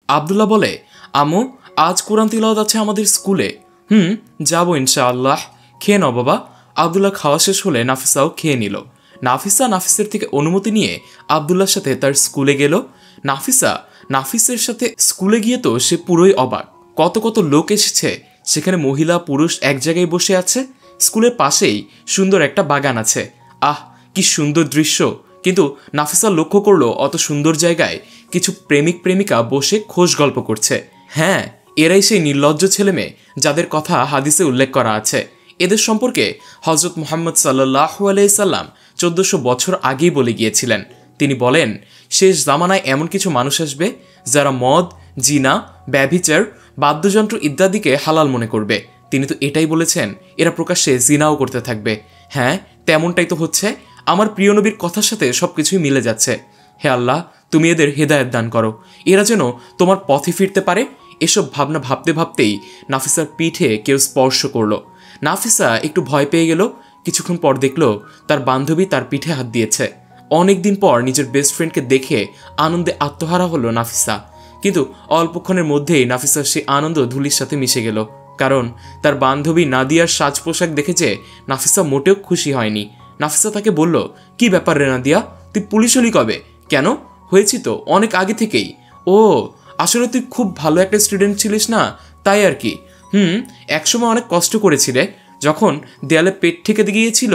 আবদুল্লাহ বলে, আম্মু আজ কোরআন তিলাওয়াত আছে আমাদের স্কুলে। যাবো ইনশাআল্লাহ, খেয়ে নাও বাবা। আবদুল্লাহ খাওয়া শেষ হলে নাফিসাও খেয়ে নিল। নাফিসা নাফিসের থেকে অনুমতি নিয়ে আবদুল্লাহর সাথে তার স্কুলে গেল। নাফিসা নাফিসের সাথে স্কুলে গিয়ে তো সে পুরোই অবাক। কত কত লোক এসেছে, সেখানে মহিলা পুরুষ এক জায়গায় বসে আছে। স্কুলের পাশেই সুন্দর একটা বাগান আছে। আহ, কি সুন্দর দৃশ্য! কিন্তু নাফিসা লক্ষ্য করলো অত সুন্দর জায়গায় কিছু প্রেমিক প্রেমিকা বসে খোশ গল্প করছে। হ্যাঁ, এরাই সেই নির্লজ্জ ছেলেমেয়ে যাদের কথা হাদিসে উল্লেখ করা আছে। এদের সম্পর্কে হজরত মুহাম্মদ সাল্লাল্লাহু আলাইহি সাল্লাম 1400 বছর আগেই বলে গিয়েছিলেন। তিনি বলেন, শেষ জামানায় এমন কিছু মানুষ আসবে যারা মদ, জিনা, ব্যভিচার, বাদ্যযন্ত্র ইত্যাদিকে হালাল মনে করবে। তিনি তো এটাই বলেছেন, এরা প্রকাশ্যে জিনাও করতে থাকবে। হ্যাঁ, তেমনটাই তো হচ্ছে। আমার প্রিয় নবীর কথার সাথে সবকিছুই মিলে যাচ্ছে। হে আল্লাহ, তুমি এদের হেদায়েত দান করো, এরা যেন তোমার পথে ফিরতে পারে। এসব ভাবনা ভাবতে ভাবতেই নাফিসার পিঠে কেউ স্পর্শ করলো। নাফিসা একটু ভয় পেয়ে গেল। কিছুক্ষণ পর দেখল তার বান্ধবী তার পিঠে হাত দিয়েছে। অনেকদিন পর নিজের বেস্ট ফ্রেন্ডকে দেখে আনন্দে আত্মহারা হলো নাফিসা। কিন্তু অল্পক্ষণের মধ্যেই নাফিসার সেই আনন্দ ধুলির সাথে মিশে গেল। কারণ তার বান্ধবী নাদিয়ার সাজ পোশাক দেখেছে নাফিসা মোটেও খুশি হয়নি। নাফিসা তাকে বলল, কি ব্যাপার রে নাদিয়া, তুই পুলিশ হলি কবে? কেন? হয়েছি তো অনেক আগে থেকেই। ও, আসলে তুই খুব ভালো একটা স্টুডেন্ট ছিলিস না, তাই আর কি। একসময় অনেক কষ্ট করেছিলে। যখন দেয়ালে পেট ঠেকে গিয়েছিল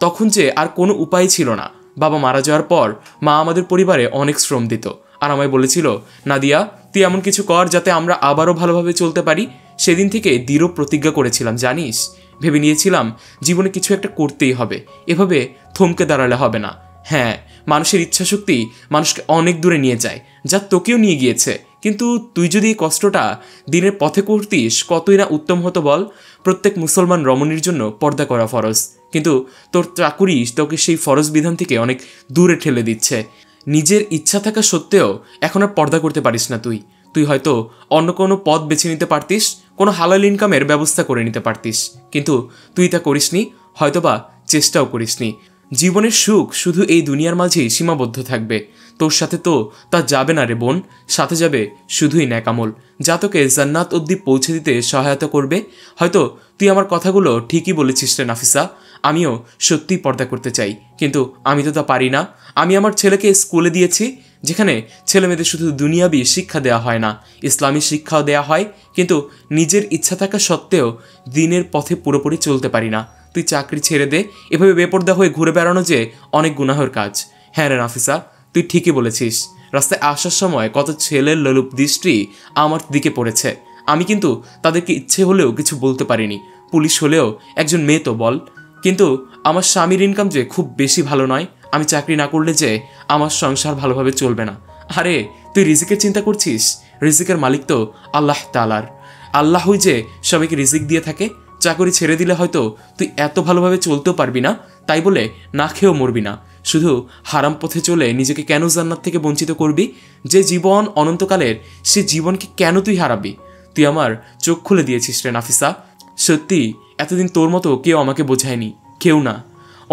তখন যে আর কোনো উপায় ছিল না। বাবা মারা যাওয়ার পর মা আমাদের পরিবারে অনেক শ্রম দিত, আর আমায় বলেছিল, নাদিয়া তুই এমন কিছু কর যাতে আমরা আবারও ভালোভাবে চলতে পারি। সেদিন থেকে দৃঢ় প্রতিজ্ঞা করেছিলাম, জানিস। ভেবে নিয়েছিলাম জীবনে কিছু একটা করতেই হবে, এভাবে থমকে দাঁড়ালে হবে না। হ্যাঁ, মানুষের ইচ্ছাশক্তি মানুষকে অনেক দূরে নিয়ে যায়, যা তোকেও নিয়ে গিয়েছে। কিন্তু তুই যদি এই কষ্টটা দিনের পথে করতিস কতই না উত্তম হতো বল। প্রত্যেক মুসলমান রমণীর জন্য পর্দা করা ফরজ, কিন্তু তোর চাকুরি তোকে সেই ফরজ বিধান থেকে অনেক দূরে ঠেলে দিচ্ছে। নিজের ইচ্ছা থাকা সত্ত্বেও এখন আর পর্দা করতে পারিস না তুই। তুই হয়তো অন্য কোনো পথ বেছে নিতে পারতিস, কোনো হালাল ইনকামের ব্যবস্থা করে নিতে পারতিস, কিন্তু তুই তা করিসনি, হয়তোবা চেষ্টাও করিসনি। জীবনের সুখ শুধু এই দুনিয়ার মাঝেই সীমাবদ্ধ থাকবে। তোর সাথে তো তা যাবে না রে বোন, সাথে যাবে শুধুই ন্যাকামল, যা তোকে জান্নাত অবধি পৌঁছে দিতে সহায়তা করবে। হয়তো তুই আমার কথাগুলো ঠিকই বলেছিস রে নাফিসা, আমিও সত্যিই পর্দা করতে চাই, কিন্তু আমি তো তা পারি না। আমি আমার ছেলেকে স্কুলে দিয়েছি, যেখানে ছেলেমেয়েদের শুধু দুনিয়াবি শিক্ষা দেওয়া হয় না, ইসলামী শিক্ষাও দেওয়া হয়, কিন্তু নিজের ইচ্ছা থাকা সত্ত্বেও দিনের পথে পুরোপুরি চলতে পারি না। তুই চাকরি ছেড়ে দে, এভাবে বেপর্দা হয়ে ঘুরে বেড়ানো যে অনেক গুনাহের কাজ। হ্যাঁ রে নাফিসা, তুই ঠিকই বলেছিস। রাস্তায় আসার সময় কত ছেলের লোলুপ দৃষ্টি আমার দিকে পড়েছে, আমি কিন্তু তাদেরকে ইচ্ছে হলেও কিছু বলতে পারিনি। পুলিশ হলেও একজন মেয়ে তো বল। কিন্তু আমার স্বামীর ইনকাম যে খুব বেশি ভালো নয়, আমি চাকরি না করলে যে আমার সংসার ভালোভাবে চলবে না। আরে তুই রিজিকের চিন্তা করছিস? রিজিকের মালিক তো আল্লাহ তাআলার। আল্লাহই যে সবাইকে রিজিক দিয়ে থাকে। চাকরি ছেড়ে দিলে হয়তো তুই এত ভালোভাবে চলতেও পারবি না, তাই বলে না খেয়েও মরবি না। শুধু হারাম পথে চলে নিজেকে কেন জান্নাত থেকে বঞ্চিত করবি? যে জীবন অনন্তকালের, সে জীবনকে কেন তুই হারাবি? তুই আমার চোখ খুলে দিয়েছিস রে নাফিসা। সত্যি এতদিন তোর মতো কেউ আমাকে বোঝায়নি, কেউ না।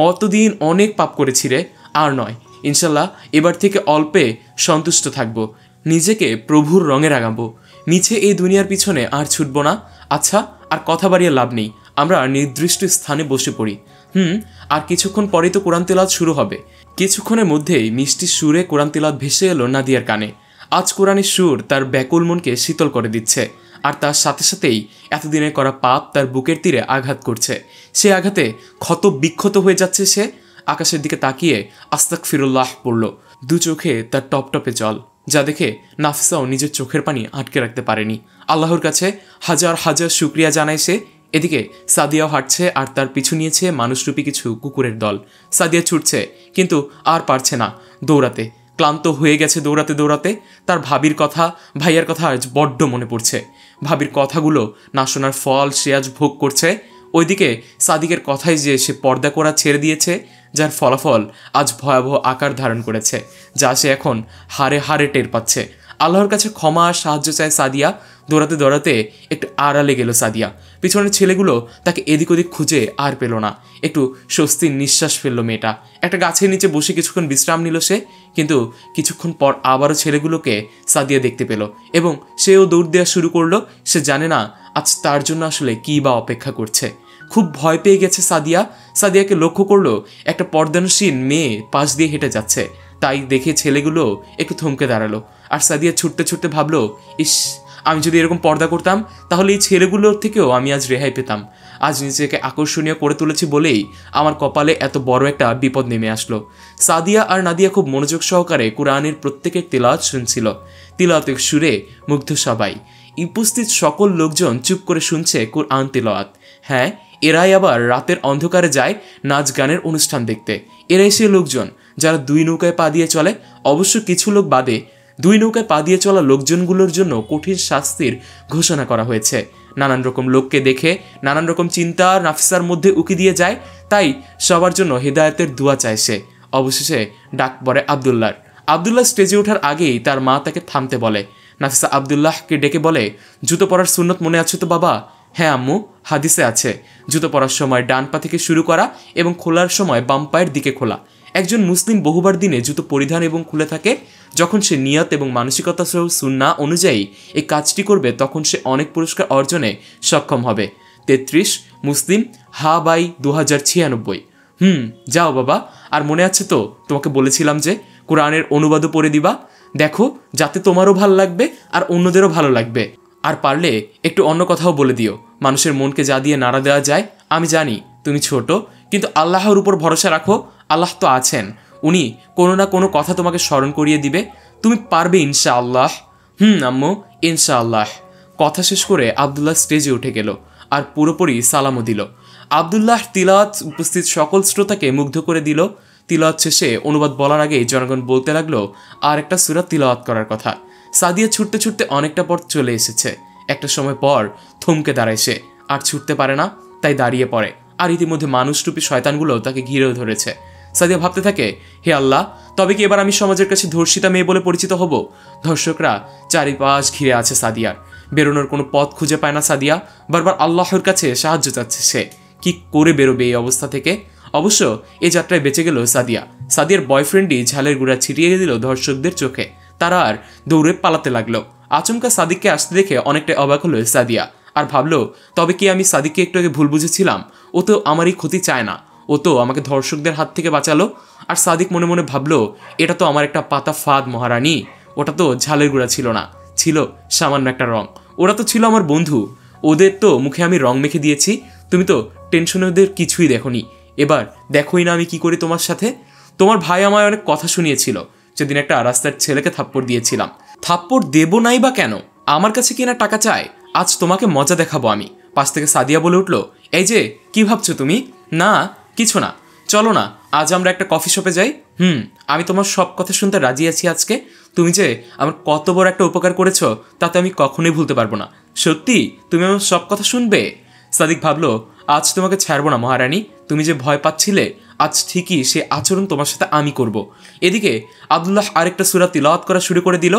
অতদিন অনেক পাপ করেছি রে, আর নয়। ইনশাল্লাহ এবার থেকে অল্পে সন্তুষ্ট থাকব, নিজেকে প্রভুর রঙে রাঙাবো, মিছে এই দুনিয়ার পিছনে আর ছুটব না। আচ্ছা, আর কথা বাড়িয়ে লাভ নেই, আমরা নির্দিষ্ট স্থানে বসে পড়ি। আর কিছুক্ষণ পরেই তো কোরআন তেলাওয়াত শুরু হবে। কিছুক্ষণের মধ্যেই মিষ্টি সুরে কোরআন তেলাওয়াত ভেসে এলো নাদিয়ার কানে। আজ কোরআনের সুর তার ব্যাকুল মনকে শীতল করে দিচ্ছে, আর তার সাথে সাথেই এতদিনের করা পাপ তার বুকের তীরে আঘাত করছে। সে আঘাতে ক্ষত বিক্ষত হয়ে যাচ্ছে সে। আকাশের দিকে তাকিয়ে আস্তাগফিরুল্লাহ পড়ল। দু চোখে তার টপটপে জল, যা দেখে নাফিসাও নিজের চোখের পানি আটকে রাখতে পারেনি। আল্লাহর কাছে হাজার হাজার শুকরিয়া জানায় সে। এদিকে সাদিয়াও হাঁটছে, আর তার পিছু নিয়েছে মানুষরূপী কিছু কুকুরের দল। সাদিয়া ছুটছে, কিন্তু আর পারছে না দৌড়াতে। ক্লান্ত হয়ে গেছে দৌড়াতে দৌড়াতে। তার ভাবির কথা, ভাইয়ার কথা আজ বড্ড মনে পড়ছে। ভাবির কথাগুলো না শোনার ফল সে আজ ভোগ করছে। ওইদিকে সাদিকের কথায় যে সে পর্দা করা ছেড়ে দিয়েছে, যার ফলাফল আজ ভয়াবহ আকার ধারণ করেছে, যা সে এখন হারে হারে টের পাচ্ছে। আল্লাহর কাছে ক্ষমা আর সাহায্য চায় সাদিয়া। দৌড়াতে দৌড়াতে একটু আড়ালে গেল সাদিয়া। পিছনের ছেলেগুলো তাকে এদিক ওদিক খুঁজে আর পেল না। একটু স্বস্তির নিঃশ্বাস ফেললো মেয়েটা। একটা গাছের নিচে বসে কিছুক্ষণ বিশ্রাম নিল সে। কিন্তু কিছুক্ষণ পর আবারও ছেলেগুলোকে সাদিয়া দেখতে পেল এবং সেও দৌড় দেওয়া শুরু করলো। সে জানে না আজ তার জন্য আসলে কী বা অপেক্ষা করছে। খুব ভয় পেয়ে গেছে সাদিয়া। সাদিয়াকে লক্ষ্য করলো একটা পর্দানসীন মেয়ে পাশ দিয়ে হেঁটে যাচ্ছে। তাই দেখে ছেলেগুলো একটু থমকে দাঁড়ালো। আর সাদিয়া ছুটতে ছুটতে ভাবলো, ইস, আমি যদি এরকম পর্দা করতাম তাহলে এই ছেলেগুলোর থেকেও আমি আজ রেহাই পেতাম। আজ নিজেকে আকর্ষণীয় করে তুলেছি বলেই আমার কপালে এত বড় একটা বিপদ নেমে আসলো। সাদিয়া আর নাদিয়া খুব মনোযোগ সহকারে কোরআনের প্রত্যেকের তিলাওয়াত শুনছিল। তিলাওয়াতের সুরে মুগ্ধ সবাই। উপস্থিত সকল লোকজন চুপ করে শুনছে কোরআন তিলাওয়াত। হ্যাঁ, এরাই আবার রাতের অন্ধকারে যায় নাচ গানের অনুষ্ঠান দেখতে। এরাই সে লোকজন যারা দুই নৌকায় পা দিয়ে চলে। অবশ্য কিছু লোক বাদে দুই নৌকায় পা দিয়ে চলা লোকজনগুলোর জন্য কঠিন শাস্তির ঘোষণা করা হয়েছে। নানান রকম লোককে দেখে নানান রকম চিন্তা নাফিসার মধ্যে উকি দিয়ে যায়। তাই সবার জন্য হেদায়েতের দোয়া চায় সে। অবশেষে ডাক পড়ে আবদুল্লাহর। আবদুল্লাহ স্টেজে ওঠার আগেই তার মা তাকে থামতে বলে। নাফিসা আবদুল্লাহকে ডেকে বলে, জুতো পরার সুন্নত মনে আছে তো বাবা? হ্যাঁ আম্মু, হাদিসে আছে জুতো পরার সময় ডান পা থেকে শুরু করা এবং খোলার সময় বাম পায়ের দিকে খোলা। একজন মুসলিম বহুবার দিনে জুতো পরিধান এবং খুলে থাকে। যখন সে নিয়ত এবং মানসিকতা সহ সুন্নাহ অনুযায়ী এই কাজটি করবে তখন সে অনেক পুরস্কার অর্জনে সক্ষম হবে। 33 মুসলিম হা বাই 2096। যাও বাবা। আর মনে আছে তো তোমাকে বলেছিলাম যে কোরআনের অনুবাদও পড়ে দিবা। দেখো যাতে তোমারও ভালো লাগবে আর অন্যদেরও ভালো লাগবে। আর পারলে একটু অন্য কথাও বলে দিও। মানুষের মনকে যা দিয়ে নাড়া দেওয়া যায়। আমি জানি তুমি ছোট, কিন্তু আল্লাহর উপর ভরসা রাখো। আল্লাহ তো আছেন, উনি কোনো না কোনো কথা তোমাকে স্মরণ করিয়ে দিবে। তুমি পারবে ইনশাআল্লাহ। আম্মু, ইনশাআল্লাহ। কথা শেষ করে আবদুল্লাহ স্টেজে উঠে গেল আর পুরোপুরি সালামও দিল। আবদুল্লাহ তিলাওয়াত উপস্থিত সকল শ্রোতাকে মুগ্ধ করে দিল। তিলাওয়াত শেষে অনুবাদ বলার আগেই জনগণ বলতে লাগলো আর একটা সূরা তিলাওয়াত করার কথা। সাদিয়া ছুটতে ছুটতে অনেকটা পথ চলে এসেছে। একটা সময় পর থমকে দাঁড়ায় সে। আর ছুটতে পারে না, তাই দাঁড়িয়ে পড়ে। আর ইতিমধ্যে মানুষরূপী শয়তানগুলো তাকে ঘিরেও ধরেছে। সাদিয়া ভাবতে থাকে, হে আল্লাহ, তবে কি এবার আমি সমাজের কাছে ধর্ষিতা মেয়ে বলে পরিচিত হব? ধর্ষকরা চারিপাশ ঘিরে আছে সাদিয়ার। বেরোনোর কোনো পথ খুঁজে পায় না সাদিয়া। বারবার আল্লাহর কাছে সাহায্য চাচ্ছে সে। কি করে বেরোবে এই অবস্থা থেকে? অবশ্য এই যাত্রায় বেঁচে গেল সাদিয়া। সাদিয়ার বয়ফ্রেন্ডই ঝালের গুঁড়া ছিটিয়ে দিল ধর্ষকদের চোখে। তারা আর দৌড়ে পালাতে লাগলো। আচমকা সাদিককে আসতে দেখে অনেকটা অবাক হলো সাদিয়া। আর ভাবলো, তবে কি আমি সাদিককে একটু আগে ভুল বুঝেছিলাম? ও তো আমারই ক্ষতি চায় না। ও তো আমাকে ধর্ষকদের হাত থেকে বাঁচালো। আর সাদিক মনে মনে ভাবলো, এটা তো আমার একটা পাতা ফাঁদ মহারানী। ওটা তো ঝালের গুঁড়া ছিল না, ছিল সামান্য একটা রং। ওরা তো ছিল আমার বন্ধু। ওদের তো মুখে আমি রং মেখে দিয়েছি। তুমি তো টেনশনে ওদের কিছুই দেখোনি। এবার দেখোই না আমি কি করি তোমার সাথে। তোমার ভাই আমায় অনেক কথা শুনিয়েছিল যেদিন একটা রাস্তার ছেলেকে থাপ্পড় দিয়েছিলাম। থাপ্পড় দেবো নাই বা কেন? আমার কাছে কিনা টাকা চায়। আজ তোমাকে মজা দেখাবো আমি। পাশ থেকে সাদিয়া বলে উঠলো, এই যে কি ভাবছো তুমি? না কিছু না, চলো না আজ আমরা একটা কফি শপে যাই। আমি তোমার সব কথা শুনতে রাজি আছি আজকে। তুমি যে আমার কত বড় একটা উপকার করেছো তাতে আমি কখনোই ভুলতে পারবো না। সত্যি তুমি আমার সব কথা শুনবে? সাদিক ভাবলো, আজ তোমাকে ছাড়বো না মহারানী। তুমি যে ভয় পাচ্ছিলে, আজ ঠিকই সে আচরণ তোমার সাথে আমি করব। এদিকে আবদুল্লাহ আরেকটা সূরা তিলাওয়াত করা শুরু করে দিল।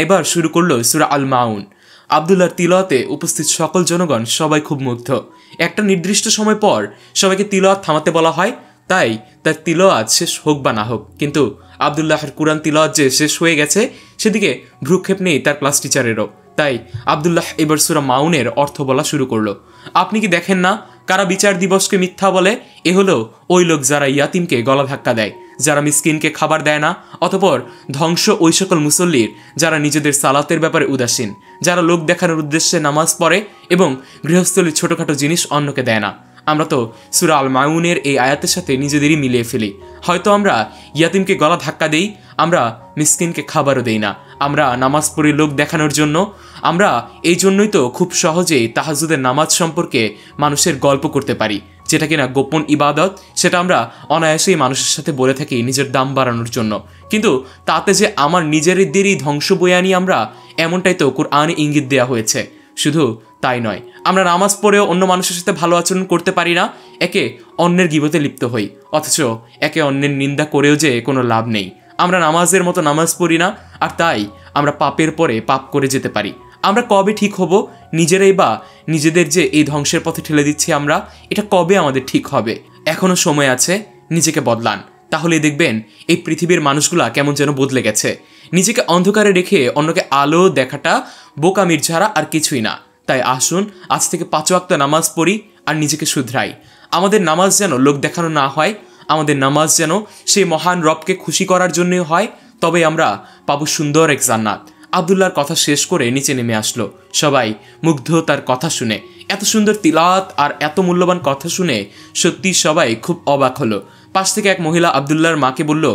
এবার শুরু করলো সূরা আল মাউন। আবদুল্লাহর তিলাওয়াতে উপস্থিত সকল জনগণ সবাই খুব মুগ্ধ। একটা নির্দিষ্ট সময় পর সবাইকে তিলাওয়াত থামাতে বলা হয়। তাই তার তিলাওয়াত শেষ হোক বা না হোক, কিন্তু আবদুল্লাহর কুরআন তিলাওয়াত যে শেষ হয়ে গেছে সেদিকে ভ্রুক্ষেপ নেই তার ক্লাস টিচারেরও। তাই আবদুল্লাহ এবার সূরা মাউনের অর্থ বলা শুরু করলো। আপনি কি দেখেন না কারা বিচার দিবসকে মিথ্যা বলে? এ হলো ওই লোক যারা ইয়াতিমকে গলা ধাক্কা দেয়, যারা মিসকিনকে খাবার দেয় না, অতপর ধ্বংস ওই সকল মুসল্লির যারা নিজেদের সালাতের ব্যাপারে উদাসীন, যারা লোক দেখানোর উদ্দেশ্যে নামাজ পড়ে এবং গৃহস্থলীর ছোটোখাটো জিনিস অন্যকে দেয় না। আমরা তো সূরা আল মাউনের এই আয়াতের সাথে নিজেদেরই মিলিয়ে ফেলি। হয়তো আমরা ইয়াতিমকে গলা ধাক্কা দেই, আমরা মিসকিনকে খাবারও দেই না, আমরা নামাজ পড়ি লোক দেখানোর জন্য। আমরা এই জন্যই তো খুব সহজেই তাহাজ্জুদের নামাজ সম্পর্কে মানুষের গল্প করতে পারি, যেটা কিনা গোপন ইবাদত। সেটা আমরা অনায়াসেই মানুষের সাথে বলে থাকি নিজের দাম বাড়ানোর জন্য। কিন্তু তাতে যে আমার নিজেদেরই ধ্বংস বয়ে আনি আমরা, এমনটাই তো কুরআনে ইঙ্গিত দেওয়া হয়েছে। শুধু তাই নয়, আমরা নামাজ পড়েও অন্য মানুষের সাথে ভালো আচরণ করতে পারি না। একে অন্যের গীবতে লিপ্ত হই, অথচ একে অন্যের নিন্দা করেও যে কোনো লাভ নেই। আমরা নামাজের মতো নামাজ পড়ি না, আর তাই আমরা পাপের পরে পাপ করে যেতে পারি। আমরা কবে ঠিক হব? নিজেরাই বা নিজেদের যে এই ধ্বংসের পথে ঠেলে দিচ্ছি আমরা, এটা কবে আমাদের ঠিক হবে? এখনো সময় আছে, নিজেকে বদলান, তাহলে দেখবেন এই পৃথিবীর মানুষগুলা কেমন যেন বদলে গেছে। নিজেকে অন্ধকারে রেখে অন্যকে আলো দেখাটা বোকামির ছাড়া আর কিছুই না। তাই আসুন আজ থেকে 5 ওয়াক্ত নামাজ পড়ি আর নিজেকে শুধরাই। আমাদের নামাজ যেন লোক দেখানো না হয়, আমাদের নামাজ যেন সেই মহান রবকে খুশি করার জন্যই হয়, তবে আমরা পাবো সুন্দর এক জান্নাত। আব্দুল্লাহর কথা শেষ করে নিচে নেমে আসলো। সবাই মুগ্ধ তার কথা শুনে। এত সুন্দর তিলাওয়াত আর এত মূল্যবান কথা শুনে সত্যি সবাই খুব অবাক হলো। পাশ থেকে এক মহিলা আব্দুল্লাহর মাকে বলল,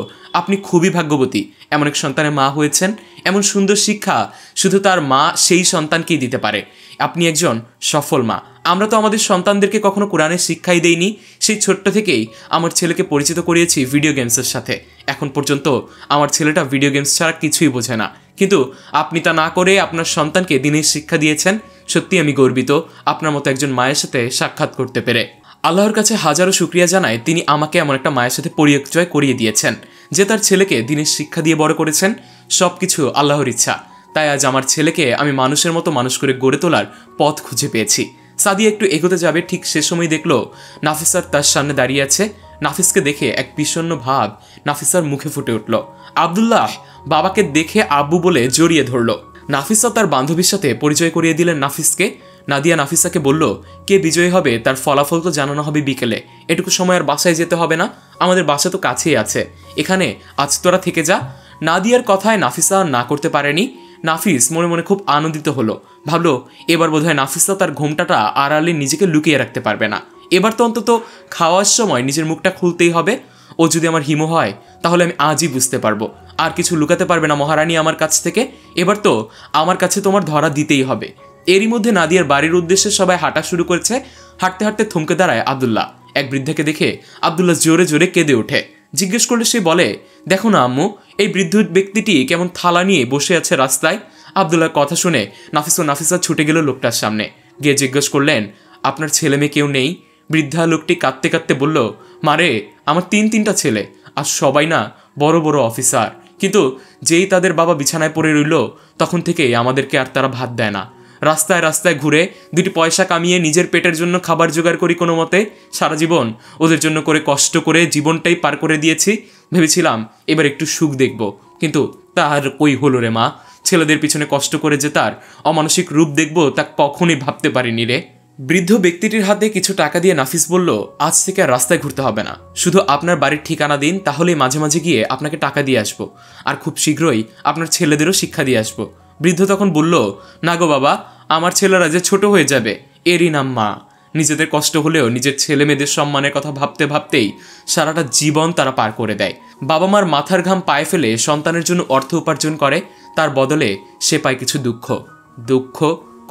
আপনি খুবই ভাগ্যবতী, এমন এক সন্তানের মা হয়েছেন। এমন সুন্দর শিক্ষা শুধু তার মা সেই সন্তানকেই দিতে পারে। আপনি একজন সফল মা। আমরা তো আমাদের সন্তানদেরকে কখনো কোরআনের শিক্ষাই দেইনি। সেই ছোট্ট থেকেই আমার ছেলেকে পরিচিত করিয়েছি ভিডিও গেমসের সাথে। এখন পর্যন্ত আমার ছেলেটা ভিডিও গেমস ছাড়া কিছুই বোঝে না, কিন্তু আপনি তা না করে আপনার সন্তানকে দিনের শিক্ষা দিয়েছেন। সত্যি আমি গর্বিত আপনার মতো একজন মায়ের সাথে সাক্ষাৎ করতে পেরে। আল্লাহর কাছে হাজারো শুকরিয়া জানায়, তিনি আমাকে এমন একটা মায়ের সাথে পরিচয় করিয়ে দিয়েছেন যে তার ছেলেকে দিনের শিক্ষা দিয়ে বড় করেছেন। সব কিছু আল্লাহর ইচ্ছা। তাই আজ আমার ছেলেকে আমি মানুষের মতো মানুষ করে গড়ে তোলার পথ খুঁজে পেয়েছি। সাদিয়া একটু এগোতে যাবে, ঠিক সে সময় দেখলো নাফিসার তার সামনে দাঁড়িয়ে আছে। নাফিসকে দেখে এক বিষণ্ণ ভাব নাফিসার মুখে ফুটে উঠল। আব্দুল্লাহ বাবাকে দেখে আব্বু বলে জড়িয়ে ধরল। নাফিসা তার বান্ধবীর সাথে পরিচয় করিয়ে দিলেন নাফিসকে। নাদিয়া নাফিসাকে বলল, কে বিজয়ী হবে তার ফলাফল তো জানানো হবে বিকেলে। এটুকু সময় আর বাসায় যেতে হবে না, আমাদের বাসা তো কাছেই আছে, এখানে আজ তোরা থেকে যা। নাদিয়ার কথায় নাফিসা না করতে পারেনি। নাফিস মনে মনে খুব আনন্দিত হলো। ভাবলো এবার বোধহয় নাফিসা তার ঘোমটাটা আড়ালে নিজেকে লুকিয়ে রাখতে পারবে না। এবার তো অন্তত খাওয়ার সময় নিজের মুখটা খুলতেই হবে। ও যদি আমার হিমু হয় তাহলে আমি আজই বুঝতে পারবো আর কিছু লুকাতে পারবে না মহারানী আমার কাছ থেকে। এবার তো আমার কাছে তোমার ধরা দিতেই হবে। এরই মধ্যে নাদিয়ার বাড়ির উদ্দেশ্যে সবাই হাঁটা শুরু করেছে। হাঁটতে হাঁটতে থমকে দাঁড়ায় আব্দুল্লাহ। এক বৃদ্ধাকে দেখে আব্দুল্লাহ জোরে জোরে কেঁদে ওঠে। জিজ্ঞেস করলে সে বলে, দেখো না আম্মু, এই বৃদ্ধ ব্যক্তিটি কেমন থালা নিয়ে বসে আছে রাস্তায়। আব্দুল্লাহর কথা শুনে নাফিস ও নাফিসা ছুটে গেল লোকটার সামনে গিয়ে জিজ্ঞেস করলেন, আপনার ছেলে মেয়ে কেউ নেই? বৃদ্ধা লোকটি কাঁদতে কাঁদতে বলল, মারে আমার তিনটা ছেলে আর সবাই না বড় বড় অফিসার, কিন্তু যেই তাদের বাবা বিছানায় পড়ে রইল তখন থেকেই আমাদেরকে আর তারা ভাত দেয় না। রাস্তায় রাস্তায় ঘুরে 2 পয়সা কামিয়ে নিজের পেটের জন্য খাবার জোগাড় করি কোনো মতে। সারা জীবন ওদের জন্য করে কষ্ট করে জীবনটাই পার করে দিয়েছি। ভেবেছিলাম এবার একটু সুখ দেখব, কিন্তু তার কই হলো রে মা। ছেলেদের পিছনে কষ্ট করে যে তার অমানসিক রূপ দেখব তা কখনই ভাবতে পারিনি রে। বৃদ্ধ ব্যক্তিটির হাতে কিছু টাকা দিয়ে নাফিস বলল, আজ থেকে আর রাস্তায় ঘুরতে হবে না, শুধু আপনার বাড়ির ঠিকানা দিন, তাহলেই মাঝে মাঝে গিয়ে আপনাকে টাকা দিয়ে আসবো, আর খুব শীঘ্রই আপনার ছেলেদেরও শিক্ষা দিয়ে আসবো। বৃদ্ধ তখন বলল, না গো বাবা, আমার ছেলেরা যে ছোট হয়ে যাবে এরই নাম মা। নিজেদের কষ্ট হলেও নিজের ছেলে মেয়েদের সম্মানের কথা ভাবতে ভাবতেই সারাটা জীবন তারা পার করে দেয়। বাবা মার মাথার ঘাম পায়ে ফেলে সন্তানের জন্য অর্থ উপার্জন করে, তার বদলে সে পায় কিছু দুঃখ,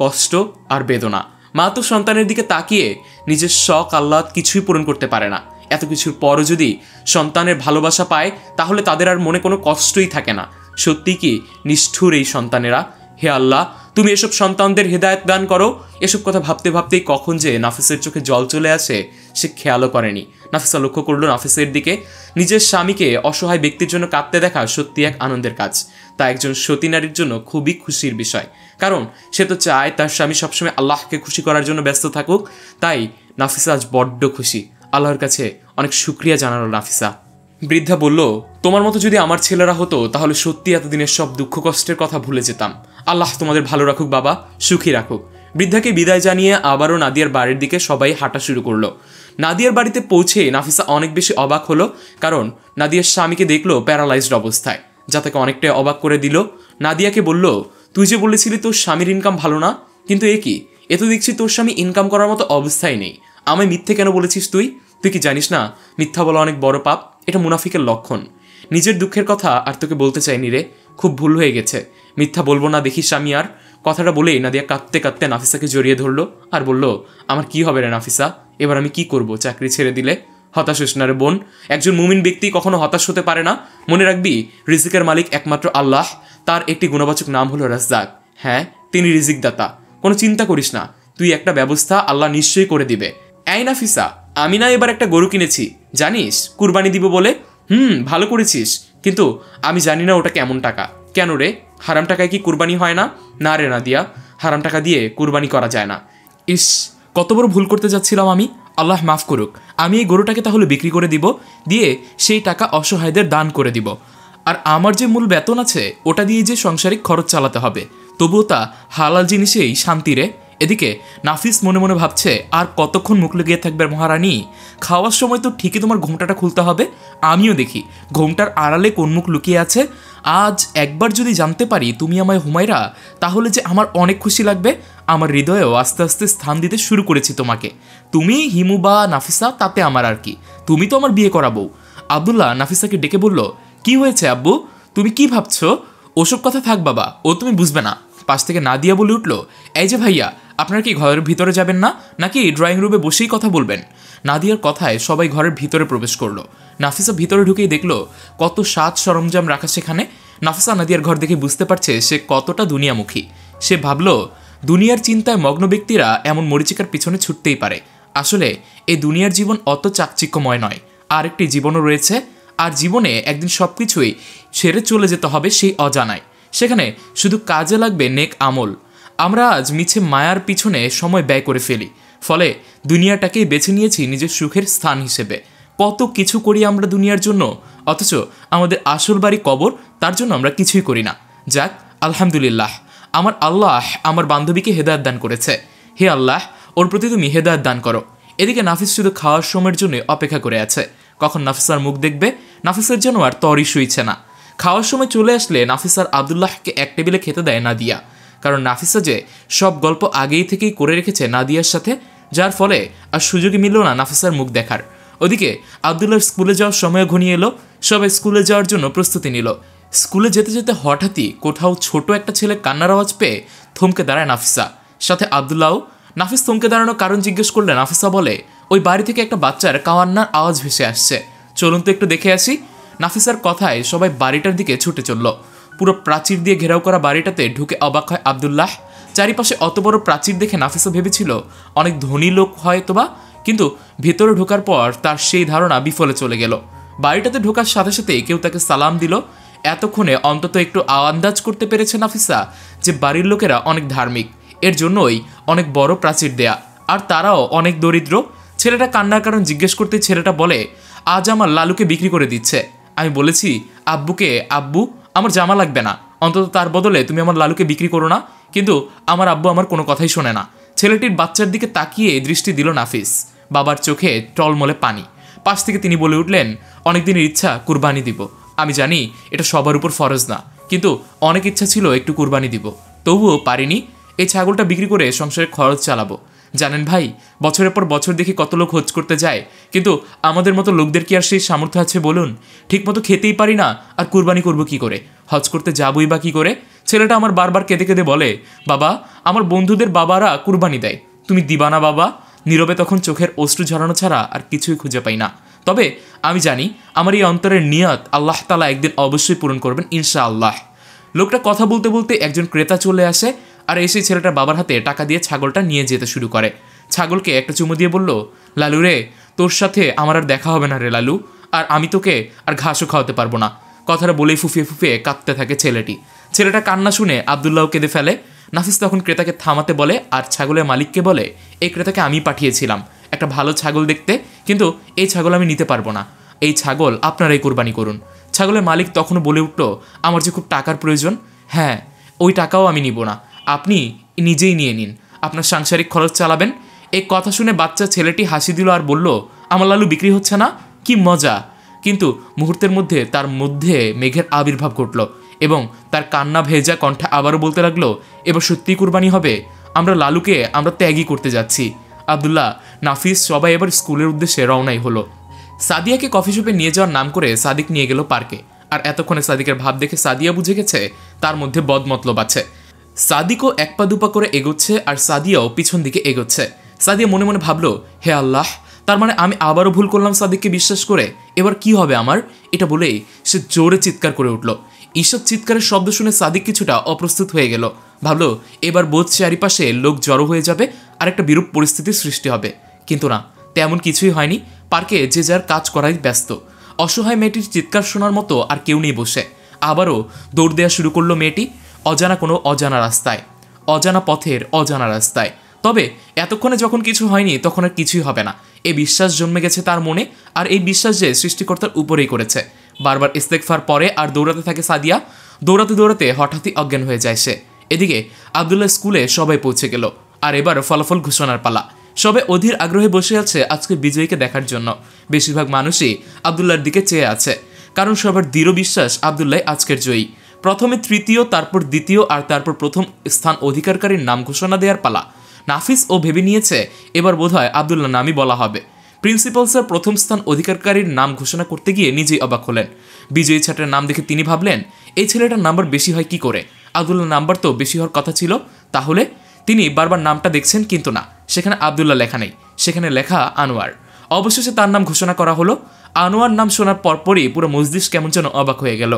কষ্ট আর বেদনা। মা তো সন্তানের দিকে তাকিয়ে নিজের শখ আহ্লাদ কিছুই পূরণ করতে পারে না। এত কিছুর পরও যদি সন্তানের ভালোবাসা পায় তাহলে তাদের আর মনে কোনো কষ্টই থাকে না। সত্যি কি নিষ্ঠুর এই সন্তানেরা। হে আল্লাহ, তুমি এসব সন্তানদের হেদায়েত দান করো। এসব কথা ভাবতে ভাবতেই কখন যে নাফিসের চোখে জল চলে আসে সে খেয়ালও করেনি। নাফিসা লক্ষ্য করলো নাফিসের দিকে। নিজের স্বামীকে অসহায় ব্যক্তির জন্য কাঁদতে দেখা সত্যি এক আনন্দের কাজ। তা একজন সতী নারীর জন্য খুবই খুশির বিষয়, কারণ সে তো চায় তার স্বামী সবসময় আল্লাহকে খুশি করার জন্য ব্যস্ত থাকুক। তাই নাফিসা আজ বড্ড খুশি। আল্লাহর কাছে অনেক শুকরিয়া জানালো নাফিসা। বৃদ্ধা বলল, তোমার মতো যদি আমার ছেলেরা হতো তাহলে সত্যি এতদিনের সব দুঃখ কষ্টের কথা ভুলে যেতাম। আল্লাহ তোমাদের ভালো রাখুক বাবা, সুখী রাখুক। বৃদ্ধাকে বিদায় জানিয়ে আবারও নাদিয়ার বাড়ির দিকে সবাই হাঁটা শুরু করলো। নাদিয়ার বাড়িতে পৌঁছে নাফিসা অনেক বেশি অবাক হলো, কারণ নাদিয়ার স্বামীকে দেখলো প্যারালাইজড অবস্থায়, যা তাকে অনেকটাই অবাক করে দিল। নাদিয়াকে বলল, তুই যে বলেছিলি তোর স্বামীর ইনকাম ভালো না, কিন্তু এ কি, এ তো দেখছি তোর স্বামী ইনকাম করার মতো অবস্থায় নেই। আমায় মিথ্যে কেন বলেছিস তুই কি জানিস না মিথ্যা বলা অনেক বড় পাপ, এটা মুনাফিকের লক্ষণ। নিজের দুঃখের কথা আর তোকে বলতে চাইনি রে, খুব ভুল হয়ে গেছে, মিথ্যা বলবো না দেখিস স্বামী আর। কথাটা বলেই নাদিয়া কাঁদতে কাঁদতে নাফিসাকে জড়িয়ে ধরলো আর বলল, আমার কি হবে রে নাফিসা, এবার আমি কি করব, চাকরি ছেড়ে দিলে? হতাশ হোস না রে বোন, একজন মুমিন ব্যক্তি কখনো হতাশ হতে পারে না। মনে রাখবি রিজিকের মালিক একমাত্র আল্লাহ, তার একটি গুণবাচক নাম হলো রাজ্জাক। হ্যাঁ, তিনি রিজিক দাতা, কোনো চিন্তা করিস না, তুই একটা ব্যবস্থা আল্লাহ নিশ্চয়ই করে দিবে। এই নাফিসা, আমি না এবার একটা গরু কিনেছি জানিস, কুরবানি দিব বলে। ভালো করেছিস, কিন্তু আমি জানি না ওটা কেমন টাকা। কেন রে, হারাম টাকায় কি কুরবানি হয় না? না রে নাদিয়া, হারাম টাকা দিয়ে কুরবানি করা যায় না। ইস, কত বড় ভুল করতে যাচ্ছিলাম আমি। আল্লাহ মাফ করুক। আমি এই গরুটাকে তাহলে বিক্রি করে দিব, দিয়ে সেই টাকা অসহায়দের দান করে দিব। আর আমার যে মূল বেতন আছে ওটা দিয়ে যে সাংসারিক খরচ চালাতে হবে, তবুও তা হালাল জিনিসেই শান্তি রে। এদিকে নাফিস মনে মনে ভাবছে, আর কতক্ষণ মুখ লুকিয়ে থাকবে মহারানী? খাওয়ার সময় তো ঠিকই তোমার ঘোমটাটা খুলতে হবে। আমিও দেখি ঘোমটার আড়ালে কোন মুখ লুকিয়ে আছে। আজ একবার যদি জানতে পারি তুমি আমায় হুমায়রা, তাহলে যে আমার অনেক খুশি লাগবে। আমার হৃদয়েও আস্তে আস্তে স্থান দিতে শুরু করেছি তোমাকে। তুমি হিমু বা নাফিসা তাতে আমার আর কি, তুমি তো আমার বিয়ে করাবো। আব্দুল্লাহ নাফিসাকে ডেকে বলল, কি হয়েছে আব্বু, তুমি কি ভাবছো? ওসব কথা থাক বাবা, ও তুমি বুঝবে না। পাশ থেকে নাদিয়া বলে উঠল, এই যে ভাইয়া, আপনারা কি ঘরের ভিতরে যাবেন না, নাকি ড্রয়িং রুমে বসেই কথা বলবেন? নাদিয়ার কথায় সবাই ঘরের ভিতরে প্রবেশ করলো। নাফিসা ভিতরে ঢুকেই দেখলো কত সাজ সরঞ্জাম রাখা সেখানে। নাফিসা নাদিয়ার ঘর দেখে বুঝতে পারছে সে কতটা দুনিয়ামুখী। সে ভাবলো, দুনিয়ার চিন্তায় মগ্ন ব্যক্তিরা এমন মরিচিকার পিছনে ছুটতেই পারে। আসলে এই দুনিয়ার জীবন অত চাকচিক্যময় নয়, আর একটি জীবনও রয়েছে। আর জীবনে একদিন সব কিছুই ছেড়ে চলে যেতে হবে সেই অজানায়। সেখানে শুধু কাজে লাগবে নেক আমল। আমরা আজ মিছে মায়ার পিছনে সময় ব্যয় করে ফেলি, ফলে দুনিয়াটাকেই বেছে নিয়েছি নিজের সুখের স্থান হিসেবে। কত কিছু করি আমরা দুনিয়ার জন্য, অথচ আমাদের আসল বাড়ি কবর, তার জন্য আমরা কিছুই করি না। যাক, আলহামদুলিল্লাহ, আমার আল্লাহ আমার বান্ধবীকে হেদায়েত দান করেছে। হে আল্লাহ, ওর প্রতি তুমি হেদায়েত দান করো। এদিকে নাফিস শুধু খাওয়ার সময়ের জন্য অপেক্ষা করে আছে, কখন নাফিসার মুখ দেখবে। নাফিসের যেন আর তরই সইছে না। খাওয়ার সময় চলে আসলে নাফিসার আব্দুল্লাহকে এক টেবিলে খেতে দেয় নাদিয়া, কারণ নাফিসা যে সব গল্প আগেই থেকেই করে রেখেছে নাদিয়ার সাথে, যার ফলে আর সুযোগই মিলল না নাফিসার মুখ দেখার। ওদিকে আব্দুল্লাহর স্কুলে যাওয়ার সময় ঘনিয়ে এলো। সবাই স্কুলে যাওয়ার জন্য প্রস্তুতি নিল। স্কুলে যেতে যেতে হঠাৎই কোথাও ছোট একটা ছেলে কান্নার আওয়াজ পেয়ে থমকে দাঁড়ায় নাফিসা, সাথে আব্দুল্লাহ। নাফিস থমকে দাঁড়ানোর কারণ জিজ্ঞেস করলে নাফিসা বলে, ওই বাড়ি থেকে একটা বাচ্চার কান্নার আওয়াজ ভেসে আসছে, চলুন তো একটু দেখে আসি। নাফিসার কথায় সবাই বাড়িটার দিকে ছুটে চলল। পুরো প্রাচীর দিয়ে ঘেরাও করা বাড়িটাতে ঢুকে অবাক হয় আব্দুল্লাহ। চারিপাশে অত বড় প্রাচীর দেখে নাফিসা ভেবেছিল অনেক ধনী লোক হয়তোবা, কিন্তু ভেতরে ঢোকার পর তার সেই ধারণা বিফলে চলে গেল। বাড়িটাতে ঢোকার সাথে সাথেই কেউ তাকে সালাম দিল। এতক্ষণে অন্তত একটু আন্দাজ করতে পেরেছে নাফিসা যে বাড়ির লোকেরা অনেক ধার্মিক, এর জন্যই অনেক বড় প্রাচীর দেয়া, আর তারাও অনেক দরিদ্র। ছেলেটা কান্নার কারণ জিজ্ঞেস করতে ছেলেটা বলে, আজ আমার লালুকে বিক্রি করে দিচ্ছে। আমি বলেছি আব্বুকে, আব্বু আমার জামা লাগবে না, অন্তত তার বদলে তুমি আমার লালুকে বিক্রি করো না। কিন্তু আমার আব্বু আমার কোনো কথাই শোনে না। ছেলেটির বাচ্চার দিকে তাকিয়ে দৃষ্টি দিল নাফিস। বাবার চোখে টলমলে পানি। পাশ থেকে তিনি বলে উঠলেন, অনেকদিনের ইচ্ছা কুরবানি দিব। আমি জানি এটা সবার উপর ফরজ না, কিন্তু অনেক ইচ্ছা ছিল একটু কুরবানি দিব, তবুও পারিনি। এই ছাগলটা বিক্রি করে সংসারের খরচ চালাবো। জানেন ভাই, বছরের পর বছর দেখি কত লোক হজ করতে যায়, কিন্তু আমাদের মতো লোকদের কি আর সেই সামর্থ্য আছে বলুন? ঠিকমতো খেতেই পারি না, আর কুরবানি করবো কি করে? হজ করতে যাবই বা কি করে? ছেলেটা আমার বারবার কেঁদে কেঁদে বলে, বাবা আমার বন্ধুদের বাবারা কুরবানি দেয়, তুমি দিবা না বাবা? নীরবে তখন চোখের অশ্রু ঝরানো ছাড়া আর কিছুই খুঁজে পাই না। তবে আমি জানি আমার এই অন্তরের নিয়ত আল্লাহ তাআলা একদিন অবশ্যই পূরণ করবেন ইনশাআল্লাহ। লোকটা কথা বলতে বলতে একজন ক্রেতা চলে আসে, আর এসে ছেলেটার বাবার হাতে টাকা দিয়ে ছাগলটা নিয়ে যেতে শুরু করে। ছাগলকে একটা চুমু দিয়ে বলল, লালু রে, তোর সাথে আমার আর দেখা হবে না রে লালু, আর আমি তোকে আর ঘাসও খাওয়াতে পারবো না। কথাটা বলেই ফুফিয়ে ফুফিয়ে কাঁদতে থাকে ছেলেটি। ছেলেটা কান্না শুনে আব্দুল্লাহ কেঁদে ফেলে। নাফিস তখন ক্রেতাকে থামাতে বলে, আর ছাগলের মালিককে বলে, এই ক্রেতাকে আমি পাঠিয়েছিলাম একটা ভালো ছাগল দেখতে, কিন্তু এই ছাগল আমি নিতে পারবো না, এই ছাগল আপনারাই কোরবানি করুন। ছাগলের মালিক তখনও বলে উঠল, আমার যে খুব টাকার প্রয়োজন, হ্যাঁ ওই টাকাও আমি নিব না, আপনি নিজেই নিয়ে নিন, আপনার সাংসারিক খরচ চালাবেন। এই কথা শুনে বাচ্চা ছেলেটি হাসি দিল আর বলল, আমার লালু বিক্রি হচ্ছে না, কি মজা। কিন্তু মুহূর্তের মধ্যে তার মধ্যে মেঘের আবির্ভাব ঘটল এবং তার কান্না ভেজা কণ্ঠে আবারও বলতে লাগলো, এবার সত্যিই কুরবানি হবে, আমরা লালুকে আমরা ত্যাগই করতে যাচ্ছি। আব্দুল্লাহ, নাফিস সবাই এবার স্কুলের উদ্দেশ্যে রওনাই হলো। সাদিয়াকে কফি শপে নিয়ে যাওয়ার নাম করে সাদিক নিয়ে গেল পার্কে। আর এতক্ষণে সাদিকের ভাব দেখে সাদিয়া বুঝে গেছে তার মধ্যে বদমতলব আছে। সাদিকও এক পা দুপা করে এগোচ্ছে, আর সাদিয়াও পিছন দিকে এগোচ্ছে। সাদিয়া মনে মনে ভাবলো, হে আল্লাহ, তার মানে আমি আবারও ভুল করলাম সাদিককে বিশ্বাস করে, এবার কি হবে আমার? এটা বলেই সে জোরে চিৎকার করে উঠল। ঈষৎ চিৎকারের শব্দ শুনে সাদিক কিছুটা অপ্রস্তুত হয়ে গেল। ভাবলো এবার বোধ চারিপাশে লোক জড়ো হয়ে যাবে আর একটা বিরূপ পরিস্থিতির সৃষ্টি হবে, কিন্তু না, তেমন কিছুই হয়নি। পার্কে যে যার কাজ করাই ব্যস্ত। অসহায় মেয়েটির চিৎকার শোনার মতো আর কেউ নেই বসে। আবারও দৌড় দেওয়া শুরু করলো মেয়েটি, অজানা কোনো অজানা রাস্তায়। অজানা পথের অজানা রাস্তায়। তবে এতক্ষণে যখন কিছু হয়নি তখন আর কিছুই হবে না, এই বিশ্বাস জন্মে গেছে তার মনে। আর এই বিশ্বাস যে সৃষ্টিকর্তার উপরেই করেছে। বারবার ইস্তেগফার পরে আর দৌড়াতে থাকে সাদিয়া। দৌড়াতে দৌড়াতে হঠাৎই অজ্ঞান হয়ে যায় সে। এদিকে আবদুল্লাহ স্কুলে সবাই পৌঁছে গেল, আর এবার ফলাফল ঘোষণার পালা। সবাই অধীর আগ্রহে বসে আছে আজকে বিজয়ীকে দেখার জন্য। বেশিরভাগ মানুষই আবদুল্লাহর দিকে চেয়ে আছে, কারণ সবার দৃঢ় বিশ্বাস আবদুল্লাহ আজকের জয়ী। প্রথমে তৃতীয়, তারপর দ্বিতীয়, আর তারপর প্রথম স্থান অধিকারকারীর নাম ঘোষণা দেওয়ার পালা। নাফিস ও ভেবে নিয়েছে এবার বোধহয় আবদুল্লাহ নামই বলা হবে। প্রিন্সিপাল স্যার প্রথম স্থান অধিকারকারীর নাম ঘোষণা করতে গিয়ে নিজেই অবাক হলেন। বিজয়ী ছাত্রের নাম দেখে তিনি ভাবলেন, এই ছেলেটার নাম্বার বেশি হয় কি করে? আবদুল্লাহ নাম্বার তো বেশি হওয়ার কথা ছিল। তাহলে তিনি বারবার নামটা দেখছেন, কিন্তু না, সেখানে আবদুল্লাহ লেখা নেই, সেখানে লেখা আনোয়ার। অবশেষে তার নাম ঘোষণা করা হলো। আনোয়ার নাম শোনার পরপরই পুরো মজলিস কেমন যেন অবাক হয়ে গেল।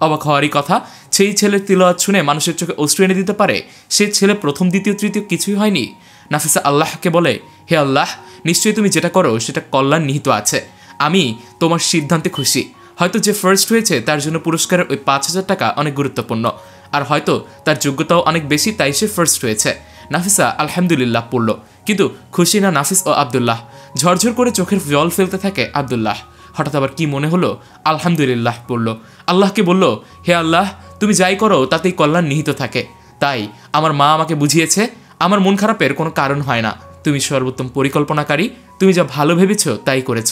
অবাক হওয়ারই কথা, সেই ছেলের তিলাওয়াত শুনে মানুষের চোখে অশ্রু এনে দিতে পারে সে ছেলে প্রথম, দ্বিতীয়, তৃতীয় কিছুই হয়নি। নাফিসা আল্লাহকে বলে, হে আল্লাহ, নিশ্চয়ই তুমি যেটা করো সেটা কল্যাণ নিহিত আছে। আমি তোমার সিদ্ধান্তে খুশি। হয়তো যে ফার্স্ট হয়েছে তার জন্য পুরস্কারের ওই 5,000 টাকা অনেক গুরুত্বপূর্ণ, আর হয়তো তার যোগ্যতাও অনেক বেশি, তাই সে ফার্স্ট হয়েছে। নাফিসা আলহামদুলিল্লাহ পড়ল, কিন্তু খুশি না নাফিস ও আবদুল্লাহ। ঝরঝর করে চোখের জল ফেলতে থাকে আবদুল্লাহ। হঠাৎ আবার কি মনে হলো, আলহামদুলিল্লাহ পড়ল। আল্লাহকে বলল, হে আল্লাহ, তুমি যাই করো তাতেই কল্যাণ নিহিত থাকে। তাই আমার মা আমাকে বুঝিয়েছে আমার মন খারাপের কোনো কারণ হয় না। তুমি সর্বোত্তম পরিকল্পনাকারী, তুমি যা ভালো ভেবেছ তাই করেছ।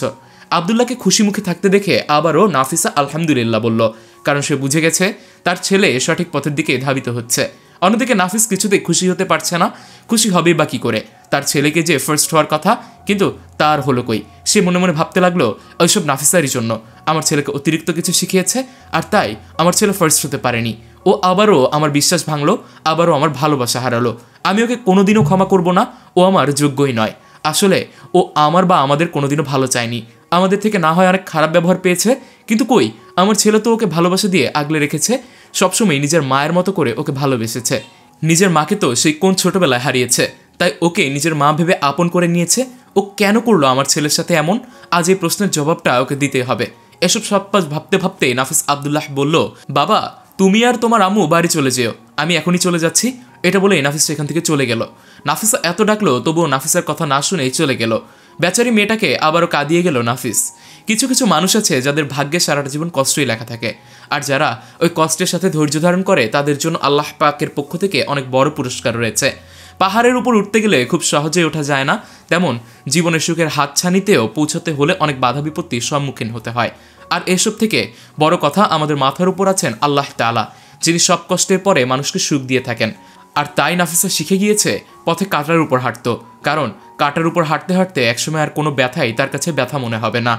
আবদুল্লাহকে খুশি মুখে থাকতে দেখে আবারও নাফিসা আলহামদুলিল্লাহ বলল, কারণ সে বুঝে গেছে তার ছেলে সঠিক পথের দিকে ধাবিত হচ্ছে। অন্যদিকে নাফিস কিছুতেই খুশি হতে পারছে না। খুশি হবে বা কি করে? তার ছেলেকে যে ফার্স্ট হওয়ার কথা, কিন্তু তার হলো কই? সে মনে মনে ভাবতে লাগলো, ওইসব নাফিসারই জন্য। আমার ছেলেকে অতিরিক্ত কিছু শিখিয়েছে, আর তাই আমার ছেলে ফার্স্ট হতে পারেনি। ও আবারও আমার বিশ্বাস ভাঙলো, আবারও আমার ভালোবাসা হারালো। আমি ওকে কোনোদিনও ক্ষমা করব না, ও আমার যোগ্যই নয়। আসলে ও আমার বা আমাদের কোনোদিনও ভালো চায়নি। আমাদের থেকে না হয় অনেক খারাপ ব্যবহার পেয়েছে, কিন্তু কই, আমার ছেলে তো ওকে ভালোবাসা দিয়ে আগলে রেখেছে। সবসময় নিজের মায়ের মতো করে ওকে ভালোবেসেছে। নিজের মাকে তো সেই কোন ছোটবেলায় হারিয়েছে, তাই ওকে নিজের মা ভেবে আপন করে নিয়েছে। ও কেন করলো আমার ছেলের সাথে এমন? আজ এই প্রশ্নের জবাবটা ওকে দিতে হবে। এসব সব ভাবতে ভাবতে নাফিস আবদুল্লাহ বলল, বাবা, তুমি আর তোমার আম্মু বাড়ি চলে যেও, আমি এখনই চলে যাচ্ছি। এটা বলে নাফিস এখান থেকে চলে গেল। নাফিসা এত ডাকলো তবুও নাফিসার কথা না শুনেই চলে গেল। বেচারি মেয়েটাকে আবারও কাঁদিয়ে গেল নাফিস। কিছু কিছু মানুষ আছে যাদের ভাগ্যে সারাটা জীবন কষ্টই লেখা থাকে, আর যারা ওই কষ্টের সাথে ধৈর্য ধারণ করে তাদের জন্য আল্লাহ পাকের পক্ষ থেকে অনেক বড় পুরস্কার রয়েছে। পাহাড়ের উপর উঠতে গেলে খুব সহজেই ওঠা যায় না, তেমন জীবনের সুখের হাতছানিতেও পৌঁছতে হলে অনেক বাধা বিপত্তির সম্মুখীন হতে হয়। আর এসব থেকে বড় কথা, আমাদের মাথার উপর আছেন আল্লাহ তাআলা, যিনি সব কষ্টের পরে মানুষকে সুখ দিয়ে থাকেন। আর তাই নাফিসা শিখে গিয়েছে পথে কাঁটার উপর হাঁটতো, কারণ কাঁটার উপর হাঁটতে হাঁটতে একসময় আর কোনো ব্যথাই তার কাছে ব্যথা মনে হবে না।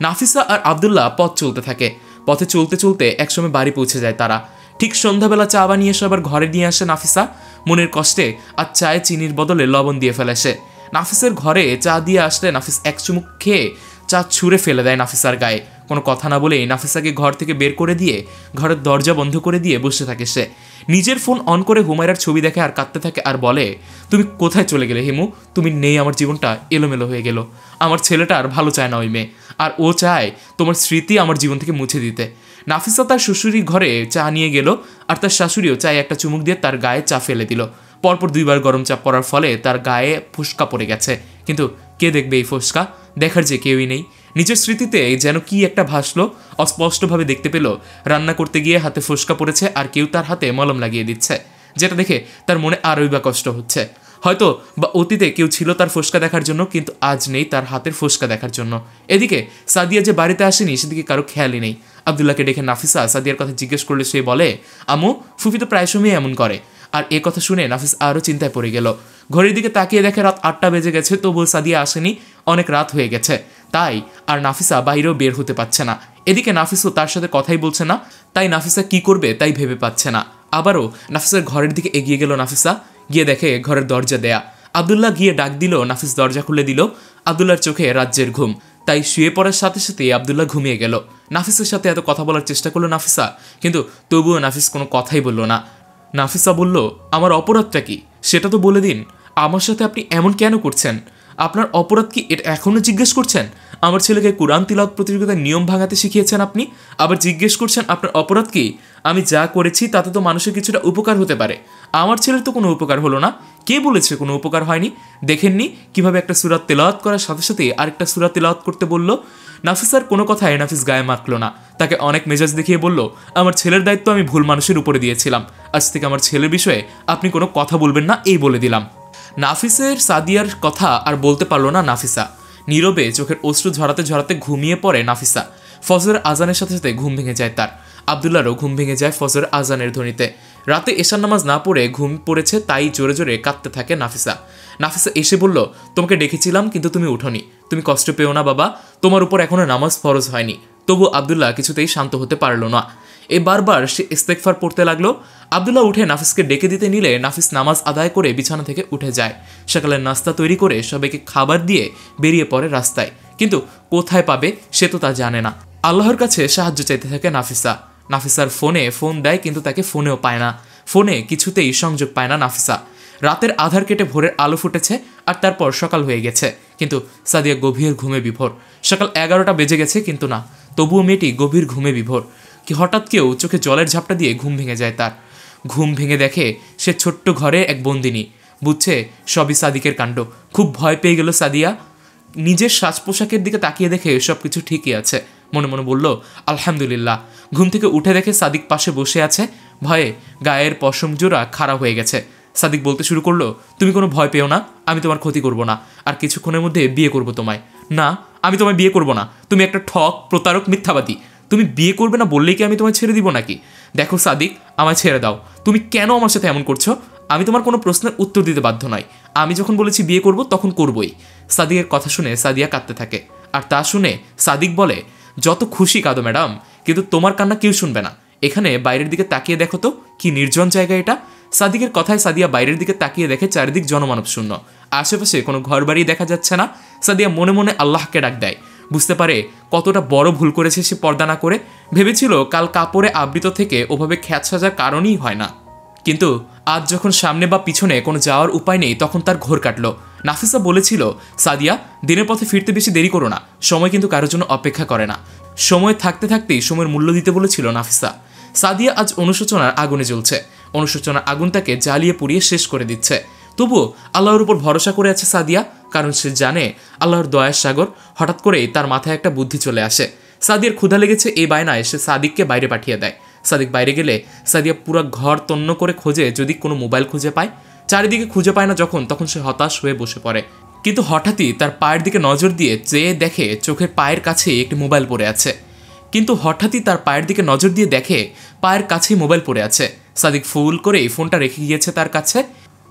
নাফিসা আর আবদুল্লাহ পথ চলতে থাকে। পথে চলতে চলতে একসময় বাড়ি পৌঁছে যায় তারা। ঠিক সন্ধ্যাবেলা চা বানিয়ে এসে আবার ঘরে নিয়ে আসে নাফিসা। মনের কষ্টে আর চায়ে চিনির বদলে লবণ দিয়ে ফেলে সে। নাফিসের ঘরে চা দিয়ে আসলে নাফিস এক চুমুক খেয়ে চা ছুঁড়ে ফেলে দেয় নাফিসার গায়ে। কোনো কথা না বলেই নাফিসাকে ঘর থেকে বের করে দিয়ে ঘরের দরজা বন্ধ করে দিয়ে বসে থাকে সে। নিজের ফোন অন করে হুমায়রার ছবি দেখে আর কাঁদতে থাকে, আর বলে, তুমি কোথায় চলে গেলে হিমু? তুমি নেই, আমার জীবনটা এলোমেলো হয়ে গেল। আমার ছেলেটা আর ভালো চায় না ওই মেয়ে, আর ও চায় তোমার স্মৃতি আমার জীবন থেকে মুছে দিতে। নাফিসা তার শ্বশুরির ঘরে চা নিয়ে গেল, আর তার শাশুড়িও চায়ে একটা চুমুক দিয়ে তার গায়ে চা ফেলে দিল। পরপর 2 বার গরম চা পড়ার ফলে তার গায়ে ফোস্কা পড়ে গেছে, কিন্তু কে দেখবে এই ফোস্কা? দেখার যে কেউই নেই। নিজের স্মৃতিতে যেন কি একটা ভাসলো, অস্পষ্টভাবে দেখতে পেল রান্না করতে গিয়ে হাতে ফোস্কা পড়েছে আর কেউ তার হাতে মলম লাগিয়ে দিচ্ছে, যেটা দেখে তার মনে আরোই বা কষ্ট হচ্ছে। হয়তো বা অতীতে কেউ ছিল তার ফোস্কা দেখার জন্য, কিন্তু আজ নেই তার হাতের ফোস্কা দেখার জন্য। এদিকে সাদিয়া যে বাড়িতে আসেনি সেদিকে কারো খেয়ালই নেই। আবদুল্লাহকে ডেকে নাফিসা সাদিয়ার কথা জিজ্ঞেস করলে সে বলে, আম্মু, ফুফি তো প্রায় সময় এমন করে। আর এ কথা শুনে নাফিস আরও চিন্তায় পড়ে গেল। ঘড়ির দিকে তাকিয়ে দেখে রাত 8টা বেজে গেছে, তবুও সাদিয়া আসেনি, অনেক রাত হয়ে গেছে। তাই আর নাফিসা বাইরেও বের হতে পারছে না। এদিকে নাফিসও তার সাথে কথাই বলছে না, তাই নাফিসা কি করবে তাই ভেবে পাচ্ছে না। আবারও নাফিসার ঘরের দিকে এগিয়ে গেল নাফিসা। গিয়ে দেখে ঘরের দরজা দেয়া। আবদুল্লাহ গিয়ে ডাক দিল, নাফিস দরজা খুলে দিল। আবদুল্লাহর চোখে রাজ্যের ঘুম, তাই শুয়ে পড়ার সাথে সাথে আবদুল্লাহ ঘুমিয়ে গেল। নাফিসের সাথে এত কথা বলার চেষ্টা করলো নাফিসা, কিন্তু তবুও নাফিস কোনো কথাই বলল না। নাফিসা বলল, আমার অপরাধটা কি সেটা তো বলে দিন। আমার সাথে আপনি এমন কেন করছেন? আপনার অপরাধ কি এটা এখনও জিজ্ঞেস করছেন? আমার ছেলেকে কোরআন তিলাওয়াত প্রতিযোগিতার নিয়ম ভাঙাতে শিখিয়েছেন আপনি, আবার জিজ্ঞেস করছেন আপনার অপরাধ কি? আমি যা করেছি তাতে তো মানুষের কিছুটা উপকার হতে পারে, আমার ছেলের তো কোনো উপকার হলো না। কে বলেছে কোনো উপকার হয়নি? দেখেননি কিভাবে একটা সূরা তেলাওয়াত করার সাথে সাথে আরেকটা সূরা তেলাওয়াত করতে বলল? নাফিসার কোনো কথায় নাফিস গায়ে মাখলো না, তাকে অনেক মেজাজ দেখিয়ে বলল, আমার ছেলের দায়িত্ব আমি ভুল মানুষের উপরে দিয়েছিলাম, আজ থেকে আমার ছেলের বিষয়ে আপনি কোনো কথা বলবেন না, এই বলে দিলাম। নাফিসের সাদিয়ার কথা আর বলতে পারল না নাফিসা। নীরবে চোখের অশ্রু ঝরাতে ঝরাতে ঘুমিয়ে পড়ে নাফিসা। ফজরের আজানের সাথে সাথে ঘুম ভেঙে যায় তার। আবদুল্লাহরও ঘুম ভেঙে যায় ফজরের আজানের ধ্বনিতে। রাতে এশার নামাজ না পড়ে ঘুম পড়েছে, তাই জোরে জোরে কাঁদতে থাকে নাফিসা। নাফিসা এসে বলল, তোমাকে ডেকেছিলাম কিন্তু তুমি উঠোনি, তুমি কষ্ট পেও না বাবা, তোমার উপর এখনো নামাজ ফরজ হয়নি। তবু আবদুল্লাহ কিছুতেই শান্ত হতে পারল না। বারবার সে ইস্তেগফার পড়তে লাগলো। আবদুল্লাহ উঠে নাফিসকে ডেকে দিতে নিলে নাফিস নামাজ আদায় করে বিছানা থেকে উঠে যায়। সকালের নাস্তা তৈরি করে সবাইকে খাবার দিয়ে বেরিয়ে পড়ে রাস্তায়, কিন্তু কোথায় পাবে সে তো তা জানে না। আল্লাহর কাছে সাহায্য চাইতে থাকে নাফিসা। নাফিসার ফোনে ফোন দেয় কিন্তু তাকে ফোনেও পায় না, ফোনে কিছুতেই সংযোগ পায় না নাফিসা। রাতের আধার কেটে ভোরের আলো ফুটেছে আর তারপর সকাল হয়ে গেছে, কিন্তু সাদিয়া গভীর ঘুমে বিভোর। সকাল 11টা বেজে গেছে কিন্তু না, তবুও মেয়েটি গভীর ঘুমে বিভোর। কি হঠাৎ কেউ চোখে জলের ঝাপটা দিয়ে ঘুম ভেঙে যায় তার। ঘুম ভেঙে দেখে সে ছোট্ট ঘরে এক বন্দিনী। বুঝছে সবই সাদিকের কাণ্ড। খুব ভয় পেয়ে গেল সাদিয়া। নিজের সাজ পোশাকের দিকে তাকিয়ে দেখে সব কিছু ঠিকই আছে। মনে মনে বলল আলহামদুলিল্লাহ। ঘুম থেকে উঠে দেখে সাদিক পাশে বসে আছে। ভয়ে গায়ের পশম জোড়া খাড়া হয়ে গেছে। সাদিক বলতে শুরু করলো, তুমি কোনো ভয় পেও না, আমি তোমার ক্ষতি করব না, আর কিছুক্ষণের মধ্যে বিয়ে করব তোমায়। না, আমি তোমায় বিয়ে করব না, তুমি একটা ঠক, প্রতারক, মিথ্যাবাদী। তুমি বিয়ে করবে না বললেই কি আমি তোমায় ছেড়ে দিব নাকি? দেখো সাদিক, আমায় ছেড়ে দাও। তুমি কেন আমার সাথে এমন করছো? আমি তোমার কোনো প্রশ্নের উত্তর দিতে বাধ্য নই। আমি যখন বলেছি বিয়ে করব তখন করবই। সাদিকের কথা শুনে সাদিয়া কাঁদতে থাকে, আর তা শুনে সাদিক বলে, যত খুশি কাঁদো ম্যাডাম, কিন্তু তোমার কান্না কেউ শুনবে না। এখানে বাইরের দিকে তাকিয়ে দেখো তো, কি নির্জন জায়গা এটা। সাদিকের কথায় সাদিয়া বাইরের দিকে তাকিয়ে দেখে চারিদিক জনমানব শূন্য, আশেপাশে কোনো ঘর বাড়ি দেখা যাচ্ছে না। সাদিয়া মনে মনে আল্লাহকে ডাক দেয়। বুঝতে পারে কতটা বড় ভুল করেছে সে পর্দা না করে। ভেবেছিল কাল কাপড়ে আবৃত থেকে ওভাবে খ্যাত সাজার কারণই হয় না, কিন্তু আজ যখন সামনে বা পিছনে কোনো যাওয়ার উপায় নেই তখন তার ঘোর কাটল। নাফিসা বলেছিল, সাদিয়া দিনের পথে ফিরতে বেশি দেরি করো না, সময় কিন্তু কারোর জন্য অপেক্ষা করে না। সময় থাকতে থাকতেই সময়ের মূল্য দিতে বলেছিল নাফিসা। সাদিয়া আজ অনুশোচনার আগুনে জ্বলছে। অনুশোচনার আগুনটাকে জ্বালিয়ে পুড়িয়ে শেষ করে দিচ্ছে। তবুও আল্লাহর উপর ভরসা করে আছে সাদিয়া, কারণ সে জানে আল্লাহর দয়ার সাগর। হঠাৎ করেই তার মাথায় একটা বুদ্ধি চলে আসে। সাদিয়ার ক্ষুধা লেগেছে, এই বায়নায় সে সাদিককে বাইরে পাঠিয়ে দেয়। সাদিক বাইরে গেলে সাদিয়া পুরো ঘর তন্ন করে খোঁজে যদি কোনো মোবাইল খুঁজে পায়। চারিদিকে খুঁজে পায় না তখন সে হতাশ হয়ে বসে পড়ে। কিন্তু হঠাৎই তার পায়ের দিকে নজর দিয়ে চেয়ে দেখে চোখের পায়ের কাছেই একটি মোবাইল পড়ে আছে। পায়ের কাছেই মোবাইল পড়ে আছে। সাদিক ফুল করে ফোনটা রেখে গিয়েছে তার কাছে।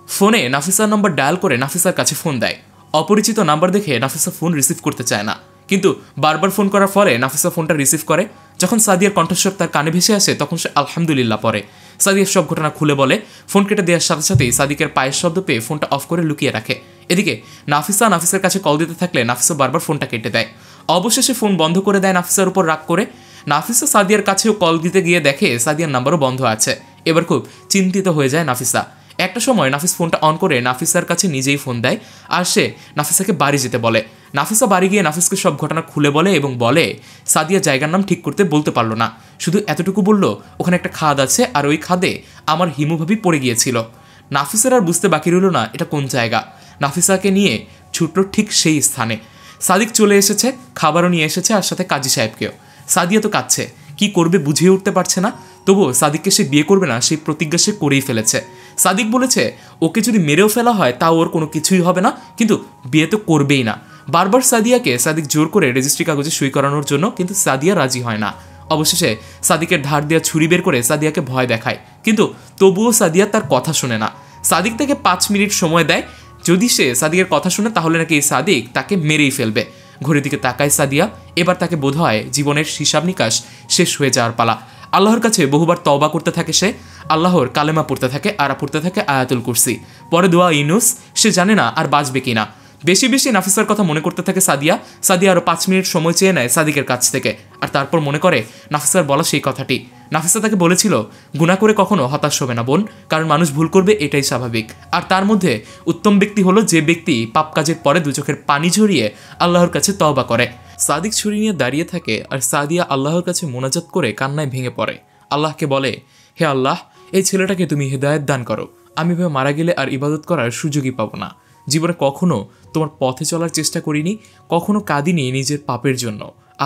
ফোনে নাফিসার নম্বর ডায়াল করে নাফিসার কাছে ফোন দেয়। অপরিচিত নাম্বার দেখে নাফিসা ফোন রিসিভ করতে চায় না, কিন্তু বারবার ফোন করার ফলে নাফিসা ফোনটা রিসিভ করে। যখন সাদিয়ার কণ্ঠস্বর তার কানে ভেসে আসে তখন সে আলহামদুলিল্লাহ পড়ে। সাদিয়ার সব ঘটনা খুলে বলে। ফোন কেটে দেওয়ার সাথে সাথেই সাদিকের পায়ের শব্দ পেয়ে ফোনটা অফ করে লুকিয়ে রাখে। এদিকে নাফিসার কাছে কল দিতে থাকলে নাফিসা বারবার ফোনটা কেটে দেয়। অবশেষে ফোন বন্ধ করে দেয় নাফিসার উপর রাগ করে। নাফিসা সাদিয়ার কাছেও কল দিতে গিয়ে দেখে সাদিয়ার নাম্বারও বন্ধ আছে। এবার খুব চিন্তিত হয়ে যায় নাফিসা। একটা সময় নাফিস ফোনটা অন করে নাফিসার কাছে নিজেই ফোন দেয়, আর সে নাফিসাকে বাড়ি যেতে বলে। নাফিসা বাড়ি গিয়ে নাফিসকে সব ঘটনা খুলে বলে এবং বলে সাদিয়া জায়গার নাম ঠিক করতে বলতে পারলো না, শুধু এতটুকু বলল ওখানে একটা খাদ আছে আর ওই খাদে আমার হিমুভাবি পড়ে গিয়েছিল। নাফিসার আর বুঝতে বাকি রইল না এটা কোন জায়গা। নাফিসাকে নিয়ে ছুটল ঠিক সেই স্থানে। সাদিক চলে এসেছে, খাবারও নিয়ে এসেছে, আর সাথে কাজী সাহেবকেও। সাদিয়া তো কাঁদছে, কি করবে বুঝিয়ে উঠতে পারছে না। তবুও সাদিককে সে বিয়ে করবে না সেই প্রতিজ্ঞা সে করেই ফেলেছে। সাদিক বলেছে ওকে যদি মেরেও ফেলা হয় তাও ওর কোনো কিছুই হবে না, কিন্তু বিয়ে তো করবেই না। বারবার সাদিক জোর করে রেজিস্ট্রি কাগজে সই করানোর জন্য, কিন্তু সাদিয়া রাজি হয় না। অবশেষে সাদিকের ধার দেওয়া ছুরি বের করে সাদিয়াকে ভয় দেখায়, কিন্তু তবুও সাদিয়া তার কথা শুনে না। সাদিক তাকে 5 মিনিট সময় দেয়, যদি সে সাদিকের কথা শুনে তাহলে নাকি সাদিক তাকে মেরেই ফেলবে। ঘড়ির দিকে তাকায় সাদিয়া। এবার তাকে বোধ হয় জীবনের হিসাব নিকাশ শেষ হয়ে যাওয়ার পালা। আল্লাহর কাছে বহুবার তওবা করতে থাকে সে, আল্লাহর কালেমা পড়তে থাকে আর পড়তে থাকে আয়াতুল কুরসি, পরে দোয়া ইউনুস। সে জানে না আর বাঁচবে কিনা। বেশি বেশি নাফিসার কথা মনে করতে থাকে সাদিয়া। আরও 5 মিনিট সময় চেয়ে নেয় সাদিকের কাছ থেকে, আর তারপর মনে করে নাফিসার বলা সেই কথাটি। নাফিসা তাকে বলেছিল গুনাহ করে কখনো হতাশ হবে না বোন, কারণ মানুষ ভুল করবে, এটাই স্বাভাবিক। আর তার মধ্যে উত্তম ব্যক্তি হলো যে ব্যক্তি পাপ কাজের পরে 2 চোখের পানি ঝরিয়ে আল্লাহর কাছে তওবা করে। সাদিক ছুরি নিয়ে দাঁড়িয়ে থাকে আর সাদিয়া আল্লাহর কাছে মোনাজাত করে কান্নায় ভেঙে পড়ে। আল্লাহকে বলে, হে আল্লাহ, এই ছেলেটাকে তুমি হেদায়েত দান করো। আমি ভেবে মারা গেলে আর ইবাদত করার সুযোগই পাবো না। জীবনে কখনো তোমার পথে চলার চেষ্টা করিনি, কখনো কাঁদিনি নিজের পাপের জন্য।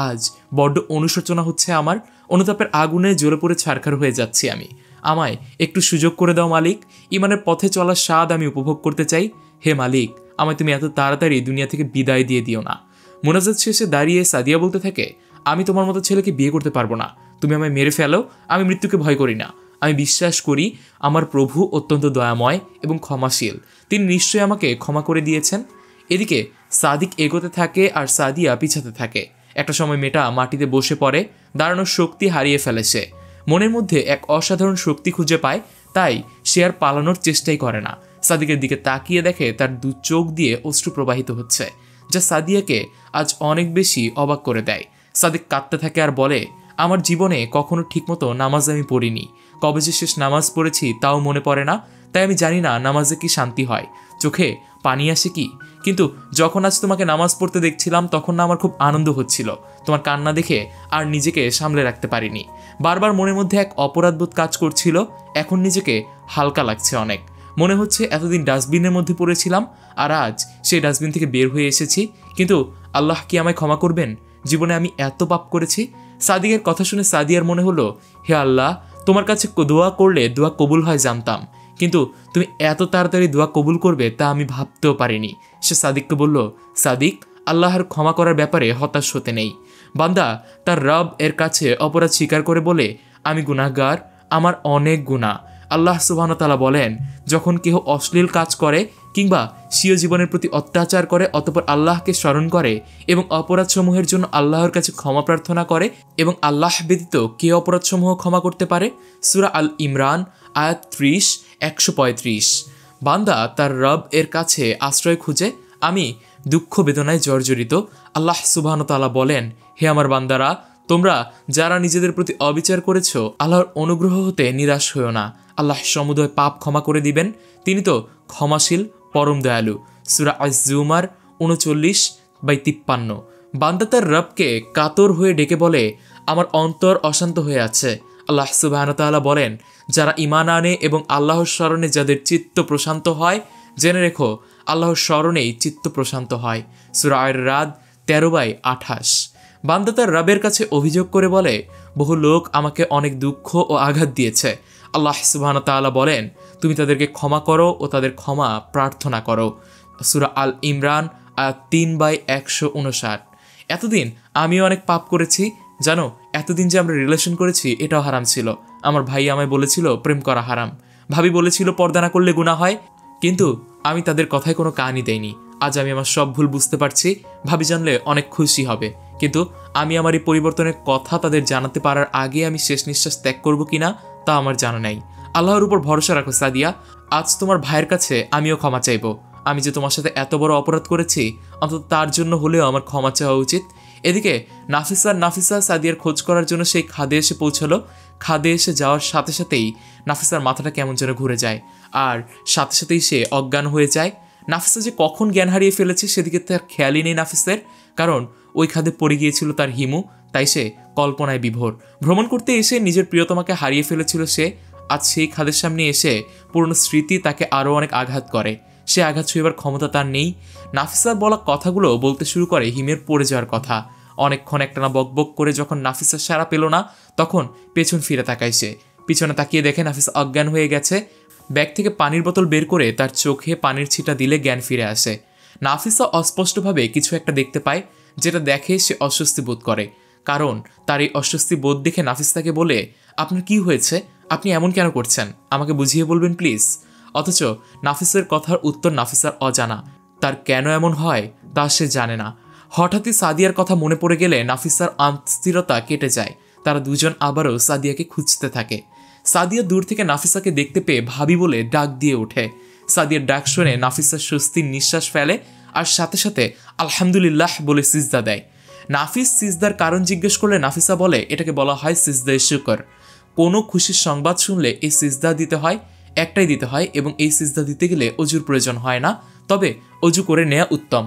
আজ বড্ড অনুশোচনা হচ্ছে আমার। অনুতাপের আগুনে জ্বলে পড়ে ছারখার হয়ে যাচ্ছি আমি। আমায় একটু সুযোগ করে দাও মালিক। ইমানের পথে চলার স্বাদ আমি উপভোগ করতে চাই। হে মালিক, আমায় তুমি এত তাড়াতাড়ি দুনিয়া থেকে বিদায় দিয়ে দিও না। মোনাজাত শেষে দাঁড়িয়ে সাদিয়া বলতে থাকে, আমি তোমার মতো ছেলেকে বিয়ে করতে পারবো না। তুমি আমায় মেরে ফেলো, আমি মৃত্যুকে ভয় করি না। আমি বিশ্বাস করি আমার প্রভু অত্যন্ত দয়াময় এবং ক্ষমাশীল। তিনি নিশ্চয়ই আমাকে ক্ষমা করে দিয়েছেন। এদিকে সাদিক এগোতে থাকে আর সাদিয়া পিছাতে থাকে। একটা সময় মেয়েটা মাটিতে বসে পড়ে, দাঁড়ানোর শক্তি হারিয়ে ফেলে সে। মনের মধ্যে এক অসাধারণ শক্তি খুঁজে পায়, তাই সে আর পালানোর চেষ্টাই করে না। সাদিকের দিকে তাকিয়ে দেখে তার দু চোখ দিয়ে অশ্রু প্রবাহিত হচ্ছে, যা সাদিয়াকে আজ অনেক বেশি অবাক করে দেয়। সাদিক কাঁদতে থাকে আর বলে, আমার জীবনে কখনো ঠিকমতো নামাজ আমি পড়িনি। কবে যে শেষ নামাজ পড়েছি তাও মনে পড়ে না। তাই আমি জানি না নামাজে কি শান্তি হয়, চোখে পানি আসে কি। কিন্তু যখন আজ তোমাকে নামাজ পড়তে দেখছিলাম তখন না আমার খুব আনন্দ হচ্ছিল। তোমার কান্না দেখে আর নিজেকে সামলে রাখতে পারিনি। বারবার মনের মধ্যে এক অপরাধবোধ কাজ করছিল। এখন নিজেকে হালকা লাগছে অনেক। মনে হচ্ছে এতদিন ডাস্টবিনের মধ্যে পড়েছিলাম আর আজ সেই ডাস্টবিন থেকে বের হয়ে এসেছি। কিন্তু আল্লাহ কি আমায় ক্ষমা করবেন? জীবনে আমি এত পাপ করেছি। সাদিকের কথা শুনে সাদিয়ার মনে হলো, হে আল্লাহ, তোমার কাছে দোয়া করলে দোয়া কবুল হয় জানতাম, কিন্তু তুমি এত তাড়াতাড়ি দোয়া কবুল করবে তা আমি ভাবতেও পারিনি। সে সাদিককে বলল, সাদিক, আল্লাহর ক্ষমা করার ব্যাপারে হতাশ হতে নেই। বান্দা তার রব এর কাছে অপরাধ স্বীকার করে বলে, আমি গুনাহগার, আমার অনেক গুনাহ। আল্লাহ সুবহানাহু ওয়া তাআলা বলেন, যখন কেহ অশ্লীল কাজ করে কিংবা স্বীয় জীবনের প্রতি অত্যাচার করে অতঃপর আল্লাহকে স্মরণ করে এবং অপরাধসমূহের জন্য আল্লাহর কাছে ক্ষমা প্রার্থনা করে এবং আল্লাহ ব্যতীত কে অপরাধসমূহ ক্ষমা করতে পারে? সূরা আল ইমরান আয়াত 30-135। বান্দা তার রব এর কাছে আশ্রয় খুঁজে। আমি দুঃখ বেদনায় জর্জরিত। আল্লাহ সুবহানাহু ওয়া তাআলা বলেন, হে আমার বান্দারা, তোমরা যারা নিজেদের প্রতি অবিচার করেছো, আল্লাহর অনুগ্রহ হতে নিরাশ হইও না। আল্লাহ সমুদয় পাপ ক্ষমা করে দিবেন। তিনি তো ক্ষমাশীল, পরম দয়ালু। সূরা আজ-জুমার 39/53। বান্দা তার রবকে কাতর হয়ে ডেকে বলে, আমার অন্তর অশান্ত হয়ে আছে। আল্লাহ সুবহানাহু ওয়া তাআলা বলেন, যারা ঈমান আনে এবং আল্লাহর স্মরণে যাদের চিত্ত প্রশান্ত হয়, জেনে রেখো আল্লাহর স্মরণেই চিত্ত প্রশান্ত হয়। সূরা আর-রাদ 13/28। বান্দা তার রবের কাছে অভিযোগ করে বলে, বহু লোক আমাকে অনেক দুঃখ ও আঘাত দিয়েছে। আল্লাহ সুবহানাহু ওয়া তাআলা বলেন, তুমি তাদেরকে ক্ষমা করো ও তাদের ক্ষমা প্রার্থনা করো। সূরা আল ইমরান আয়াত 3/159। এতদিন আমিও অনেক পাপ করেছি জানো। এতদিন যে আমরা রিলেশন করেছি এটাও হারাম ছিল। আমার ভাই আমায় বলেছিল প্রেম করা হারাম, ভাবি বলেছিল পর্দা না করলে গুনাহ হয়, কিন্তু আমি তাদের কথায় কোনো কানই দেইনি। আজ আমি আমার সব ভুল বুঝতে পারছি। ভাবি জানলে অনেক খুশি হবে, কিন্তু আমি আমার এই পরিবর্তনের কথা তাদের জানাতে পারার আগে আমি শেষ নিঃশ্বাস ত্যাগ করব কিনা তা আমার জানা নাই। আল্লাহর উপর ভরসা রাখো সাদিয়া। আজ তোমার ভাইয়ের কাছে আমিও ক্ষমা চাইব। আমি যে তোমার সাথে এত বড় অপরাধ করেছি, অন্তত তার জন্য হলেও আমার ক্ষমা চাওয়া উচিত। এদিকে নাফিসা সাদিয়ার খোঁজ করার জন্য সেই খাদে এসে পৌঁছালো। খাদে এসে যাওয়ার সাথে সাথেই নাফিসার মাথাটা কেমন যেন ঘুরে যায় আর সাথে সাথেই সে অজ্ঞান হয়ে যায়। নাফিসা যে কখন জ্ঞান হারিয়ে ফেলেছে সেদিকে তার খেয়ালই নেই নাফিসের, কারণ ওই খাদে পড়ে গিয়েছিল তার হিমু। তাই সে কল্পনায় বিভোর। ভ্রমণ করতে এসে নিজের প্রিয়তমাকে হারিয়ে ফেলেছিল সে। আজ সেই খাদের সামনে এসে পুরনো স্মৃতি তাকে আরও অনেক আঘাত করে। সে আঘাত ছুঁয়েবার ক্ষমতা তার নেই। নাফিসার বলা কথাগুলো বলতে শুরু করে হিমের পড়ে যাওয়ার কথা। অনেকক্ষণ একটানা বকবক করে যখন নাফিসা সাড়া পেল না, তখন পেছন ফিরে তাকায় সে। পিছনে তাকিয়ে দেখে নাফিসা অজ্ঞান হয়ে গেছে। ব্যাগ থেকে পানির বোতল বের করে তার চোখে পানির ছিটা দিলে জ্ঞান ফিরে আসে। নাফিসা অস্পষ্টভাবে কিছু একটা দেখতে পায়, যেটা দেখে সে অস্বস্তি বোধ করে। কারণ তার এই অস্বস্তি বোধ দেখে নাফিস তাকে বলে, আপনার কি হয়েছে? আপনি এমন কেন করছেন? আমাকে বুঝিয়ে বলবেন প্লিজ। অথচ নাফিসের কথার উত্তর নাফিসার অজানা। তার কেন এমন হয় তা সে জানে না। হঠাৎই সাদিয়ার কথা মনে পড়ে গেলে নাফিসার অস্থিরতা কেটে যায়। তারা দুজন আবারও সাদিয়াকে খুঁজতে থাকে। সাদিয়া দূর থেকে নাফিসাকে দেখতে পেয়ে ভাবি বলে ডাক দিয়ে ওঠে। সাদিয়ার ডাক শুনে নাফিসা স্বস্তির নিঃশ্বাস ফেলে আর সাথে সাথে আলহামদুলিল্লাহ বলে সিজদা দেয়। নাফিস সিজদার কারণ জিজ্ঞেস করলে নাফিসা বলে, এটাকে বলা হয় সিজদায়ে শুকর। কোনো খুশির সংবাদ শুনলে এই সিজদা দিতে হয়, একটাই দিতে হয়, এবং এই সিজদা দিতে গেলে অজুর প্রয়োজন হয় না, তবে অজু করে নেওয়া উত্তম।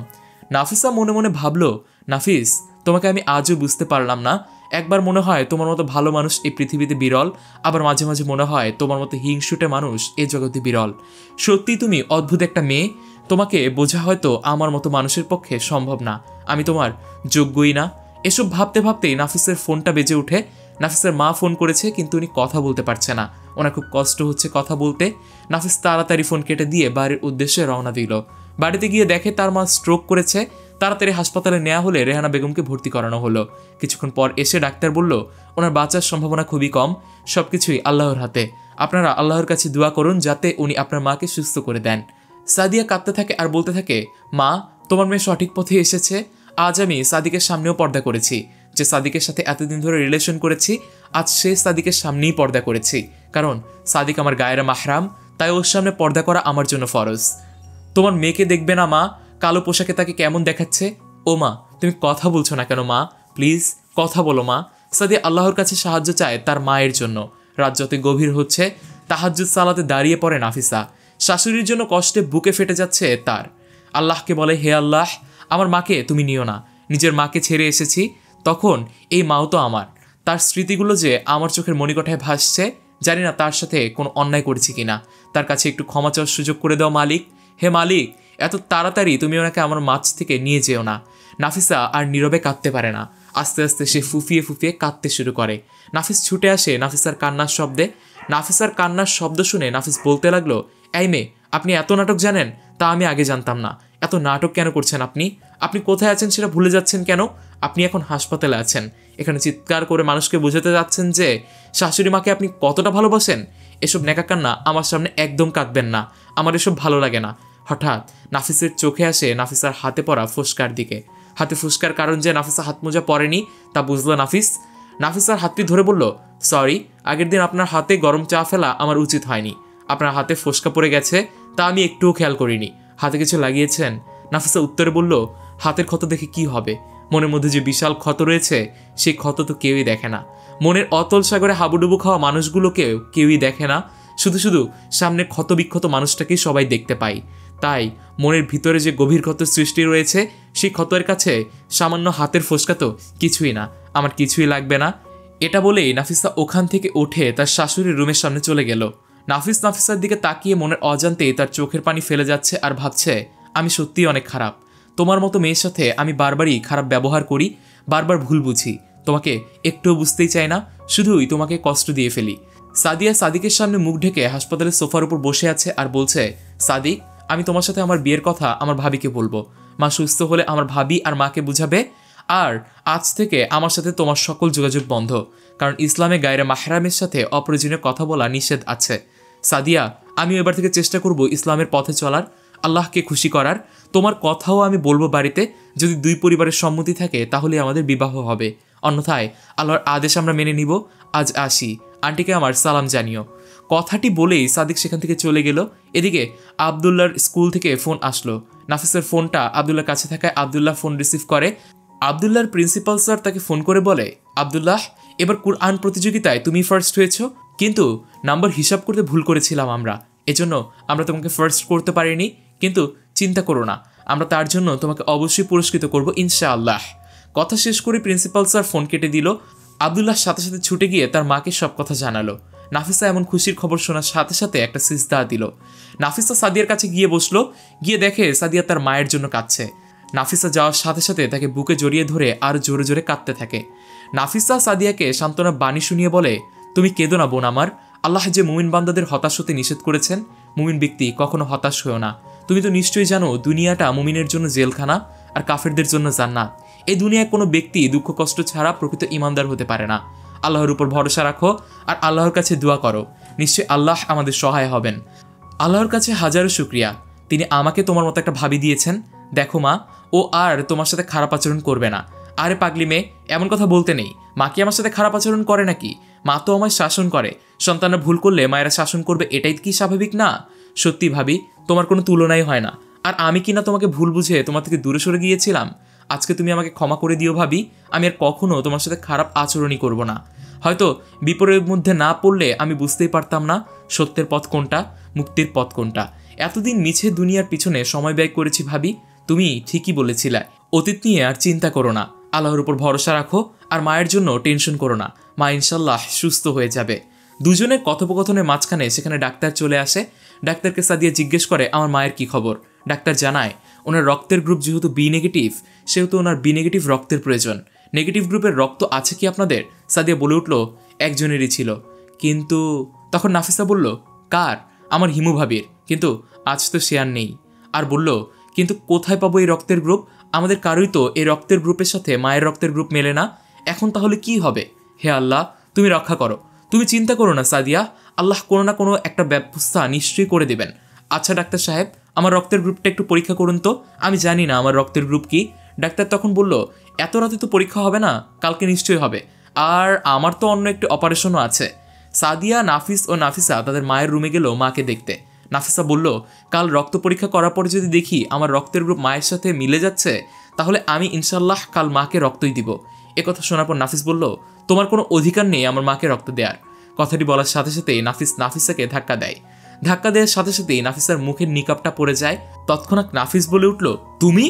নাফিসা মনে মনে ভাবল, নাফিস, তোমাকে আমি আজও বুঝতে পারলাম না। একবার মনে হয় তোমার মতো ভালো মানুষ এই পৃথিবীতে বিরল, আবার মাঝে মাঝে মনে হয় তোমার মতো হিংসুটে মানুষ এই জগতে বিরল। সত্যি তুমি অদ্ভুত একটা মেয়ে। তোমাকে বোঝা হয়তো আমার মতো মানুষের পক্ষে সম্ভব না। আমি তোমার যোগ্যই না। এসব ভাবতে ভাবতেই নাফিসের ফোনটা বেজে উঠে। নাফিসের মা ফোন করেছে, কিন্তু উনি কথা বলতে পারছে না। ওনার খুব কষ্ট হচ্ছে কথা বলতে। নাফিস তাড়াতাড়ি ফোন কেটে দিয়ে বাড়ির উদ্দেশ্যে রওনা দিল। বাড়িতে গিয়ে দেখে তার মা স্ট্রোক করেছে। তাড়াতাড়ি হাসপাতালে নেওয়া হলে রেহানা বেগমকে ভর্তি করানো হলো। কিছুক্ষণ পর এসে ডাক্তার বলল, ওনার বাঁচার সম্ভাবনা খুবই কম। সবকিছুই আল্লাহর হাতে। আপনারা আল্লাহর কাছে দোয়া করুন যাতে উনি আপনার মাকে সুস্থ করে দেন। সাদিয়া কাঁদতে থাকে আর বলতে থাকে, মা, তোমার মেয়ে সঠিক পথে এসেছে। আজ আমি সাদিকের সামনেও পর্দা করেছি। যে সাদিকের সাথে এতদিন ধরে রিলেশন করেছি, আজ সে সাদিকের সামনেই পর্দা করেছি। কারণ সাদিক আমার গায়ের মাহরাম, তাই ওর সামনে পর্দা করা আমার জন্য ফরজ। তোমার মেয়েকে দেখবে না মা, কালো পোশাকে তাকে কেমন দেখাচ্ছে। ও মা, তুমি কথা বলছো না কেন মা? প্লিজ কথা বলো মা। সাদিয়া আল্লাহর কাছে সাহায্য চায় তার মায়ের জন্য। রাত যত গভীর হচ্ছে, তাহাজ্জুদ সালাতে দাঁড়িয়ে পড়ে নাফিসা। শাশুড়ির জন্য কষ্টে বুকে ফেটে যাচ্ছে তার। আল্লাহকে বলে, হে আল্লাহ, আমার মাকে তুমি নিও না। নিজের মাকে ছেড়ে এসেছি, তখন এই মাও তো আমার। তার স্মৃতিগুলো যে আমার চোখের মণিকোঠায় ভাসছে, জানি না তার সাথে কোনো অন্যায় করেছি কিনা। তার কাছে একটু ক্ষমা চাওয়ার সুযোগ করে দাও মালিক। হে মালিক, এত তাড়াতাড়ি তুমি ওনাকে আমার মাছ থেকে নিয়ে যেও না। নাফিসা আর নীরবে কাঁদতে পারে না। আস্তে আস্তে সে ফুফিয়ে ফুফিয়ে কাঁদতে শুরু করে। নাফিস ছুটে আসে নাফিসার কান্নার শব্দে। নাফিসার কান্নার শব্দ শুনে নাফিস বলতে লাগলো, এই মেয়ে, আপনি এত নাটক জানেন? তা আমি আগে জানতাম না। এত নাটক কেন করছেন আপনি? আপনি কোথায় আছেন সেটা ভুলে যাচ্ছেন কেন? আপনি এখন হাসপাতালে আছেন। এখানে চিৎকার করে মানুষকে বোঝাতে যাচ্ছেন যে শাশুড়ি মাকে আপনি কতটা ভালোবাসেন। এসব নেকা কান্না আমার সামনে একদম কাঁদবেন না। আমার এসব ভালো লাগে না। হঠাৎ নাফিসের চোখে আসে নাফিসার হাতে পড়া ফুসকার দিকে। হাতে ফুসকার কারণ যে নাফিসা হাত মোজা পরেনি তা বুঝলো নাফিস। নাফিসার হাতটি ধরে বলল, সরি, আগের দিন আপনার হাতে গরম চা ফেলা আমার উচিত হয়নি। আপনার হাতে ফোসকা পড়ে গেছে, তা আমি একটুও খেয়াল করিনি। হাতে কিছু লাগিয়েছেন? নাফিসা উত্তরে বলল, হাতের ক্ষত দেখে কি হবে? মনের মধ্যে যে বিশাল ক্ষত রয়েছে, সেই ক্ষত তো কেউই দেখে না। মনের অতল সাগরে হাবুডুবু খাওয়া মানুষগুলোকেও কেউই দেখে না। শুধু শুধু সামনে ক্ষত বিক্ষত মানুষটাকেই সবাই দেখতে পায়। তাই মনের ভিতরে যে গভীর ক্ষত সৃষ্টি রয়েছে, সেই ক্ষতের কাছে সামান্য হাতের ফোসকা তো কিছুই না। আমার কিছুই লাগবে না। এটা বলেই নাফিসা ওখান থেকে উঠে তার শাশুড়ির রুমের সামনে চলে গেল। নাফিসার দিকে তাকিয়ে মনের অজান্তেই তার চোখের পানি ফেলে যাচ্ছে আর ভাবছে, আমি সত্যিই অনেক খারাপ। তোমার মতো মেয়ের সাথে আমি বারবারই খারাপ ব্যবহার করি, বারবার ভুল বুঝি। তোমাকে একটুও বুঝতেই চাই না, শুধুই তোমাকে কষ্ট দিয়ে ফেলি। সাদিয়া সাদিকের সামনে মুখ ঢেকে হাসপাতালের সোফার উপর বসে আছে আর বলছে, সাদিক, আমি তোমার সাথে আমার বিয়ের কথা আমার ভাবিকে বলবো। মা সুস্থ হলে আমার ভাবি আর মাকে বুঝাবে। আর আজ থেকে আমার সাথে তোমার সকল যোগাযোগ বন্ধ, কারণ ইসলামে গায়রে মাহরামের সাথে অপ্রয়োজনীয় কথা বলা নিষেধ আছে। সাদিয়া, আমিও এবার থেকে চেষ্টা করব ইসলামের পথে চলার, আল্লাহকে খুশি করার। তোমার কথাও আমি বলবো বাড়িতে। যদি দুই পরিবারের সম্মতি থাকে তাহলে আমাদের বিবাহ হবে, অন্যথায় আল্লাহর আদেশ আমরা মেনে নিব। আজ আসি, আন্টিকে আমার সালাম জানিও। কথাটি বলেই সাদিক সেখান থেকে চলে গেল। এদিকে আবদুল্লাহর স্কুল থেকে ফোন আসলো। নাফিসের ফোনটা আবদুল্লাহর কাছে থাকায় আবদুল্লাহ ফোন রিসিভ করে। আবদুল্লাহর প্রিন্সিপাল স্যার তাকে ফোন করে বলে, আবদুল্লাহ, এবার কুরআন প্রতিযোগিতায় তুমি ফার্স্ট হয়েছ, কিন্তু নাম্বার হিসাব করতে ভুল করেছিলাম আমরা, এজন্য আমরা তোমাকে ফার্স্ট করতে পারিনি। কিন্তু চিন্তা করো না, আমরা তার জন্য তোমাকে অবশ্যই পুরস্কৃত করব ইনশাআল্লাহ। কথা শেষ করে প্রিন্সিপাল স্যার ফোন কেটে দিল। আবদুল্লাহ সাথে সাথে ছুটে গিয়ে তার মাকে সব কথা জানালো। নাফিসা এমন খুশির খবর শোনার সাথে সাথে একটা সিজদা দিল। নাফিসা সাদিয়ার কাছে গিয়ে বসলো। গিয়ে দেখে সাদিয়া তার মায়ের জন্য কাঁদছে। নাফিসা যাওয়ার সাথে সাথে তাকে বুকে জড়িয়ে ধরে আরো জোরে জোরে কাঁদতে থাকে। নাফিসা সাদিয়াকে সান্ত্বনা বাণী শুনিয়ে বলে, তুমি কেঁদো না বোন আমার। আল্লাহ যে মুমিন বান্দাদের হতাশ হতে নিষেধ করেছেন, মুমিন ব্যক্তি কখনো হতাশ হয়েও না। তুমি তো নিশ্চয়ই জানো দুনিয়াটা মুমিনের জন্য জেলখানা আর কাফেরদের জন্য জান্নাত। এই দুনিয়ায় কোনো ব্যক্তি দুঃখ কষ্ট ছাড়া প্রকৃত ইমানদার হতে পারে না। আল্লাহর উপর ভরসা রাখো আর আল্লাহর কাছে দোয়া করো, নিশ্চয়ই আল্লাহ আমাদের সহায় হবেন। আল্লাহর কাছে হাজারো শুকরিয়া, তিনি আমাকে তোমার মতো একটা ভাবি দিয়েছেন। দেখো মা, ও আর তোমার সাথে খারাপ আচরণ করবে না। আরে পাগলি মেয়ে, এমন কথা বলতে নেই। মা কি আমার সাথে খারাপ আচরণ করে নাকি? মা তো আমায় শাসন করে। সন্তানরা ভুল করলে মায়েরা শাসন করবে, এটাই কি স্বাভাবিক না? সত্যি ভাবি, তোমার কোনো তুলনাই হয় না। আর আমি কি না তোমাকে ভুল বুঝে তোমার থেকে দূরে সরে গিয়েছিলাম? আজকে তুমি আমাকে ক্ষমা করে দিও ভাবি। আমি আর কখনো তোমার সাথে খারাপ আচরণই করব না। হয়তো বিপদের মধ্যে না পড়লে আমি বুঝতেই পারতাম না সত্যের পথ কোনটা, মুক্তির পথ কোনটা। এতদিন মিছে দুনিয়ার পিছনে সময় ব্যয় করেছি ভাবি। তুমি ঠিকই বলেছিলে, অতীত নিয়ে আর চিন্তা করো না, আল্লাহর উপর ভরসা রাখো আর মায়ের জন্য টেনশন করো না, মা ইনশাল্লাহ সুস্থ হয়ে যাবে। দুজনের কথোপকথনের মাঝখানে সেখানে ডাক্তার চলে আসে। ডাক্তারকে সাদিয়া জিজ্ঞেস করে আমার মায়ের কি খবর। ডাক্তার জানায় ওনার রক্তের গ্রুপ যেহেতু বি নেগেটিভ, সেহেতু ওনার বি নেগেটিভ রক্তের প্রয়োজন। নেগেটিভ গ্রুপের রক্ত আছে কি আপনাদের? সাদিয়া বলে উঠল একজনেরই ছিল। কিন্তু তখন নাফিসা বলল কার? আমার হিমু ভাবির, কিন্তু আজ তো সে আর নেই। আর বলল কিন্তু কোথায় পাবো এই রক্তের গ্রুপ? আমাদের কারোই তো এই রক্তের গ্রুপের সাথে মায়ের রক্তের গ্রুপ মেলে না। এখন তাহলে কি হবে? হে আল্লাহ, তুমি রক্ষা করো, তুমি চিন্তা করো না সাদিয়া, আল্লাহ কোনো না কোনো একটা ব্যবস্থা নিশ্চয়ই করে দেবেন। আচ্ছা ডাক্তার সাহেব, আমার রক্তের গ্রুপটা একটু পরীক্ষা করুন তো, আমি জানি না আমার রক্তের গ্রুপ কি। ডাক্তার তখন বলল এত রাতে তো পরীক্ষা হবে না, কালকে নিশ্চয়ই হবে, আর আমার তো অন্য একটি অপারেশনও আছে। সাদিয়া, নাফিস ও নাফিসা তাদের মায়ের রুমে গেল মাকে দেখতে। নাফিসা বলল কাল রক্ত পরীক্ষা করার পরে যদি দেখি আমার রক্তের গ্রুপ মায়ের সাথে মিলে যাচ্ছে, তাহলে আমি ইনশাল্লাহ কাল মাকে রক্তই দিব। একথা শোনার পর নাফিস বলল তোমার কোনো অধিকার নেই আমার মাকে রক্ত দেওয়ার। কথাটি বলার সাথে সাথেই নাফিস নাফিসাকে ধাক্কা দেয়। ধাক্কা দেওয়ার সাথে সাথেই নাফিসার মুখের নিকাবটা পড়ে যায়। তৎক্ষণাৎ নাফিস বলে উঠল তুমি?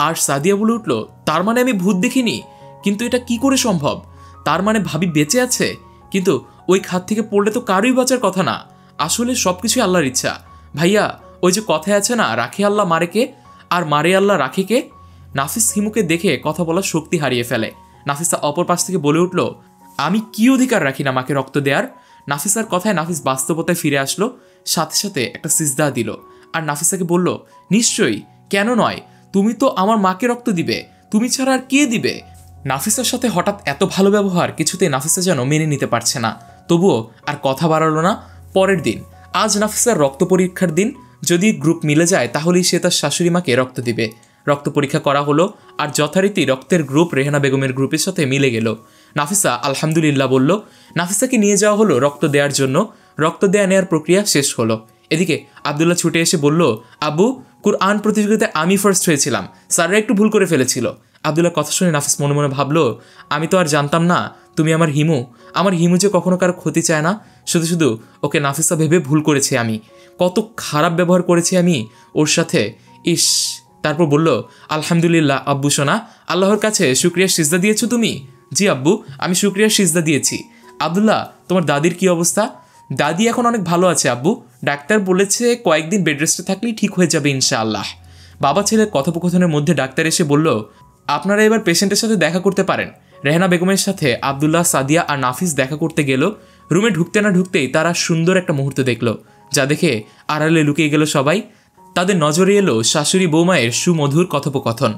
আর সাদিয়া বলে উঠল তার মানে আমি ভূত দেখিনি, কিন্তু এটা কি করে সম্ভব? তার মানে ভাবি বেঁচে আছে? কিন্তু ওই খাত থেকে পড়লে তো কারোই বাঁচার কথা না। আসলে সবকিছুই আল্লাহর ইচ্ছা ভাইয়া। ওই যে কথায় আছে না, রাখে আল্লাহ মারেকে আর মারে আল্লাহ রাখেকে। নাফিস হিমুকে দেখে কথা বলার শক্তি হারিয়ে ফেলে। নাফিসা অপর পাশ থেকে বলে উঠল আমি কি অধিকার রাখি না মাকে রক্ত দেওয়ার? নাফিসার কথায় নাফিস বাস্তবতায় ফিরে আসলো, সাথে সাথে একটা সিজদা দিল আর নাফিসাকে বলল নিশ্চয়ই, কেন নয়, তুমি তো আমার মাকে রক্ত দিবে, তুমি ছাড়া আর কে দিবে? নাফিসার সাথে হঠাৎ এত ভালো ব্যবহার কিছুতেই নাফিসা যেন মেনে নিতে পারছে না। তবুও আর কথা বাড়ালো না। পরের দিন, আজ নাফিসার রক্ত পরীক্ষার দিন। যদি গ্রুপ মিলে যায় তাহলেই সে তার শাশুড়ি মাকে রক্ত দিবে। রক্ত পরীক্ষা করা হলো আর যথারীতি রক্তের গ্রুপ রেহানা বেগমের গ্রুপের সাথে মিলে গেল। নাফিসা আলহামদুলিল্লাহ বলল। নাফিসাকে নিয়ে যাওয়া হলো রক্ত দেওয়ার জন্য। রক্ত দেওয়া নেওয়ার প্রক্রিয়া শেষ হলো। এদিকে আবদুল্লাহ ছুটে এসে বলল আব্বু, কুরআন প্রতিযোগিতায় আমি ফার্স্ট হয়েছিলাম, স্যাররা একটু ভুল করে ফেলেছিল। আবদুল্লাহ কথা শুনে নাফিস মনে মনে ভাবলো আমি তো আর জানতাম না তুমি আমার হিমু। আমার হিমু যে কখনো কারো ক্ষতি চায় না, শুধু শুধু ওকে নাফিসা ভেবে ভুল করেছি আমি। কত খারাপ ব্যবহার করেছি আমি ওর সাথে, ইস। তারপর বলল আলহামদুলিল্লাহ আব্বু সোনা, আল্লাহর কাছে শুকরিয়া সিজদা দিয়েছো তুমি? জি আব্বু, আমি শুকরিয়া সিজদা দিয়েছি। আবদুল্লাহ, তোমার দাদির কি অবস্থা? দাদি এখন অনেক ভালো আছে আব্বু, ডাক্তার বলেছে কয়েকদিন বেড রেস্টে থাকলেই ঠিক হয়ে যাবে ইনশাআল্লাহ। বাবা ছেলের কথোপকথনের মধ্যে ডাক্তার এসে বলল আপনারা এবার পেশেন্টের সাথে দেখা করতে পারেন। রেহানা বেগমের সাথে আবদুল্লাহ, সাদিয়া আর নাফিস দেখা করতে গেল। রুমে ঢুকতে না ঢুকতেই তারা সুন্দর একটা মুহূর্ত দেখল, যা দেখে আড়ালে লুকিয়ে গেল সবাই। তাদের নজরে এলো শাশুড়ি বৌমায়ের সুমধুর কথোপকথন।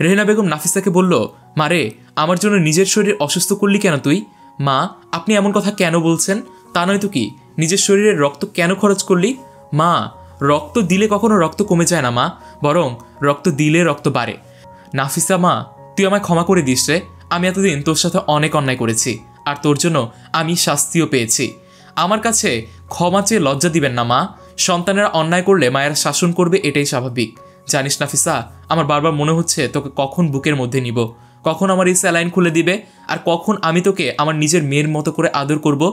রেহানা বেগম নাফিসাকে বলল মারে, আমার জন্য নিজের শরীর অসুস্থ করলি কেন তুই? মা, আপনি এমন কথা কেন বলছেন? তা নয় তো কি, নিজের শরীরের রক্ত কেন খরচ করলি? মা, রক্ত দিলে কখনো রক্ত কমে যায় না মা, বরং রক্ত দিলে রক্ত বাড়ে। নাফিসা মা, তুই আমায় ক্ষমা করে দিস রে। আমি এতদিন তোর সাথে অনেক অন্যায় করেছি, আর তোর জন্য আমি শাস্তিও পেয়েছি। আমার কাছে ক্ষমা চেয়ে লজ্জা দিবেন না মা। সন্তানেরা অন্যায় করলে মায়েরা শাসন করবে, এটাই স্বাভাবিক। জানিস নাফিসা, আমার বারবার মনে হচ্ছে তোকে কখন বুকের মধ্যে নিব, কখন আমার এই স্যালাইন খুলে দিবে, আর কখন আমি তোকে আমার নিজের মেয়ের মতো করে আদর করব।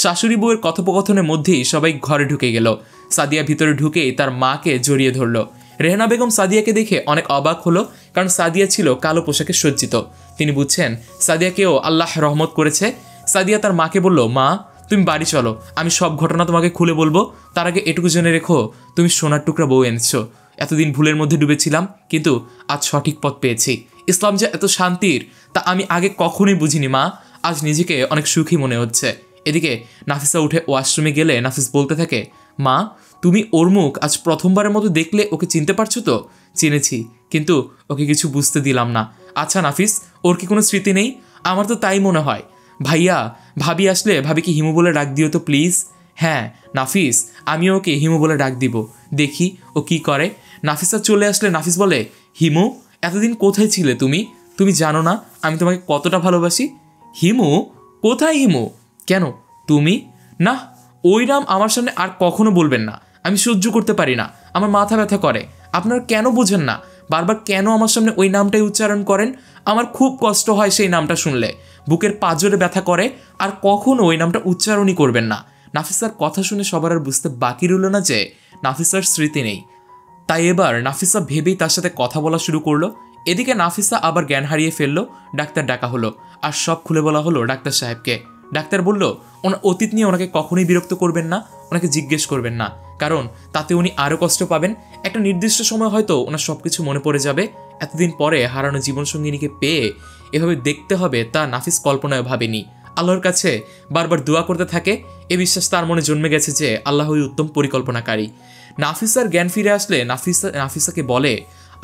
শাশুড়ি বউয়ের কথোপকথনের মধ্যেই সবাই ঘরে ঢুকে গেল। সাদিয়া ভিতরে ঢুকেই তার মাকে জড়িয়ে ধরল। রেহানা বেগম সাদিয়াকে দেখে অনেক অবাক হলো, কারণ সাদিয়া ছিল কালো পোশাকে সজ্জিত। তিনি বুঝছেন সাদিয়াকেও আল্লাহ রহমত করেছে। সাদিয়া তার মাকে বলল মা, তুমি বাড়ি চলো, আমি সব ঘটনা তোমাকে খুলে বলবো। তার আগে এটুকু জেনে রেখো, তুমি সোনার টুকরা বউ এনেছো। এতদিন ভুলের মধ্যে ডুবেছিলাম, কিন্তু আজ সঠিক পথ পেয়েছি। ইসলাম যে এত শান্তির তা আমি আগে কখনোই বুঝিনি মা। আজ নিজেকে অনেক সুখী মনে হচ্ছে। এদিকে নাফিসা উঠে ওয়াশরুমে গেলে নাফিস বলতে থাকে মা, তুমি ওর মুখ আজ প্রথমবারের মতো দেখলে ওকে চিনতে পারছো তো? চিনেছি, কিন্তু ওকে কিছু বুঝতে দিলাম না। আচ্ছা নাফিস, ওর কি কোনো স্মৃতি নেই? আমার তো তাই মনে হয়। ভাইয়া, ভাবি আসলে ভাবিকে হিমু বলে ডাক দিও তো প্লিজ। হ্যাঁ নাফিস, আমিও ওকে হিমু বলে ডাক দিব, দেখি ও কি করে। নাফিসা চলে আসলে নাফিস বলে হিমু, এতদিন কোথায় ছিলে তুমি? তুমি জানো না আমি তোমাকে কতটা ভালোবাসি? হিমু? কোথায় হিমু? কেন তুমি? না, ওই নাম আমার সামনে আর কখনো বলবেন না, আমি সহ্য করতে পারি না, আমার মাথা ব্যথা করে। আপনারা কেন বোঝেন না? বারবার কেন আমার সামনে ওই নামটাই উচ্চারণ করেন? আমার খুব কষ্ট হয় সেই নামটা শুনলে, বুকের পাঁজরে ব্যথা করে। আর কখনো ওই নামটা উচ্চারণই করবেন না। নাফিসার কথা শুনে সবার আর বুঝতে বাকি রইল না যে নাফিসার স্মৃতি নেই। তাই এবার নাফিসা ভেবেই তার সাথে কথা বলা শুরু করলো। এদিকে নাফিসা আবার জ্ঞান হারিয়ে ফেললো। ডাক্তার ডাকা হলো আর সব খুলে বলা হলো ডাক্তার সাহেবকে। ডাক্তার বলল ওনার অতীত নিয়ে ওনাকে কখনোই বিরক্ত করবেন না, ওনাকে জিজ্ঞেস করবেন না, কারণ তাতে উনি আরও কষ্ট পাবেন। একটা নির্দিষ্ট সময় হয়তো ওনার সব কিছু মনে পড়ে যাবে। এতদিন পরে হারানো জীবনসঙ্গিনীকে পেয়ে এভাবে দেখতে হবে তা নাফিস কল্পনায় ভাবেনি। আল্লাহর কাছে বারবার দোয়া করতে থাকে। এ বিশ্বাস তার মনে জন্মে গেছে যে আল্লাহই উত্তম পরিকল্পনাকারী। নাফিসার জ্ঞান ফিরে আসলে নাফিসাকে বলে,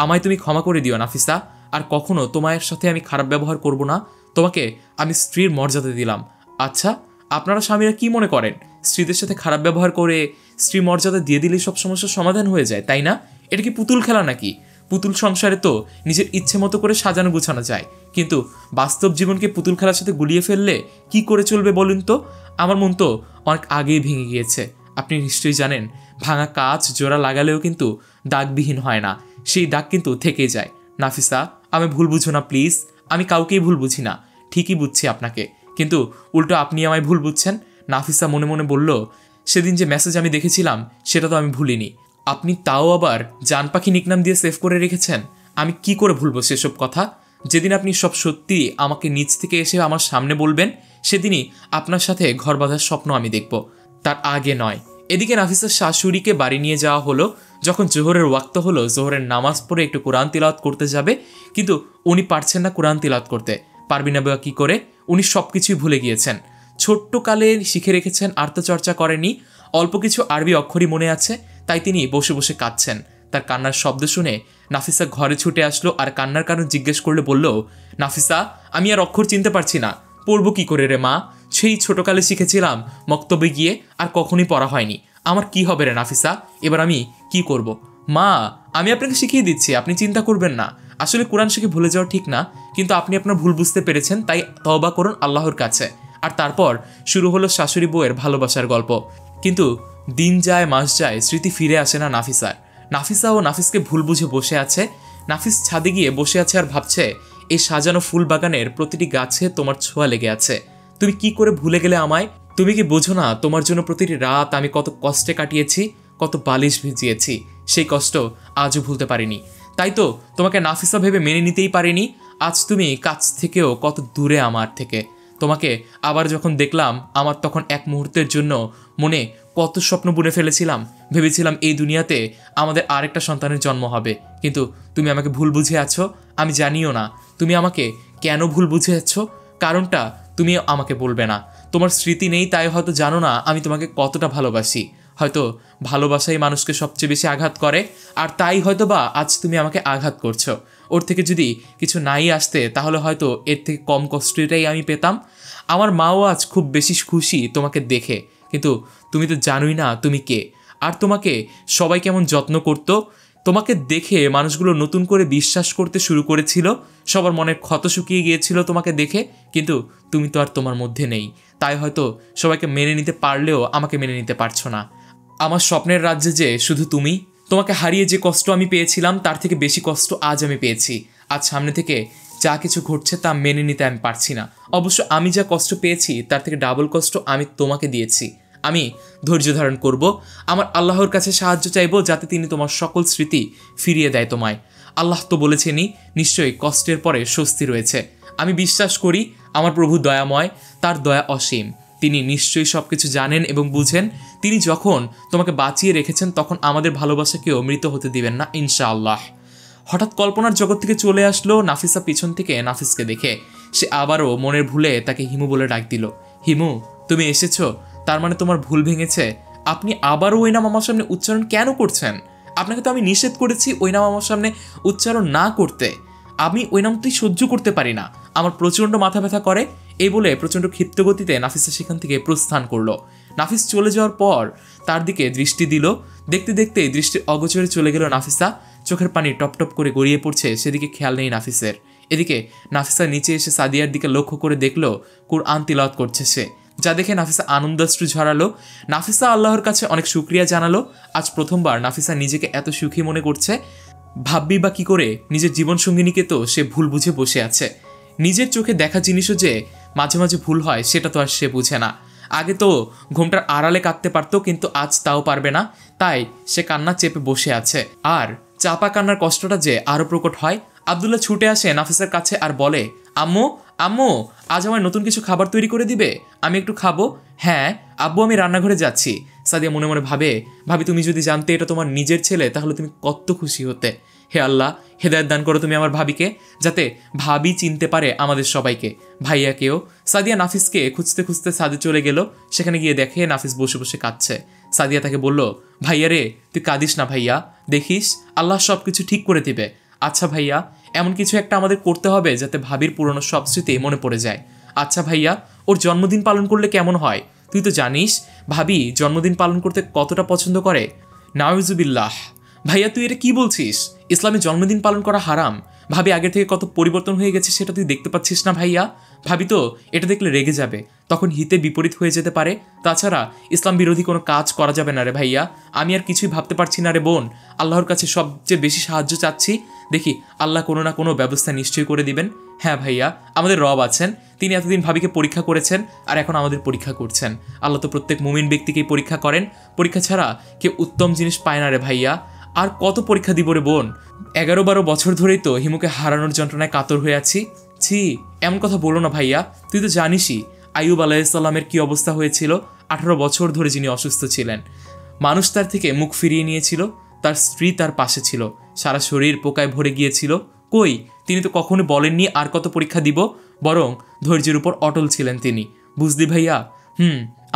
আমায় তুমি ক্ষমা করে দিও নাফিসা, আর কখনো তোমার সাথে আমি খারাপ ব্যবহার করব না। তোমাকে আমি স্ত্রীর মর্যাদা দিলাম। আচ্ছা, আপনারা স্বামীরা কি মনে করেন স্ত্রীদের সাথে খারাপ ব্যবহার করে স্ত্রী মর্যাদা দিয়ে দিলে সব সমস্যার সমাধান হয়ে যায়, তাই না? এটা কি পুতুল খেলা নাকি? পুতুল সংসারে তো নিজের ইচ্ছে মতো করে সাজানো গুছানো যায়, কিন্তু বাস্তব জীবনকে পুতুল খেলার সাথে গুলিয়ে ফেললে কি করে চলবে বলুন তো? আমার মন তো অনেক আগেই ভেঙে গিয়েছে। আপনি নিশ্চয়ই জানেন, ভাঙা কাঁচ জোড়া লাগালেও কিন্তু দাগবিহীন হয় না, সেই দাগ কিন্তু থেকেই যায়। নাফিসা, আমি ভুল বুঝো না প্লিজ। আমি কাউকেই ভুল বুঝি না, ঠিকই বুঝছি আপনাকে, কিন্তু উল্টো আপনি আমায় ভুল বুঝছেন। নাফিসা মনে মনে বলল, সেদিন যে মেসেজ আমি দেখেছিলাম সেটা তো আমি ভুলিনি, আপনি তাও আবার জান পাখি নিকনাম দিয়ে সেভ করে রেখেছেন। আমি কি করে ভুলবো সেসব কথা? যেদিন আপনি সব সত্যি আমাকে নিচ থেকে এসে আমার সামনে বলবেন, সেদিনই আপনার সাথে ঘর বাঁধার স্বপ্ন আমি দেখব, তার আগে নয়। এদিকে নাফিসার শাশুড়িকে বাড়ি নিয়ে যাওয়া হলো। যখন জোহরের ওয়াক্ত হলো, জোহরের নামাজ পড়ে একটু কোরআন তিলাওয়াত করতে যাবে, কিন্তু উনি পারছেন না কোরআন তিলাওয়াত করতে। পারবি না বা কি করে? উনি সব কিছুই ভুলে গিয়েছেন। ছোট্টকালে শিখে রেখেছেন, আর্তচর্চা করেনি। অল্প কিছু আরবি অক্ষরই মনে আছে, তাই তিনি বসে বসে কাঁদছেন। তার কান্নার শব্দ শুনে নাফিসা ঘরে ছুটে আসলো আর কান্নার কারণ জিজ্ঞেস করলে বলল, নাফিসা, আমি আর অক্ষর চিনতে পারছি না, পড়বো কি করে রে মা? সেই ছোটকালে শিখেছিলাম, মক্তবে গিয়ে আর কখনই পড়া হয়নি। আমার কি হবে রে নাফিসা? এবার আমি কি করব? মা, আমি আপনাকে শিখিয়ে দিচ্ছি, আপনি চিন্তা করবেন না। আসলে কোরআন শিখে ভুলে যাওয়া ঠিক না, কিন্তু আপনি আপনার ভুল বুঝতে পেরেছেন, তাই তওবা করুন আল্লাহর কাছে। আর তারপর শুরু হলো শাশুড়ি বউয়ের ভালোবাসার গল্প। কিন্তু দিন যায় মাস যায়, স্মৃতি ফিরে আসে না নাফিসার। নাফিসা ও নাফিসকে ভুল বুঝে বসে আছে। নাফিস ছাদে গিয়ে বসে আছে আর ভাবছে, এই সাজানো ফুল বাগানের প্রতিটি গাছে তোমার ছোঁয়া লেগে আছে। তুমি কি করে ভুলে গেলে আমায়? তুমি কি বোঝো না তোমার জন্য প্রতিটি রাত আমি কত কষ্টে কাটিয়েছি, কত বালিশ ভিজিয়েছি? সেই কষ্ট আজও ভুলতে পারিনি। তাই তো তোমাকে নাফিসা ভেবে মেনে নিতেই পারিনি। আজ তুমি কাছ থেকেও কত দূরে আমার থেকে। তোমাকে আবার যখন দেখলাম, আমার তখন এক মুহূর্তের জন্য মনে কত স্বপ্ন বুনে ফেলেছিলাম। ভেবেছিলাম এই দুনিয়াতে আমাদের আরেকটা সন্তানের জন্ম হবে, কিন্তু তুমি আমাকে ভুল বুঝে আছো। আমি জানিও না তুমি আমাকে কেন ভুল বুঝে আছো, কারণটা তুমি আমাকে বলবে না। তোমার স্মৃতি নেই, তাই হয়তো জানো না আমি তোমাকে কতটা ভালোবাসি। হয়তো ভালোবাসাই মানুষকে সবচেয়ে বেশি আঘাত করে, আর তাই হয়তো বা আজ তুমি আমাকে আঘাত করছো। ওর থেকে যদি কিছু নাই আসতে, তাহলে হয়তো এর থেকে কম কষ্টটাই আমি পেতাম। আমার মাও আজ খুব বেশি খুশি তোমাকে দেখে, কিন্তু তুমি তো জানোই না তুমি কে, আর তোমাকে সবাই কেমন যত্ন করতো। তোমাকে দেখে মানুষগুলো নতুন করে বিশ্বাস করতে শুরু করেছিল, সবার মনের ক্ষত শুকিয়ে গিয়েছিল তোমাকে দেখে, কিন্তু তুমি তো আর তোমার মধ্যে নেই। তাই হয়তো সবাইকে মেনে নিতে পারলেও আমাকে মেনে নিতে পারছো না। আমার স্বপ্নের রাজ্যে যে শুধু তুমি। তোমাকে হারিয়ে যে কষ্ট আমি পেয়েছিলাম, তার থেকে বেশি কষ্ট আজ আমি পেয়েছি। আজ সামনে থেকে যা কিছু ঘটছে তা মেনে নিতে আমি পারছি না। অবশ্য আমি যা কষ্ট পেয়েছি তার থেকে ডাবল কষ্ট আমি তোমাকে দিয়েছি। আমি ধৈর্য ধারণ করব, আমার আল্লাহর কাছে সাহায্য চাইব, যাতে তিনি তোমার সকল স্মৃতি ফিরিয়ে দেয় তোমায়। আল্লাহ তো বলেছেনই, নিশ্চয়ই কষ্টের পরে স্বস্তি রয়েছে। আমি বিশ্বাস করি আমার প্রভু দয়াময়, তার দয়া অসীম। তিনি নিশ্চয়ই সব কিছু জানেন এবং বুঝেন। তিনি যখন তোমাকে বাঁচিয়ে রেখেছেন, তখন আমাদের ভালোবাসাকেও মৃত হতে দিবেন না ইনশাআল্লাহ। হঠাৎ কল্পনার জগৎ থেকে চলে আসলো নাফিসা পিছন থেকে নাফিসকে দেখে। সে আবারও মনের ভুলে তাকে হিমু বলে ডাক দিল। হিমু, তুমি এসেছো, তার মানে তোমার ভুল ভেঙেছে। আপনি আবারও ওই নাম আমার সামনে উচ্চারণ কেন করছেন? আপনাকে তো আমি নিষেধ করেছি ওই নাম আমার সামনে উচ্চারণ না করতে। আমি ওই নামটি সহ্য করতে পারি না, আমার প্রচণ্ড মাথা ব্যথা করে। এই বলে প্রচণ্ড ক্ষিপ্ত গতিতে নাফিসা সেখান থেকে প্রস্থান করলো। নাফিস চলে যাওয়ার পর তার দিকে দৃষ্টি দিল। দেখতে দেখতেই দৃষ্টির অগোচরে চলে গেল নাফিসা। চোখের পানি টপ টপ করে গড়িয়ে পড়ছে, সেদিকে খেয়াল নেই নাফিসের। এদিকে নাফিসা নিচে এসে সাদিয়ার দিকে লক্ষ্য করে দেখলো কুরআন তিলাওয়াত করছে সে, যা দেখে নাফিসা আনন্দাশ্রু ঝরালো। নাফিসা আল্লাহর কাছে অনেক শুকরিয়া জানালো। আজ প্রথমবার নাফিসা নিজেকে এত সুখী মনে করছে। ভাববি বা কি করে, নিজের জীবনসঙ্গিনীকে তো সে ভুল বুঝে বসে আছে। নিজের চোখে দেখা জিনিসও যে মাঝে মাঝে ভুল হয়, সেটা তো আর সে বুঝে না। আগে তো ঘুমটার আড়ালে কাঁদতে পারতো, কিন্তু আজ তাও পারবে না, তাই সে কান্না চেপে বসে আছে। আর চাপা কান্নার কষ্টটা যে আরও প্রকট হয়। আবদুল্লাহ ছুটে আসে নাফিসার কাছে আর বলে, আম্মু আম্মু, আজ আমার নতুন কিছু খাবার তৈরি করে দিবে, আমি একটু খাবো। হ্যাঁ আব্বু, আমি রান্নাঘরে যাচ্ছি। সাদিয়া মনে মনে ভাবে, ভাবি তুমি যদি জানতে এটা তোমার নিজের ছেলে তাহলে তুমি কত খুশি হতে। হে আল্লাহ, হেদায়েত দান করো তুমি আমার ভাবিকে, যাতে ভাবি চিনতে পারে আমাদের সবাইকে, ভাইয়াকেও। সাদিয়া নাফিসকে খুঁজতে খুঁজতে ছাদে চলে গেল। সেখানে গিয়ে দেখে নাফিস বসে বসে কাঁদছে। সাদিয়া তাকে বলল, ভাইয়া রে, তুই কাঁদিস না ভাইয়া, দেখিস আল্লাহ সব কিছু ঠিক করে দিবে। আচ্ছা ভাইয়া, এমন কিছু একটা আমাদের করতে হবে যাতে ভাবির পুরনো সব স্মৃতি মনে পড়ে যায়। আচ্ছা ভাইয়া, ওর জন্মদিন পালন করলে কেমন হয়? তুই তো জানিস ভাবি জন্মদিন পালন করতে কতটা পছন্দ করে। নাউজুবিল্লাহ, ভাইয়া তুই এটা কি বলছিস? ইসলামে জন্মদিন পালন করা হারাম। ভাবি আগের থেকে কত পরিবর্তন হয়ে গেছে সেটা তুই দেখতে পাচ্ছিস না ভাইয়া? ভাবি তো এটা দেখলে রেগে যাবে, তখন হিতে বিপরীত হয়ে যেতে পারে। তাছাড়া ইসলাম বিরোধী কোনো কাজ করা যাবে না রে ভাইয়া। আমি আর কিছুই ভাবতে পারছি না রে বোন। আল্লাহর কাছে সবচেয়ে বেশি সাহায্য চাচ্ছি, দেখি আল্লাহ কোনো না কোনো ব্যবস্থা নিশ্চয়ই করে দিবেন। হ্যাঁ ভাইয়া, আমাদের রব আছেন, তিনি এতদিন ভাবিকে পরীক্ষা করেছেন আর এখন আমাদের পরীক্ষা করছেন। আল্লাহ তো প্রত্যেক মুমিন ব্যক্তিকেই পরীক্ষা করেন, পরীক্ষা ছাড়া কেউ উত্তম জিনিস পায় না রে ভাইয়া। আর কত পরীক্ষা দিব রে বোন? 11-12 বছর ধরেই তো হিমুকে হারানোর যন্ত্রণায় কাতর হয়ে আছি। ছি, এমন কথা বলো না ভাইয়া। তুই তো জানিসই আইয়ুব আলাইহিসসালামের কি অবস্থা হয়েছিল। 18 বছর ধরে যিনি অসুস্থ ছিলেন, মানুষ তার থেকে মুখ ফিরিয়ে নিয়েছিল, তার স্ত্রী তার পাশে ছিল, সারা শরীর পোকায় ভরে গিয়েছিল। কই, তিনি তো কখনো বলেননি আর কত পরীক্ষা দিব, বরং ধৈর্যের উপর অটল ছিলেন তিনি। বুঝলি ভাইয়া?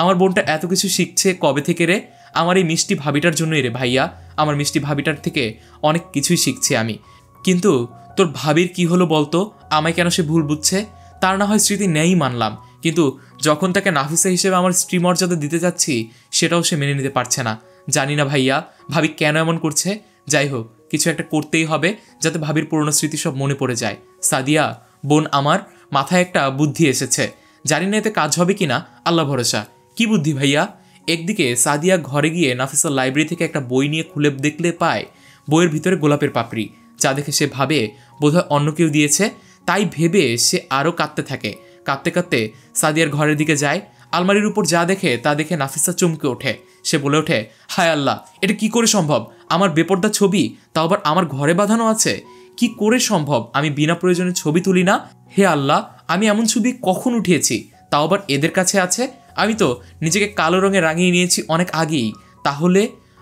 আমার বোনটা এত কিছু শিখছে কবে থেকে রে? আমার এই মিষ্টি ভাবিটার জন্যই রে ভাইয়া। আমার মিষ্টি ভাবিটার থেকে অনেক কিছুই শিখছি আমি। কিন্তু তোর ভাবির কি হলো বলতো? আমায় কেন সে ভুল বুঝছে? তার না হয় স্মৃতি নেই মানলাম, কিন্তু যখন তাকে নাফিসা হিসেবে আমার স্ত্রী মর্যাদা দিতে যাচ্ছি সেটাও সে মেনে নিতে পারছে না। জানি না ভাইয়া ভাবি কেন এমন করছে। যাই হোক, কিছু একটা করতেই হবে যাতে ভাবির পুরনো স্মৃতি সব মনে পড়ে যায়। সাদিয়া বোন আমার, মাথায় একটা বুদ্ধি এসেছে, জানি না এতে কাজ হবে কিনা, আল্লাহ ভরসা। কি বুদ্ধি ভাইয়া? একদিকে সাদিয়া ঘরে গিয়ে নাফিসার লাইব্রেরি থেকে একটা বই নিয়ে খুলে দেখলে পায় বইয়ের ভিতরে গোলাপের পাপড়ি, যা দেখে সে ভাবে বোধহয় অন্য কেউ দিয়েছে। তাই ভেবে সে আরও কাঁদতে থাকে। কাঁদতে কাঁদতে সাদিয়ার ঘরের দিকে যায়। আলমারির উপর যা দেখে তা দেখে নাফিসা চমকে ওঠে। সে বলে ওঠে, হায় আল্লাহ, এটা কি করে সম্ভব? আমার বেপর্দা ছবি, তাও আবার আমার ঘরে বাঁধানো আছে। কি করে সম্ভব? আমি বিনা প্রয়োজনে ছবি তুলি না। হে আল্লাহ, আমি এমন ছবি কখন উঠিয়েছি, তাও আবার এদের কাছে আছে? আমি তো নিজেকে কালো রঙে রাঙিয়ে নিয়েছি অনেক আগেই। তাহলে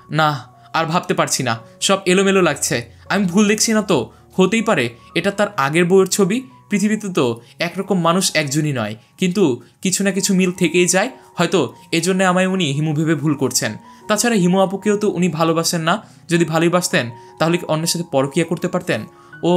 না, আর ভাবতে পারছি না, সব এলোমেলো লাগছে। আমি ভুল দেখছি না তো? হতেই পারে এটা তার আগের বউয়ের ছবি। পৃথিবীতে তো একরকম মানুষ একজনই নয়, কিন্তু কিছু না কিছু মিল থেকেই যায়। হয়তো এজন্য আমায় উনি হিমু ভেবে ভুল করছেন। তাছাড়া হিমু আপুকেও তো উনি ভালোবাসেন না। যদি ভালোবাসতেন তাহলে কি অন্যের সাথে পরকীয়া করতে পারতেন? ও,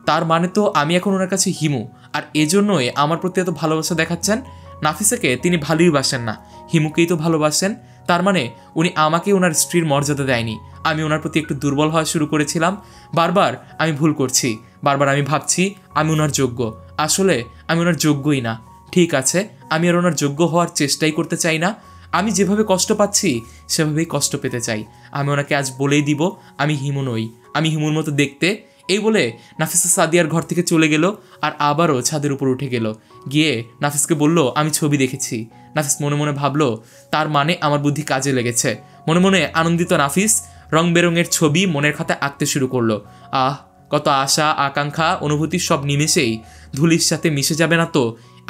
তার মানে তো আমি এখন ওনার কাছে হিমু, আর এজন্যই আমার প্রতি এত ভালোবাসা দেখাচ্ছেন। নাফিসাকে তিনি ভালোইবাসেন না, হিমুকেই তো ভালোবাসেন। তার মানে উনি আমাকে ওনার স্ত্রীর মর্যাদা দেয়নি। আমি ওনার প্রতি একটু দুর্বল হওয়া শুরু করেছিলাম। বারবার আমি ভুল করছি, বারবার আমি ভাবছি আমি ওনার যোগ্য। আসলে আমি ওনার যোগ্যই না। ঠিক আছে, আমি আর ওনার যোগ্য হওয়ার চেষ্টাই করতে চাই না। আমি যেভাবে কষ্ট পাচ্ছি সেভাবেই কষ্ট পেতে চাই। আমি ওনাকে আজ বলেই দিব আমি হিমু নই, আমি হিমুর মতো দেখতে। এই বলে নাফিসা সাদিয়ার ঘর থেকে চলে গেল আর আবারও ছাদের উপর উঠে গেল। গিয়ে নাফিসকে বলল, আমি ছবি দেখেছি। নাফিস মনে মনে ভাবলো, তার মানে আমার বুদ্ধি কাজে লেগেছে। মনে মনে আনন্দিত নাফিস রং বেরঙের ছবি মনের খাতায় আঁকতে শুরু করলো। আহ, কত আশা আকাঙ্ক্ষা অনুভূতি সব নিমেষেই ধুলির সাথে মিশে যাবে না তো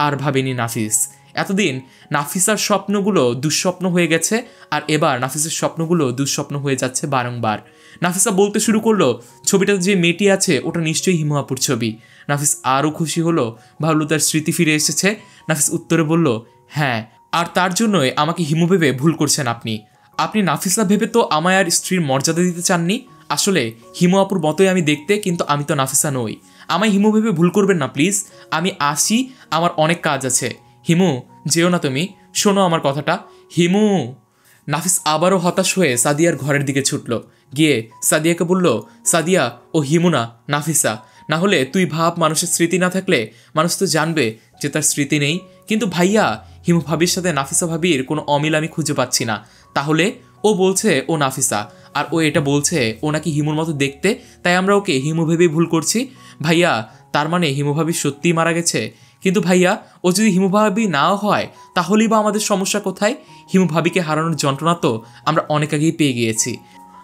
আর ভাবেনি নাফিস। এতদিন নাফিসার স্বপ্নগুলো দুঃস্বপ্ন হয়ে গেছে, আর এবার নাফিসের স্বপ্নগুলো দুঃস্বপ্ন হয়ে যাচ্ছে বারংবার। নাফিসা বলতে শুরু করলো, ছবিটাতে যে মেয়েটি আছে ওটা নিশ্চয়ই হিমু আপুর ছবি। নাফিস আরও খুশি হলো, ভাবলো তার স্মৃতি ফিরে এসেছে। নাফিস উত্তরে বলল, হ্যাঁ, আর তার জন্যই আমাকে হিমু ভেবে ভুল করছেন আপনি। আপনি নাফিসা ভেবে তো আমায় আর স্ত্রীর মর্যাদা দিতে চাননি। আসলে হিমু আপুর মতোই আমি দেখতে, কিন্তু আমি তো নাফিসা নই। আমায় হিমু ভেবে ভুল করবেন না প্লিজ। আমি আসি, আমার অনেক কাজ আছে। হিমু, যেও না তুমি, শোনো আমার কথাটা। হিমু। নাফিস আবারও হতাশ হয়ে সাদিয়ার ঘরের দিকে ছুটল। গিয়ে সাদিয়াকে বলল, সাদিয়া, ও হিমু না, নাফিসা। না হলে তুই ভাব, মানুষের স্মৃতি না থাকলে মানুষ তো জানবে যে তার স্মৃতি নেই। কিন্তু ভাইয়া, হিমু ভাবির সাথে নাফিসা ভাবির কোনো অমিল আমি খুঁজে পাচ্ছি না। তাহলে ও বলছে ও নাফিসা, আর ও এটা বলছে ও নাকি হিমুর মতো দেখতে, তাই আমরা ওকে হিমু ভেবেই ভুল করছি। ভাইয়া, তার মানে হিমু ভাবি সত্যিই মারা গেছে? কিন্তু ভাইয়া ও যদি হিমু ভাবি নাও হয় তাহলেই বা আমাদের সমস্যা কোথায়? হিমু ভাবিকে হারানোর যন্ত্রণা তো আমরা অনেক আগেই পেয়ে গিয়েছি।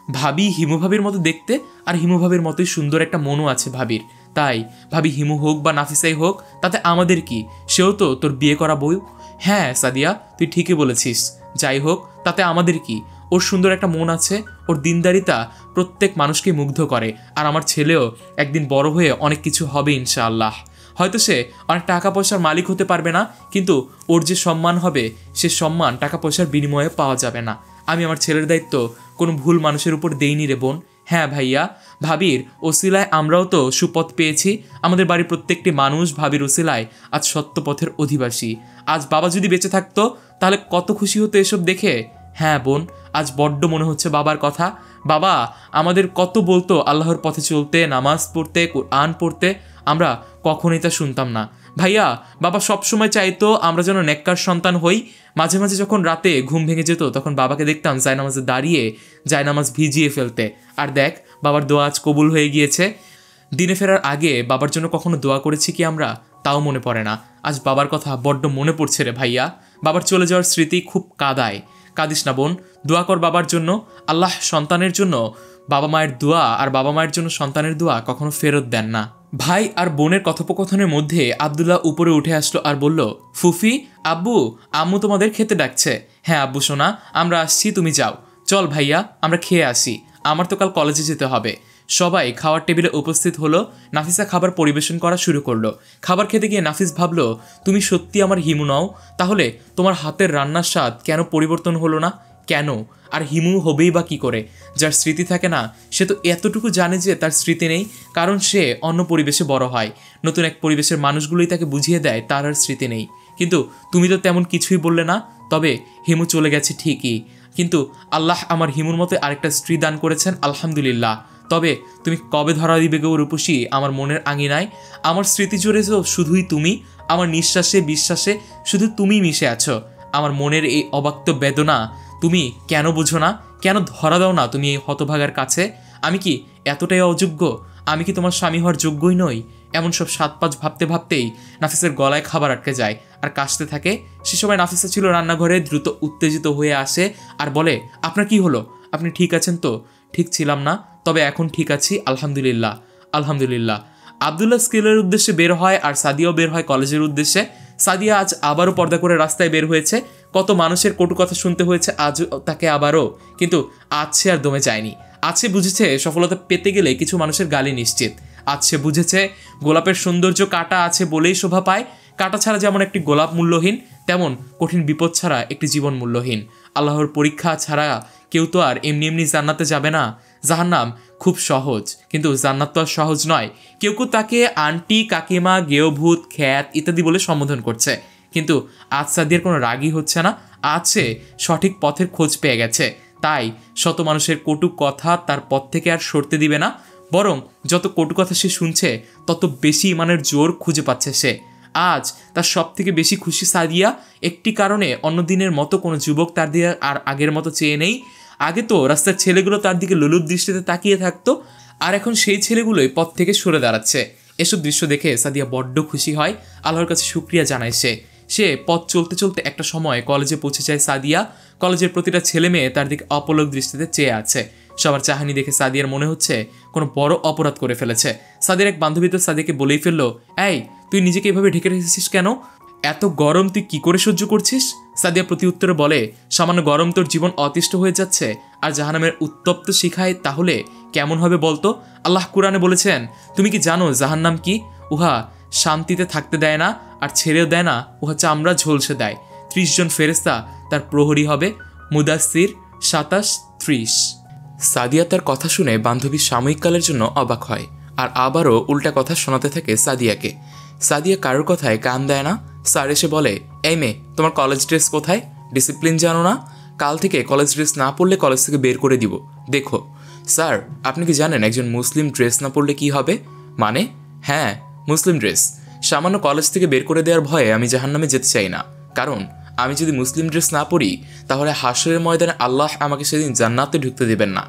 ভাবি হিমু ভাবির মতো দেখতে, আর হিমু ভাবির মতোই সুন্দর একটা মনও আছে ভাবির। তাই ভাবি হিমু হোক বা নাফিসাই হোক, তাতে আমাদের কি? সেও তো তোর বিয়ে করা বউ। হ্যাঁ সাদিয়া, তুই ঠিকই বলেছিস। যাই হোক, তাতে আমাদের কি? ওর সুন্দর একটা মন আছে, ওর দিনদারিতা প্রত্যেক মানুষকে মুগ্ধ করে। আর আমার ছেলেও একদিন বড় হয়ে অনেক কিছু হবে ইনশাআল্লাহ। হয়তো সে অনেক টাকা পয়সার মালিক হতে পারবে না, কিন্তু ওর যে সম্মান হবে সে সম্মান টাকা পয়সার বিনিময়ে পাওয়া যাবে না। আমি আমার ছেলের দায়িত্ব কোনো ভুল মানুষের উপর দেইনি রে বোন। হ্যাঁ ভাইয়া, ভাবির ওসিলায় আমরাও তো সুপথ পেয়েছি। আমাদের বাড়ির প্রত্যেকটি মানুষ ভাবির ওসিলায় আজ সত্য পথের অধিবাসী। আজ বাবা যদি বেঁচে থাকতো তাহলে কত খুশি হতো এসব দেখে। হ্যাঁ বোন, আজ বড্ড মনে হচ্ছে বাবার কথা। বাবা আমাদের কত বলতো আল্লাহর পথে চলতে, নামাজ পড়তে, কোরআন পড়তে, আমরা কখনোই তা শুনতাম না। ভাইয়া বাবা সবসময় চাইতো আমরা যেন নেককার সন্তান হই। মাঝে মাঝে যখন রাতে ঘুম ভেঙে যেত তখন বাবাকে দেখতাম জায়নামাজে দাঁড়িয়ে জায়নামাজ ভিজিয়ে ফেলতে। আর দেখ, বাবার দোয়া আজ কবুল হয়ে গিয়েছে। দিনে ফেরার আগে বাবার জন্য কখনো দোয়া করেছি কি আমরা? তাও মনে পড়ে না। আজ বাবার কথা বড্ড মনে পড়ছে রে ভাইয়া। বাবার চলে যাওয়ার স্মৃতি খুব কাঁদায়। কাঁদিস না বোন, দোয়া কর বাবার জন্য। আল্লাহ সন্তানের জন্য বাবা মায়ের দোয়া আর বাবা মায়ের জন্য সন্তানের দোয়া কখনো ফেরত দেন না। ভাই আর বোনের কথোপকথনের মধ্যে আব্দুল্লাহ উপরে উঠে আসলো আর বলল, ফুফি, আব্বু, আম্মু তোমাদের খেতে ডাকছে। হ্যাঁ আব্বু সোনা, আমরা আসছি, তুমি যাও। চল ভাইয়া, আমরা খেয়ে আসি, আমার তো কাল কলেজে যেতে হবে। সবাই খাওয়ার টেবিলে উপস্থিত হলো। নাফিসা খাবার পরিবেশন করা শুরু করলো। খাবার খেতে গিয়ে নাফিস ভাবলো, তুমি সত্যি আমার হিমু নাও? তাহলে তোমার হাতের রান্নার স্বাদ কেন পরিবর্তন হলো না? কেন? আর হিমু হবেই বা কী করে? যার স্মৃতি থাকে না সে তো এতটুকু জানে যে তার স্মৃতি নেই, কারণ সে অন্য পরিবেশে বড় হয়। নতুন এক পরিবেশের মানুষগুলোই তাকে বুঝিয়ে দেয় তার আর স্মৃতি নেই। কিন্তু তুমি তো তেমন কিছুই বললে না। তবে হিমু চলে গেছে ঠিকই, কিন্তু আল্লাহ আমার হিমুর মতো আরেকটা স্ত্রী দান করেছেন, আলহামদুলিল্লাহ। তবে তুমি কবে ধরা দিবে গো রূপসী আমার মনের আঙিনায়? আমার স্মৃতি জুড়ে তো শুধুই তুমি। আমার নিঃশ্বাসে বিশ্বাসে শুধু তুমিই মিশে আছো। আমার মনের এই অবাক্ত বেদনা তুমি কেন বুঝো না? কেন ধরা দাও না তুমি এই হতভাগার কাছে? আমি কি এতটাই অযোগ্য? আমি কি তোমার স্বামী হওয়ার যোগ্যই নই? এমন সব সাত পাঁচ ভাবতে ভাবতেই নাফিসের গলায় খাবার আটকে যায় আর কাশতে থাকে। সে সময় নাফিসা ছিল রান্নাঘরে, দ্রুত উত্তেজিত হয়ে আসে আর বলে, আপনার কি হলো? আপনি ঠিক আছেন তো? ঠিক ছিলাম না, তবে এখন ঠিক আছি, আলহামদুলিল্লাহ। আলহামদুলিল্লাহ। আবদুল্লাহ স্কুলের উদ্দেশ্যে বের হয় আর সাদিয়াও বের হয় কলেজের উদ্দেশ্যে। সাদিয়া আজ আবারও পর্দা করে রাস্তায় বের হয়েছে। কত মানুষের কটু কথা শুনতে হয়েছে আজ তাকে আবারও, কিন্তু আজ সে আর দমে যায়নি। আজ সে বুঝেছে সফলতা পেতে গেলে কিছু মানুষের গালি নিশ্চিত। আজ সে বুঝেছে গোলাপের সৌন্দর্য কাঁটা আছে বলেই শোভা পায়। কাঁটা ছাড়া যেমন একটি গোলাপ মূল্যহীন, তেমন কঠিন বিপদ ছাড়া একটি জীবন মূল্যহীন। আল্লাহর পরীক্ষা ছাড়া কেউ তো আর এমনি এমনি জান্নাতে যাবে না। জাহান্নাম খুব সহজ, কিন্তু জান্নাত তো আর সহজ নয়। কেউ কেউ তাকে আন্টি, কাকিমা, গেয়ভূত, খ্যাত ইত্যাদি বলে সম্বোধন করছে, কিন্তু আজ সাদিয়ার কোনো রাগই হচ্ছে না। আজ সে সঠিক পথের খোঁজ পেয়ে গেছে। তাই শত মানুষের কটু কথা তার পথ থেকে আর সরতে দিবে না। বরং যত কটু কথা সে শুনছে তত বেশি ইমানের জোর খুঁজে পাচ্ছে সে। আজ তার সব থেকে বেশি খুশি সাদিয়া একটি কারণে। অন্য দিনের মতো কোনো যুবক তার দিকে আর আগের মতো চেয়ে নেই। আগে তো রাস্তার ছেলেগুলো তার দিকে লোলুপ দৃষ্টিতে তাকিয়ে থাকতো, আর এখন সেই ছেলেগুলোই পথ থেকে সরে দাঁড়াচ্ছে। এসব দৃশ্য দেখে সাদিয়া বড্ড খুশি হয়। আল্লাহর কাছে শুকরিয়া জানায় সে পথ চলতে চলতে একটা সময় কলেজে পৌঁছে যায় সাদিয়া। কলেজের প্রতিটা ছেলে মেয়ে তার দিকে অপলক দৃষ্টিতে চেয়ে আছে। সবার চাহানি দেখে সাদিয়ার মনে হচ্ছে কোনো বড় অপরাধ করে ফেলেছে। সাদিয়ার এক বান্ধবী তো সাদিয়াকে বলেই ফেললো, এই তুই নিজেকে এভাবে ঢেকে রেখেছিস কেন? এত গরম তুই কি করে সহ্য করছিস? সাদিয়া প্রতি উত্তরে বলে, সামান্য গরম তোর জীবন অতিষ্ঠ হয়ে যাচ্ছে আর জাহান্নামের উত্তপ্ত শিখায়, তাহলে কেমন হবে বলতো? আল্লাহ কুরআনে বলেছেন, তুমি কি জানো জাহান্নাম কি? উহা শান্তিতে থাকতে দেয় না আর ছেড়েও দেয় না, উহা চামড়া ঝলসে দেয়। 30 জন ফেরেশতা তার প্রহরী হবে। মুদাসসির 27-30। সাদিয়া তার কথা শুনে বান্ধবী সাময়িককালের জন্য অবাক হয় আর আবারও উল্টা কথা শোনাতে থাকে সাদিয়াকে। সাদিয়া কারোর কথায় কান দেয় না। স্যার এসে বলে, এই মেয়ে, তোমার কলেজ ড্রেস কোথায়? ডিসিপ্লিন জানো না? কাল থেকে কলেজ ড্রেস না পরলে কলেজ থেকে বের করে দিব। দেখো স্যার, আপনি কি জানেন একজন মুসলিম ড্রেস না পরলে কি হবে? মানে? হ্যাঁ, মুসলিম ড্রেস। সামান্য কলেজ থেকে বের করে দেওয়ার ভয়ে আমি জাহান্নামে যেতে চাই না, কারণ আমি যদি মুসলিম ড্রেস না পরি তাহলে হাশরের ময়দানে আল্লাহ আমাকে সেদিন জান্নাতে ঢুকতে দেবেন না।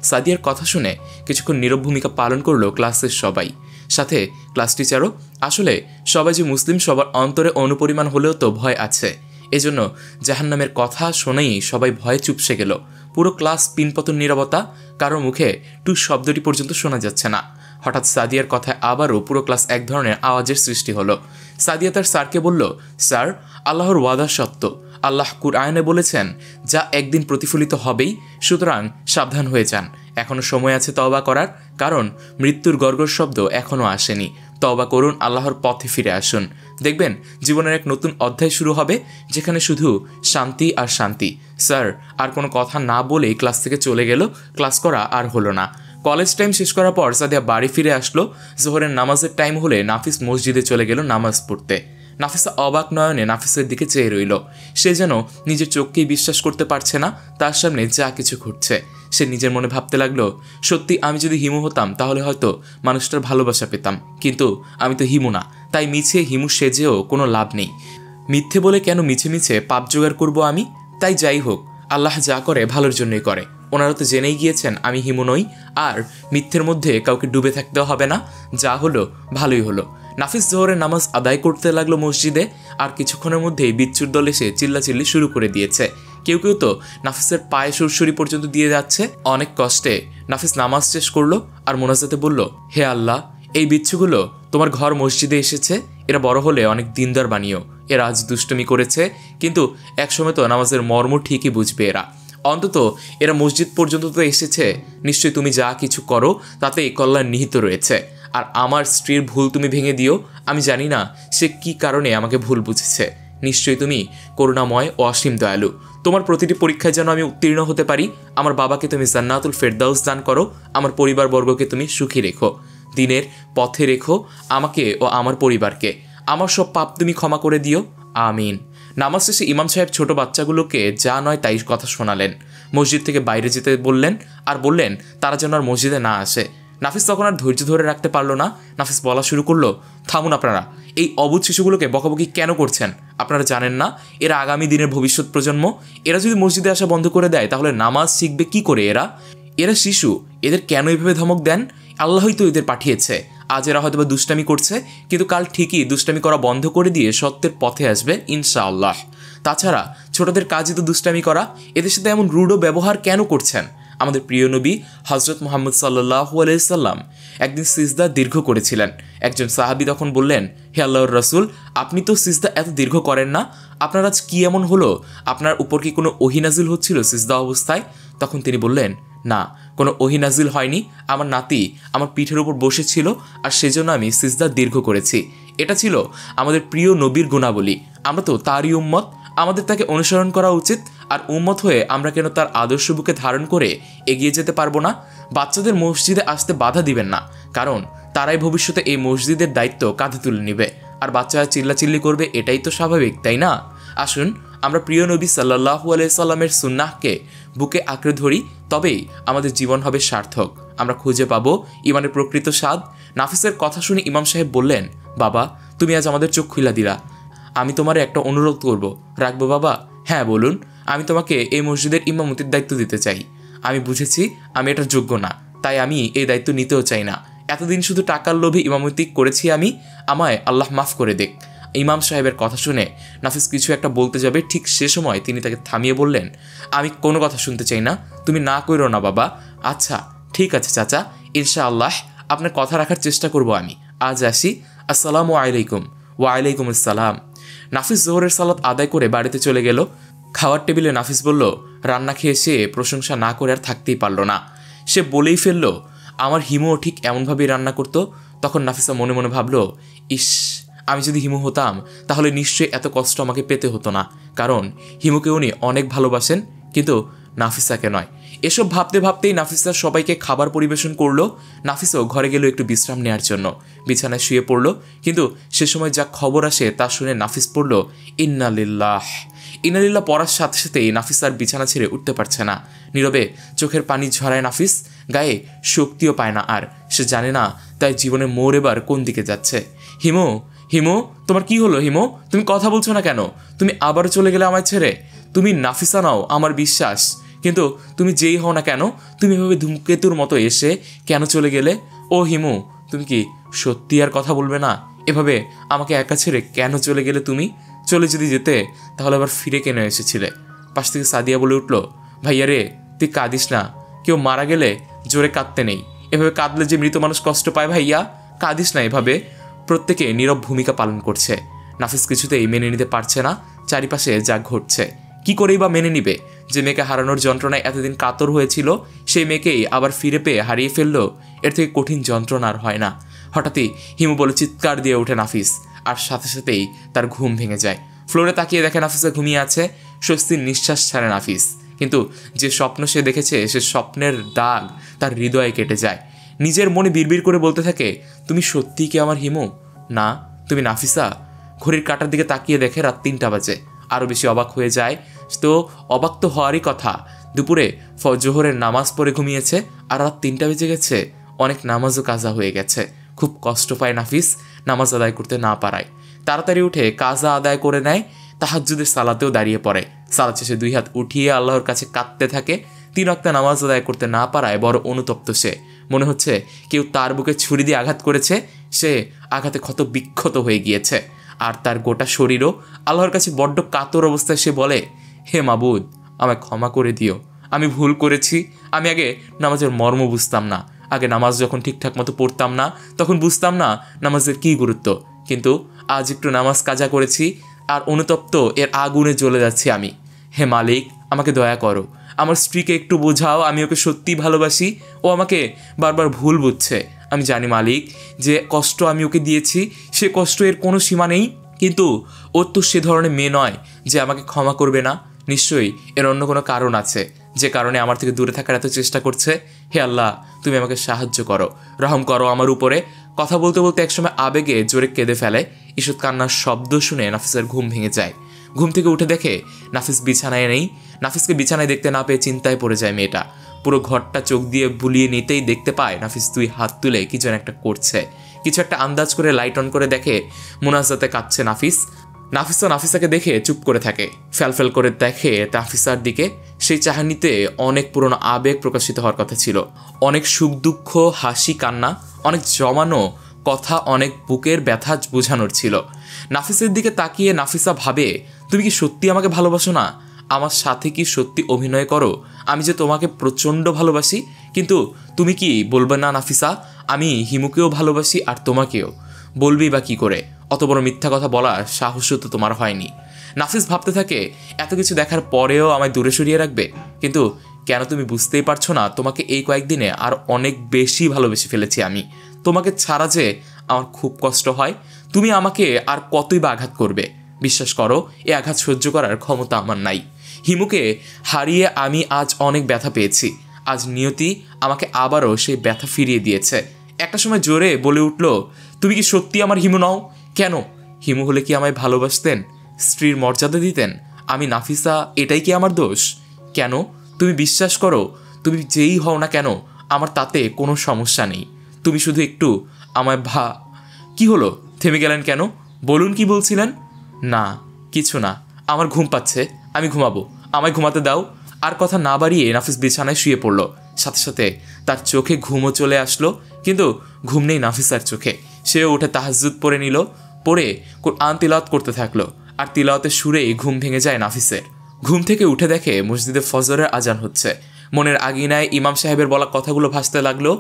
সাদিয়ার কথা শুনে কিছুক্ষণ নীরব ভূমিকা পালন করলো ক্লাসের সবাই। সাথে ক্লাস টিচারও। আসলে সবাই যে মুসলিম সবার অন্তরে অনুপরিমাণ হলেও তো ভয় আছে, এজন্য জাহান্নামের কথা শোনেই সবাই ভয়ে চুপসে গেল। পুরো ক্লাস পিনপতন নীরবতা, কারোর মুখে টু শব্দটি পর্যন্ত শোনা যাচ্ছে না। হঠাৎ সাদিয়ার কথায় আবারও পুরো ক্লাস এক ধরনের আওয়াজের সৃষ্টি হলো। সাদিয়া তার স্যারকে বলল, স্যার, আল্লাহর ওয়াদা সত্য। আল্লাহ কুরআনে বলেছেন যা একদিন প্রতিফলিত হবেই, সুতরাং সাবধান হয়ে যান। এখনও সময় আছে তওবা করার, কারণ মৃত্যুর গর্গর শব্দ এখনও আসেনি। তওবা করুন, আল্লাহর পথে ফিরে আসুন, দেখবেন জীবনের এক নতুন অধ্যায় শুরু হবে যেখানে শুধু শান্তি আর শান্তি। স্যার আর কোনো কথা না বলেই ক্লাস থেকে চলে গেল। ক্লাস করা আর হলো না। কলেজ টাইম শেষ করার পর সাদিয়া বাড়ি ফিরে আসলো। জোহরের নামাজের টাইম হলে নাফিস মসজিদে চলে গেল নামাজ পড়তে। নাফিসা অবাক নয়নে নাফিসের দিকে চেয়ে রইল। সে যেন নিজের চোখকেই বিশ্বাস করতে পারছে না তার সামনে যা কিছু ঘটছে। সে নিজের মনে ভাবতে লাগলো, সত্যি আমি যদি হিমু হতাম তাহলে হয়তো মানুষটার ভালোবাসা পেতাম, কিন্তু আমি তো হিমু না, তাই মিছে হিমু সেজেও কোনো লাভ নেই। মিথ্যে বলে কেন মিছে মিছে পাপ জোগাড় করবো আমি? তাই যাই হোক, আল্লাহ যা করে ভালোর জন্যই করে। ওনারা তো জেনেই গিয়েছেন আমি হিমু নই, আর মিথ্যের মধ্যে কাউকে ডুবে থাকতেও হবে না। যা হলো ভালোই হলো। নাফিস জোহরের নামাজ আদায় করতে লাগলো মসজিদে, আর কিছুক্ষণের মধ্যেই বিচ্ছুর দল এসে চিল্লাচিল্লি শুরু করে দিয়েছে। কেউ কেউ তো নাফিসের পায়ে সুরসুরি পর্যন্ত দিয়ে যাচ্ছে। অনেক কষ্টে নাফিস নামাজ শেষ করলো আর মোনাজাতে বলল, হে আল্লাহ, এই বিচ্ছুগুলো তোমার ঘর মসজিদে এসেছে, এরা বড় হলে অনেক দিনদার বানিও। এরা আজ দুষ্টুমি করেছে, কিন্তু একসময় তো নামাজের মর্ম ঠিকই বুঝবে এরা। অন্তত এরা মসজিদ পর্যন্ত তো এসেছে, নিশ্চয়ই তুমি যা কিছু করো তাতে কল্যাণ নিহিত রয়েছে। আর আমার স্ত্রীর ভুল তুমি ভেঙে দিও। আমি জানি না সে কি কারণে আমাকে ভুল বুঝেছে। নিশ্চয়ই তুমি করুণাময় ও অসীম দয়ালু। তোমার প্রতিটি পরীক্ষায় যেন আমি উত্তীর্ণ হতে পারি। আমার বাবাকে তুমি জান্নাতুল ফেরদাউস দান করো। আমার পরিবারবর্গকে তুমি সুখী রেখো, দিনের পথে রেখো আমাকে ও আমার পরিবারকে। আমার সব পাপ তুমি ক্ষমা করে দিও, আমিন। নামাজ শেষে ইমাম সাহেব ছোট বাচ্চাগুলোকে যা নয় তাই কথা শোনালেন। মসজিদ থেকে বাইরে যেতে বললেন, আর বললেন তারা যেন আর মসজিদে না আসে। নাফিস তখন আর ধৈর্য ধরে রাখতে পারলো না। নাফিস বলা শুরু করলো, থামুন আপনারা, এই অবুঝ শিশুগুলোকে বকাবকি কেন করছেন? আপনারা জানেন না এরা আগামী দিনের ভবিষ্যৎ প্রজন্ম? এরা যদি মসজিদে আসা বন্ধ করে দেয় তাহলে নামাজ শিখবে কি করে এরা শিশু, এদের কেন এভাবে ধমক দেন? আল্লাহই তো এদের পাঠিয়েছে। আজ এরা হয়তো বা দুষ্টামি করছে, কিন্তু কাল ঠিকই দুষ্টামি করা বন্ধ করে দিয়ে সত্যের পথে আসবে ইনশাআল্লাহ। তাছাড়া ছোটদের কাজই তো দুষ্টামি করা, এদের সাথে এমন রূঢ় ব্যবহার কেন করছেন? আমাদের প্রিয় নবী হজরত মুহাম্মদ সাল্লাল্লাহু আলাইহি সাল্লাম একদিন সিজদা দীর্ঘ করেছিলেন। একজন সাহাবী তখন বললেন, হে আল্লাহর রাসূল, আপনি তো সিজদা এত দীর্ঘ করেন না, আপনার আজ কি এমন হলো? আপনার উপর কি কোনো ওহী নাজিল হচ্ছিল সিজদা অবস্থায়? তখন তিনি বললেন, না, কোনো ওহী নাজিল হয়নি। আমার নাতি আমার পিঠের উপর বসেছিল, আর সেজন্য আমি সিজদা দীর্ঘ করেছি। এটা ছিল আমাদের প্রিয় নবীর গুণাবলী। আমরা তো তারই উম্মত, আমাদের তাকে অনুসরণ করা উচিত। আর উম্মত হয়ে আমরা কেন তার আদর্শ বুকে ধারণ করে এগিয়ে যেতে পারবো না? বাচ্চাদের মসজিদে আসতে বাধা দিবেন না, কারণ তারাই ভবিষ্যতে এই মসজিদের দায়িত্ব কাঁধে তুলে নেবে। আর বাচ্চারা চিল্লাচিল্লি করবে, এটাই তো স্বাভাবিক, তাই না? আসুন আমরা প্রিয় নবী সাল্লাল্লাহু আলাইহি সাল্লামের সুন্নাহকে বুকে আঁকড়ে ধরি, তবেই আমাদের জীবন হবে সার্থক। আমরা খুঁজে পাবো ইমানের প্রকৃত স্বাদ। নাফিসের কথা শুনে ইমাম সাহেব বললেন, বাবা, তুমি আজ আমাদের চোখ খুলে দিলা। আমি তোমার একটা অনুরোধ করব, রাখবো বাবা? হ্যাঁ বলুন। আমি তোমাকে এই মসজিদের ইমামতির দায়িত্ব দিতে চাই। আমি বুঝেছি আমি এটার যোগ্য না, তাই আমি এই দায়িত্ব নিতেও চাই না। এতদিন শুধু টাকার লোভে ইমামতি করেছি আমি, আমায় আল্লাহ মাফ করে দেখ। ইমাম সাহেবের কথা শুনে নাফিস কিছু একটা বলতে যাবে, ঠিক সে সময় তিনি তাকে থামিয়ে বললেন, আমি কোনো কথা শুনতে চাই না, তুমি না কইরো না বাবা। আচ্ছা ঠিক আছে চাচা, ইনশাআল্লাহ আপনার কথা রাখার চেষ্টা করব আমি। আজ আসি, আসসালামু আলাইকুম। ওয়ালাইকুম আসসালাম। নাফিস জোহরের সালাত আদায় করে বাড়িতে চলে গেল। খাওয়ার টেবিলে নাফিস বলল, রান্না খেয়ে সে প্রশংসা না করে আর থাকতেই পারল না। সে বলেই ফেলল, আমার হিমুও ঠিক এমনভাবেই রান্না করতো। তখন নাফিসা মনে মনে ভাবল, ইস, আমি যদি হিমু হতাম তাহলে নিশ্চয়ই এত কষ্ট আমাকে পেতে হতো না, কারণ হিমুকে উনি অনেক ভালোবাসেন, কিন্তু নাফিসাকে নয়। এসব ভাবতে ভাবতেই নাফিসা সবাইকে খাবার পরিবেশন করলো। নাফিসও ঘরে গেল একটু বিশ্রাম নেওয়ার জন্য, বিছানায় শুয়ে পড়ল। কিন্তু সে সময় যা খবর আসে তা শুনে নাফিস পড়ল, ইন্না লিল্লাহ। ইন্না লিল্লাহ পড়ার সাথে সাথেই নাফিস আর বিছানা ছেড়ে উঠতে পারছে না। নীরবে চোখের পানি ঝরায় নাফিস, গায়ে শক্তিও পায় না আর। সে জানে না তাই জীবনের মোড় এবার কোন দিকে যাচ্ছে। হিমু, হিমু, তোমার কি হলো? হিমু, তুমি কথা বলছো না কেন? তুমি আবারও চলে গেলে আমায় ছেড়ে। তুমি নাফিসা নাও আমার বিশ্বাস, কিন্তু তুমি যেই হও না কেন, তুমি এভাবে ধূমকেতুর মতো এসে কেন চলে গেলে? ও হিমু, তুমি কি সত্যি আর কথা বলবে না? এভাবে আমাকে একা ছেড়ে কেন চলে গেলে তুমি? চলে যদি যেতে তাহলে আবার ফিরে কেন এসেছিলে? পাশ থেকে সাদিয়া বলে উঠল, ভাইয়া রে, তুই কাঁদিস না। কেউ মারা গেলে জোরে কাঁদতে নেই, এভাবে কাঁদলে যে মৃত মানুষ কষ্ট পায় ভাইয়া, কাঁদিস না এভাবে। প্রত্যেকে নীরব ভূমিকা পালন করছে। নাফিস কিছুতেই মেনে নিতে পারছে না চারিপাশে যা ঘটছে। কি করেই বা মেনে নিবে? যে মেয়েকে হারানোর যন্ত্রণায় এতদিন কাতর হয়েছিল, সেই মেয়েকেই আবার ফিরে পেয়ে হারিয়ে ফেললো। এর থেকে কঠিন যন্ত্রণা আর হয় না। হঠাৎই হিমু বলে চিৎকার দিয়ে ওঠে নাফিস, আর সাথে সাথেই তার ঘুম ভেঙে যায়। ফ্লোরে তাকিয়ে দেখে নাফিসা ঘুমিয়ে আছে। স্বস্তির নিঃশ্বাস ছাড়ে নাফিস। কিন্তু যে স্বপ্ন সে দেখেছে, সে স্বপ্নের দাগ তার হৃদয়ে কেটে যায়। নিজের মনে বিড়বিড় করে বলতে থাকে, তুমি সত্যিই কি আমার হিমু? না, তুমি নাফিসা। ঘড়ির কাঁটার দিকে তাকিয়ে দেখে রাত 3টা বাজে। আরও বেশি অবাক হয়ে যায়। তো অবাক তো হওয়ারই কথা, দুপুরে জোহরের নামাজ পড়ে ঘুমিয়েছে আর রাত 3টা বেজে গেছে। অনেক নামাজও কাজা হয়ে গেছে। খুব কষ্ট পায় নাফিস নামাজ আদায় করতে না পারায়। তাড়াতাড়ি উঠে কাজা আদায় করে নেয়। তাহাজ্জুদের সালাতেও দাঁড়িয়ে পড়ে। সালাত শেষে 2 হাত উঠিয়ে আল্লাহর কাছে কাঁদতে থাকে। 3 ওয়াক্ত নামাজ আদায় করতে না পারায় বড় অনুতপ্ত সে। মনে হচ্ছে কেউ তার বুকে ছুরি দিয়ে আঘাত করেছে। সে আঘাতে ক্ষত বিক্ষত হয়ে গিয়েছে। আর তার গোটা শরীরও আল্লাহর কাছে বড্ড কাতর অবস্থায় সে বলে, হে মাবুদ, আমায় ক্ষমা করে দিও। আমি ভুল করেছি। আমি আগে নামাজের মর্ম বুঝতাম না। আগে নামাজ যখন ঠিকঠাক মতো পড়তাম না, তখন বুঝতাম না নামাজের কী গুরুত্ব। কিন্তু আজ একটু নামাজ কাজা করেছি আর অনুতপ্ত এর আগুনে জ্বলে যাচ্ছি আমি। হে মালিক, আমাকে দয়া করো। আমার স্ত্রীকে একটু বোঝাও, আমি ওকে সত্যিই ভালোবাসি। ও আমাকে বারবার ভুল বুঝছে। আমি জানি মালিক, যে কষ্ট আমি ওকে দিয়েছি সে কষ্ট এর কোনো সীমা নেই। কিন্তু ওর তো সে ধরনের মেয়ে নয় যে আমাকে ক্ষমা করবে না। নিশ্চয়ই এর অন্য কোনো কারণ আছে, যে কারণে আমার থেকে দূরে থাকার এত চেষ্টা করছে। হে আল্লাহ, তুমি আমাকে সাহায্য করো, রহম করো আমার উপরে। কথা বলতে বলতে একসময় আবেগে জোরে কেঁদে ফেলে। ঈষৎ কান্নার শব্দ শুনে নাফিসের ঘুম ভেঙে যায়। ঘুম থেকে উঠে দেখে নাফিস বিছানায় নেই। নাফিসকে বিছানায় দেখতে না পেয়ে চিন্তায় পড়ে যায় মেয়েটা। পুরো ঘরটা চোখ দিয়ে বুলিয়ে নিতেই দেখতে পায় নাফিস 2 হাত তুলে কিছু একটা করছে। কিছু একটা আন্দাজ করে লাইট অন করে দেখে মোনাজাতে কাঁদছে নাফিস। নাফিসা নাফিসাকে দেখে চুপ করে থাকে। ফ্যালফেল করে দেখে নাফিসার দিকে। সেই চাহনিতে অনেক পুরনো আবেগ প্রকাশিত হওয়ার কথা ছিল। অনেক সুখ দুঃখ, হাসি কান্না, অনেক জমানো কথা, অনেক বুকের ব্যথা বোঝানোর ছিল। নাফিসের দিকে তাকিয়ে নাফিসা ভাবে, তুমি কি সত্যি আমাকে ভালোবাসো না? আমার সাথে কি সত্যি অভিনয় করো? আমি যে তোমাকে প্রচণ্ড ভালোবাসি। কিন্তু তুমি কি বলবে না নাফিসা, আমি হিমুকেও ভালোবাসি আর তোমাকেও? বলবি বা কী করে? অত বড় মিথ্যা কথা বলার সাহসও তো তোমার হয়নি। নাফিস ভাবতে থাকে, এত কিছু দেখার পরেও আমায় দূরে সরিয়ে রাখবে? কিন্তু কেন তুমি বুঝতেই পারছো না? তোমাকে এই কয়েকদিনে আর অনেক বেশি ভালোবেসে ফেলেছি আমি। তোমাকে ছাড়া যে আমার খুব কষ্ট হয়। তুমি আমাকে আর কতই বা আঘাত করবে? বিশ্বাস করো, এ আঘাত সহ্য করার ক্ষমতা আমার নাই। হিমুকে হারিয়ে আমি আজ অনেক ব্যথা পেয়েছি। আজ নিয়তি আমাকে আবারও সেই ব্যথা ফিরিয়ে দিয়েছে। একটা সময় জোরে বলে উঠল, তুমি কি সত্যি আমার হিমু নও? কেন? হিমু হলে কি আমায় ভালোবাসতেন, স্ত্রীর মর্যাদা দিতেন? আমি নাফিসা, এটাই কি আমার দোষ? কেন? তুমি বিশ্বাস করো, তুমি যেই হও না কেন, আমার তাতে কোনো সমস্যা নেই। তুমি শুধু একটু আমায় কি হলো? থেমে গেলেন কেন? বলুন, কি বলছিলেন? না, কিছু না। আমার ঘুম পাচ্ছে, আমি ঘুমাবো। আমায় ঘুমাতে দাও। আর কথা না বাড়িয়ে নাফিস বিছানায় শুয়ে পড়ল। সাথে সাথে তার চোখে ঘুমও চলে আসলো। কিন্তু ঘুম নেই নাফিসার চোখে। সেও উঠে তাহাজ্জুদ পড়ে নিল। পড়ে কোরআন তিলাওয়াত করতে থাকলো। আর তিলাওয়াতের সুরেই ঘুম ভেঙে যায় নাফিসের। ঘুম থেকে উঠে দেখে মসজিদে ফজরের আজান হচ্ছে। মনের আগিনায় ইমাম সাহেবের বলা কথাগুলো ভাসতে লাগলো।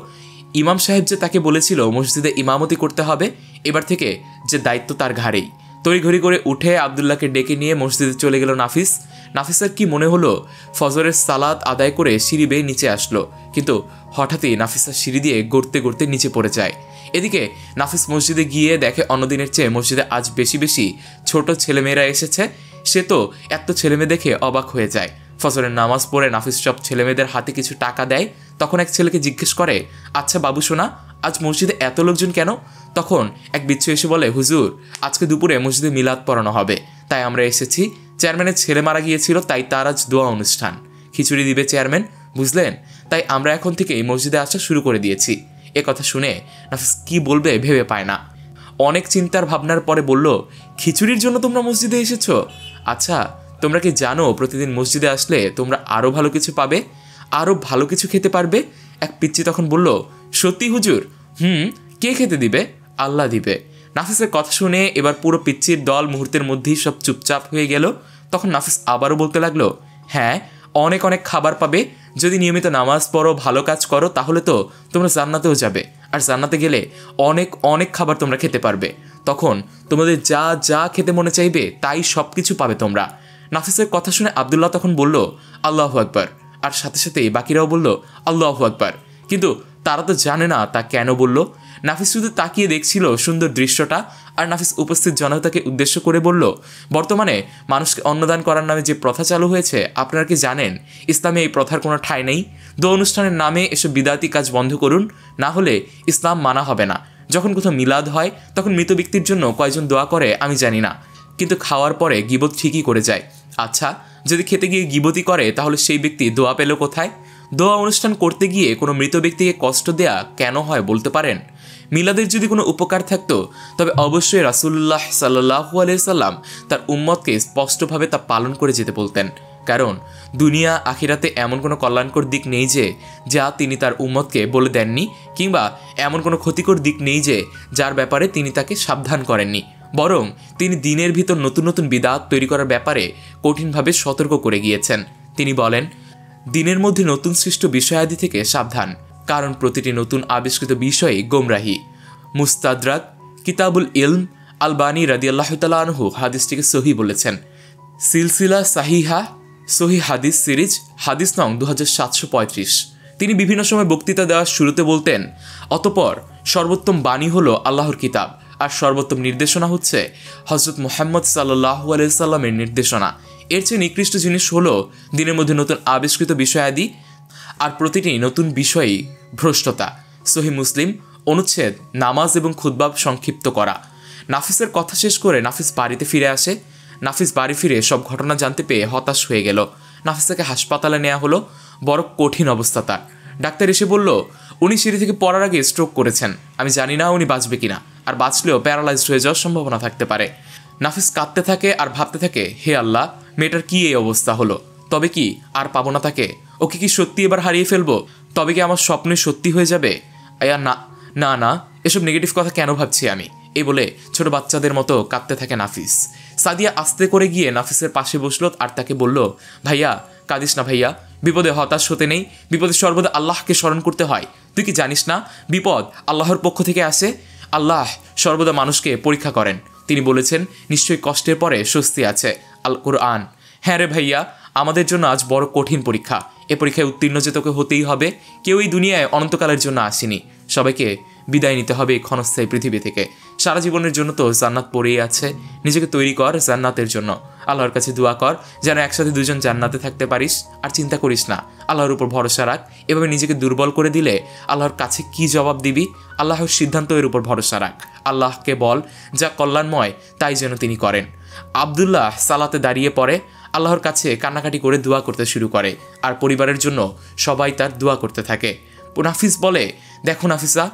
ইমাম সাহেব যে তাকে বলেছিল মসজিদে ইমামতি করতে হবে, এবার থেকে যে দায়িত্ব তার ঘাড়েই। তড়িঘড়ি করে উঠে আবদুল্লাহকে ডেকে নিয়ে মসজিদে চলে গেল নাফিস। নাফিসের কি মনে হলো, ফজরের সালাত আদায় করে সিঁড়ি বেয়ে নিচে আসলো। কিন্তু হঠাৎই নাফিসা সিঁড়ি দিয়ে গড়তে গড়তে নিচে পড়ে যায়। এদিকে নাফিস মসজিদে গিয়ে দেখে অন্যদিনের চেয়ে মসজিদে আজ বেশি বেশি ছোট ছেলেমেয়েরা এসেছে। সে তো এত ছেলেমেয়ে দেখে অবাক হয়ে যায়। ফজরের নামাজ পড়ে নাফিস সব ছেলেমেয়েদের হাতে কিছু টাকা দেয়। তখন এক ছেলেকে জিজ্ঞেস করে, আচ্ছা বাবু সোনা, আজ মসজিদে এত লোকজন কেন? তখন এক বিচ্ছু এসে বলে, হুজুর, আজকে দুপুরে মসজিদে মিলাদ পড়ানো হবে, তাই আমরা এসেছি। চেয়ারম্যানের ছেলে মারা গিয়েছিল, তাই তার আজ দোয়া অনুষ্ঠান। খিচুড়ি দিবে চেয়ারম্যান, বুঝলেন? তাই আমরা এখন থেকে এই মসজিদে আসা শুরু করে দিয়েছি। এ কথা শুনে নাফিস কি বলবে ভেবে পায় না। অনেক চিন্তার ভাবনার পরে বলল, খিচুড়ির জন্য তোমরা মসজিদে এসেছো? আচ্ছা, তোমরা কি জানো প্রতিদিন মসজিদে আসলে তোমরা আরও ভালো কিছু পাবে, আরও ভালো কিছু খেতে পারবে? এক পিচ্চি তখন বলল, সত্যি হুজুর? কে খেতে দিবে? আল্লাহ দিবে। নাফিসের কথা শুনে এবার পুরো পিচ্চির দল মুহূর্তের মধ্যেই সব চুপচাপ হয়ে গেল। তখন নাফিস আবারও বলতে লাগলো, হ্যাঁ, অনেক অনেক খাবার পাবে। যদি নিয়মিত নামাজ পড়ো, ভালো কাজ করো, তাহলে তো তোমরা জান্নাতেও যাবে। আর জান্নাতে গেলে অনেক অনেক খাবার তোমরা খেতে পারবে। তখন তোমাদের যা যা খেতে মনে চাইবে তাই সব কিছু পাবে তোমরা। নাফিসের কথা শুনে আবদুল্লাহ তখন বলল, আল্লাহু আকবার। আর সাথে সাথেই বাকিরাও বলল, আল্লাহু আকবার। কিন্তু তারা তো জানে না তা কেন বলল। নাফিস শুধু তাকিয়ে দেখছিল সুন্দর দৃশ্যটা। আর নাফিস উপস্থিত জনতাকে উদ্দেশ্য করে বলল, বর্তমানে মানুষকে অন্নদান করার নামে যে প্রথা চালু হয়েছে, আপনারা কি জানেন ইসলামে এই প্রথার কোনো ঠাঁই নেই? দোয়া অনুষ্ঠানের নামে এসব বিদাতি কাজ বন্ধ করুন, না হলে ইসলাম মানা হবে না। যখন কোথাও মিলাদ হয় তখন মৃত ব্যক্তির জন্য কয়জন দোয়া করে আমি জানি না, কিন্তু খাওয়ার পরে গীবত ঠিকই করে যায়। আচ্ছা, যদি খেতে গিয়ে গীবতই করে তাহলে সেই ব্যক্তি দোয়া পেল কোথায়? দোয়া অনুষ্ঠান করতে গিয়ে কোনো মৃত ব্যক্তিকে কষ্ট দেয়া কেন হয় বলতে পারেন? মিলাদের যদি কোনো উপকার থাকতো তবে অবশ্যই রাসূলুল্লাহ সাল্লাল্লাহু আলাইহি সাল্লাম তার উম্মতকে স্পষ্টভাবে তা পালন করে যেতে বলতেন। কারণ দুনিয়া আখিরাতে এমন কোনো কল্যাণকর দিক নেই যে যা তিনি তার উম্মতকে বলে দেননি, কিংবা এমন কোনো ক্ষতিকর দিক নেই যে যার ব্যাপারে তিনি তাকে সাবধান করেননি। বরং তিনি দিনের ভিতর নতুন নতুন বিদআত তৈরি করার ব্যাপারে কঠিনভাবে সতর্ক করে গিয়েছেন। তিনি বলেন, দিনের মধ্যে নতুন সৃষ্ট বিষয়াদি থেকে সাবধান, কারণ প্রতিটি নতুন আবিষ্কৃত বিষয়ই গোমরাহি। মুস্তাদরাক কিতাবুল ইলম, আলবানী রাদিয়াল্লাহু তাআলা আনহু হাদিসটিকে সহিহ বলেছেন। সিলসিলা সাহিহা সহি হাদিস সিরিজ, হাদিস নং 2735। তিনি বিভিন্ন সময় বক্তৃতা দেওয়ার শুরুতে বলতেন, অতঃপর সর্বোত্তম বাণী হলো আল্লাহর কিতাব, আর সর্বোত্তম নির্দেশনা হচ্ছে হযরত মুহাম্মদ সাল্লাল্লাহু আলাইহি সাল্লামের নির্দেশনা। এর চেয়ে নিকৃষ্ট জিনিস হলো দিনের মধ্যে নতুন আবিষ্কৃত বিষয়াদি, আর প্রতিটি নতুন বিষয়ই ভ্রষ্টতা। সহিহ মুসলিম। অনুচ্ছেদ নামাজ এবং খুতবা সংক্ষিপ্ত করা। নাফিসের কথা শেষ করে নাফিস বাড়িতে ফিরে আসে। নাফিস বাড়ি ফিরে সব ঘটনা জানতে পেয়ে হতাশ হয়ে গেল। নাফিসাকে হাসপাতালে নেওয়া হলো। বড় কঠিন অবস্থা তার। ডাক্তার এসে বলল, উনি সিঁড়ি থেকে পড়ার আগে স্ট্রোক করেছেন। আমি জানি না উনি বাঁচবে কিনা, আর বাঁচলেও প্যারালাইজড হয়ে যাওয়ার সম্ভাবনা থাকতে পারে। নাফিস কাঁদতে থাকে আর ভাবতে থাকে, হে আল্লাহ, মেয়েটার কি এই অবস্থা হলো? তবে কি আর পাবো না তাকে? ওকে কি সত্যি এবার হারিয়ে ফেলবো? তবে কি আমার স্বপ্নে সত্যি হয়ে যাবে? না না না, এসব নেগেটিভ কথা কেন ভাবছি আমি? এই বলে ছোট বাচ্চাদের মতো কাঁদতে থাকে নাফিস। সাদিয়া আস্তে করে গিয়ে নাফিসের পাশে বসলো আর তাকে বলল, ভাইয়া কাঁদিস না ভাইয়া, বিপদে হতাশ হতে নেই। বিপদে সর্বদা আল্লাহকে স্মরণ করতে হয়। তুই কি জানিস না বিপদ আল্লাহর পক্ষ থেকে আসে? আল্লাহ সর্বদা মানুষকে পরীক্ষা করেন। তিনি বলেছেন, নিশ্চয়ই কষ্টের পরে স্বস্তি আছে। আল কুরআন। হ্যাঁ রে ভাইয়া, আমাদের জন্য আজ বড় কঠিন পরীক্ষা। এ পরীক্ষায় উত্তীর্ণ যে তোকে হতেই হবে। কেউ এই দুনিয়ায় অনন্তকালের জন্য আসেনি। সবাইকে বিদায় নিতে হবে এই ক্ষণস্থায়ী পৃথিবী থেকে। সারা জীবনের জন্য তো জান্নাত পড়েই আছে। নিজেকে তৈরি কর জান্নাতের জন্য। আল্লাহর কাছে দোয়া কর যেন একসাথে দুজন জান্নাতে থাকতে পারিস। আর চিন্তা করিস না, আল্লাহর উপর ভরসা রাখ। এভাবে নিজেকে দুর্বল করে দিলে আল্লাহর কাছে কি জবাব দিবি? আল্লাহর সিদ্ধান্ত এর উপর ভরসা রাখ। আল্লাহকে বল যা কল্যাণময় তাই যেন তিনি করেন। আবদুল্লাহ সালাতে দাঁড়িয়ে পড়ে, আল্লাহর কাছে কান্নাকাটি করে দোয়া করতে শুরু করে, আর পরিবারের জন্য সবাই তার দোয়া করতে থাকে। নাফিস বলে, দেখো নাফিসা,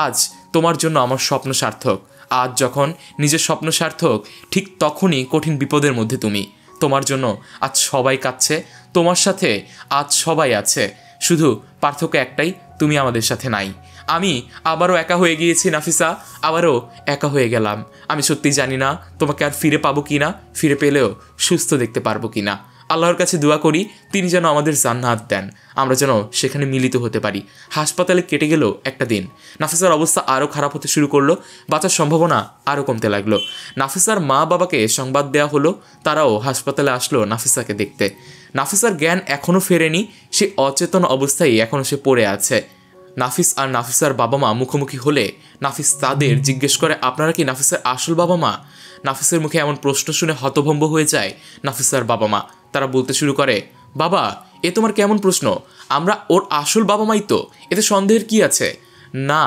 আজ তোমার জন্য আমার স্বপ্ন সার্থক। আজ যখন নিজের স্বপ্ন সার্থক, ঠিক তখনই কঠিন বিপদের মধ্যে তুমি। তোমার জন্য আজ সবাই কাঁদছে, তোমার সাথে আজ সবাই আছে। শুধু পার্থক্য একটাই, তুমি আমাদের সাথে নাই। আমি আবারও একা হয়ে গিয়েছি নাফিসা, আবারও একা হয়ে গেলাম। আমি সত্যি জানি না তোমাকে আর ফিরে পাবো কি না, ফিরে পেলেও সুস্থ দেখতে পারবো কি না। আল্লাহর কাছে দোয়া করি তিনি যেন আমাদের জান্নাত দেন, আমরা যেন সেখানে মিলিত হতে পারি। হাসপাতালে কেটে গেল একটা দিন। নাফিসার অবস্থা আরও খারাপ হতে শুরু করলো। বাঁচার সম্ভাবনা আরও কমতে লাগলো। নাফিসার মা বাবাকে সংবাদ দেওয়া হলো। তারাও হাসপাতালে আসলো নাফিসাকে দেখতে। নাফিসার জ্ঞান এখনও ফেরেনি। সে অচেতন অবস্থায় এখনও সে পড়ে আছে। নাফিস আর নাফিসার বাবা মা মুখোমুখি হলে নাফিস তাদের জিজ্ঞেস করে, আপনারা কি নাফিসার আসল বাবা মা? নাফিসের মুখে এমন প্রশ্ন শুনে হতভম্ব হয়ে যায় নাফিসার বাবা মা। তারা বলতে শুরু করে, বাবা এ তোমার কেমন প্রশ্ন? আমরা ওর আসল বাবা মাই তো, এতে সন্দেহের কি আছে? না,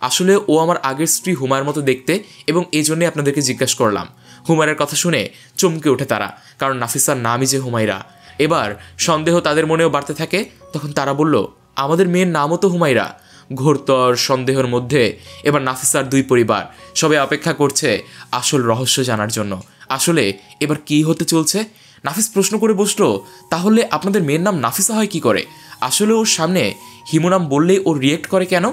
আসলে ও আমার আগের স্ত্রী হুমায়ের মতো দেখতে, এবং এই জন্যই আপনাদেরকে জিজ্ঞাসা করলাম। হুমায়রার কথা শুনে চমকে ওঠে তারা, কারণ নাফিসার নামই যে হুমায়রা। এবার সন্দেহ তাদের মনেও বাড়তে থাকে। তখন তারা বলল, আমাদের মেয়ের নামও তো হুমায়রা। ঘোরতর সন্দেহের মধ্যে এবার নাফিসার দুই পরিবার সবাই অপেক্ষা করছে আসল রহস্য জানার জন্য। আসলে এবার কি হতে চলছে? নাফিস প্রশ্ন করে বসলো, তাহলে আপনাদের মেয়ের নাম নাফিসা হয় কি করে? আসলে ওর সামনে হিমু নাম বললেই ও রিয়েক্ট করে কেন?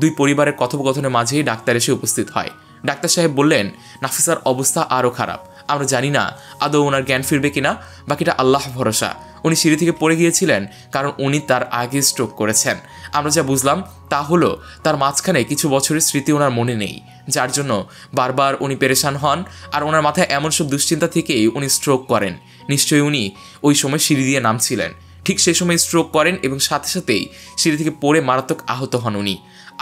দুই পরিবারের কথোপকথনের মাঝেই ডাক্তার এসে উপস্থিত হয়। ডাক্তার সাহেব বললেন, নাফিসার অবস্থা আরও খারাপ। আমরা জানি না আদৌ ওনার জ্ঞান ফিরবে কিনা, বাকিটা আল্লাহ ভরসা। উনি সিঁড়ি থেকে পড়ে গিয়েছিলেন কারণ উনি তার আগে স্ট্রোক করেছেন। আমরা যা বুঝলাম তা হলো তার মাঝখানে কিছু বছরের স্মৃতি ওনার মনে নেই, যার জন্য বারবার উনি পেরেশান হন, আর ওনার মাথায় এমন সব দুশ্চিন্তা থেকেই উনি স্ট্রোক করেন। নিশ্চয়ই উনি ওই সময় সিঁড়ি দিয়ে নামছিলেন, ঠিক সেই সময় স্ট্রোক করেন এবং সাথে সাথেই সিঁড়ি থেকে পড়ে মারাত্মক আহত হন উনি।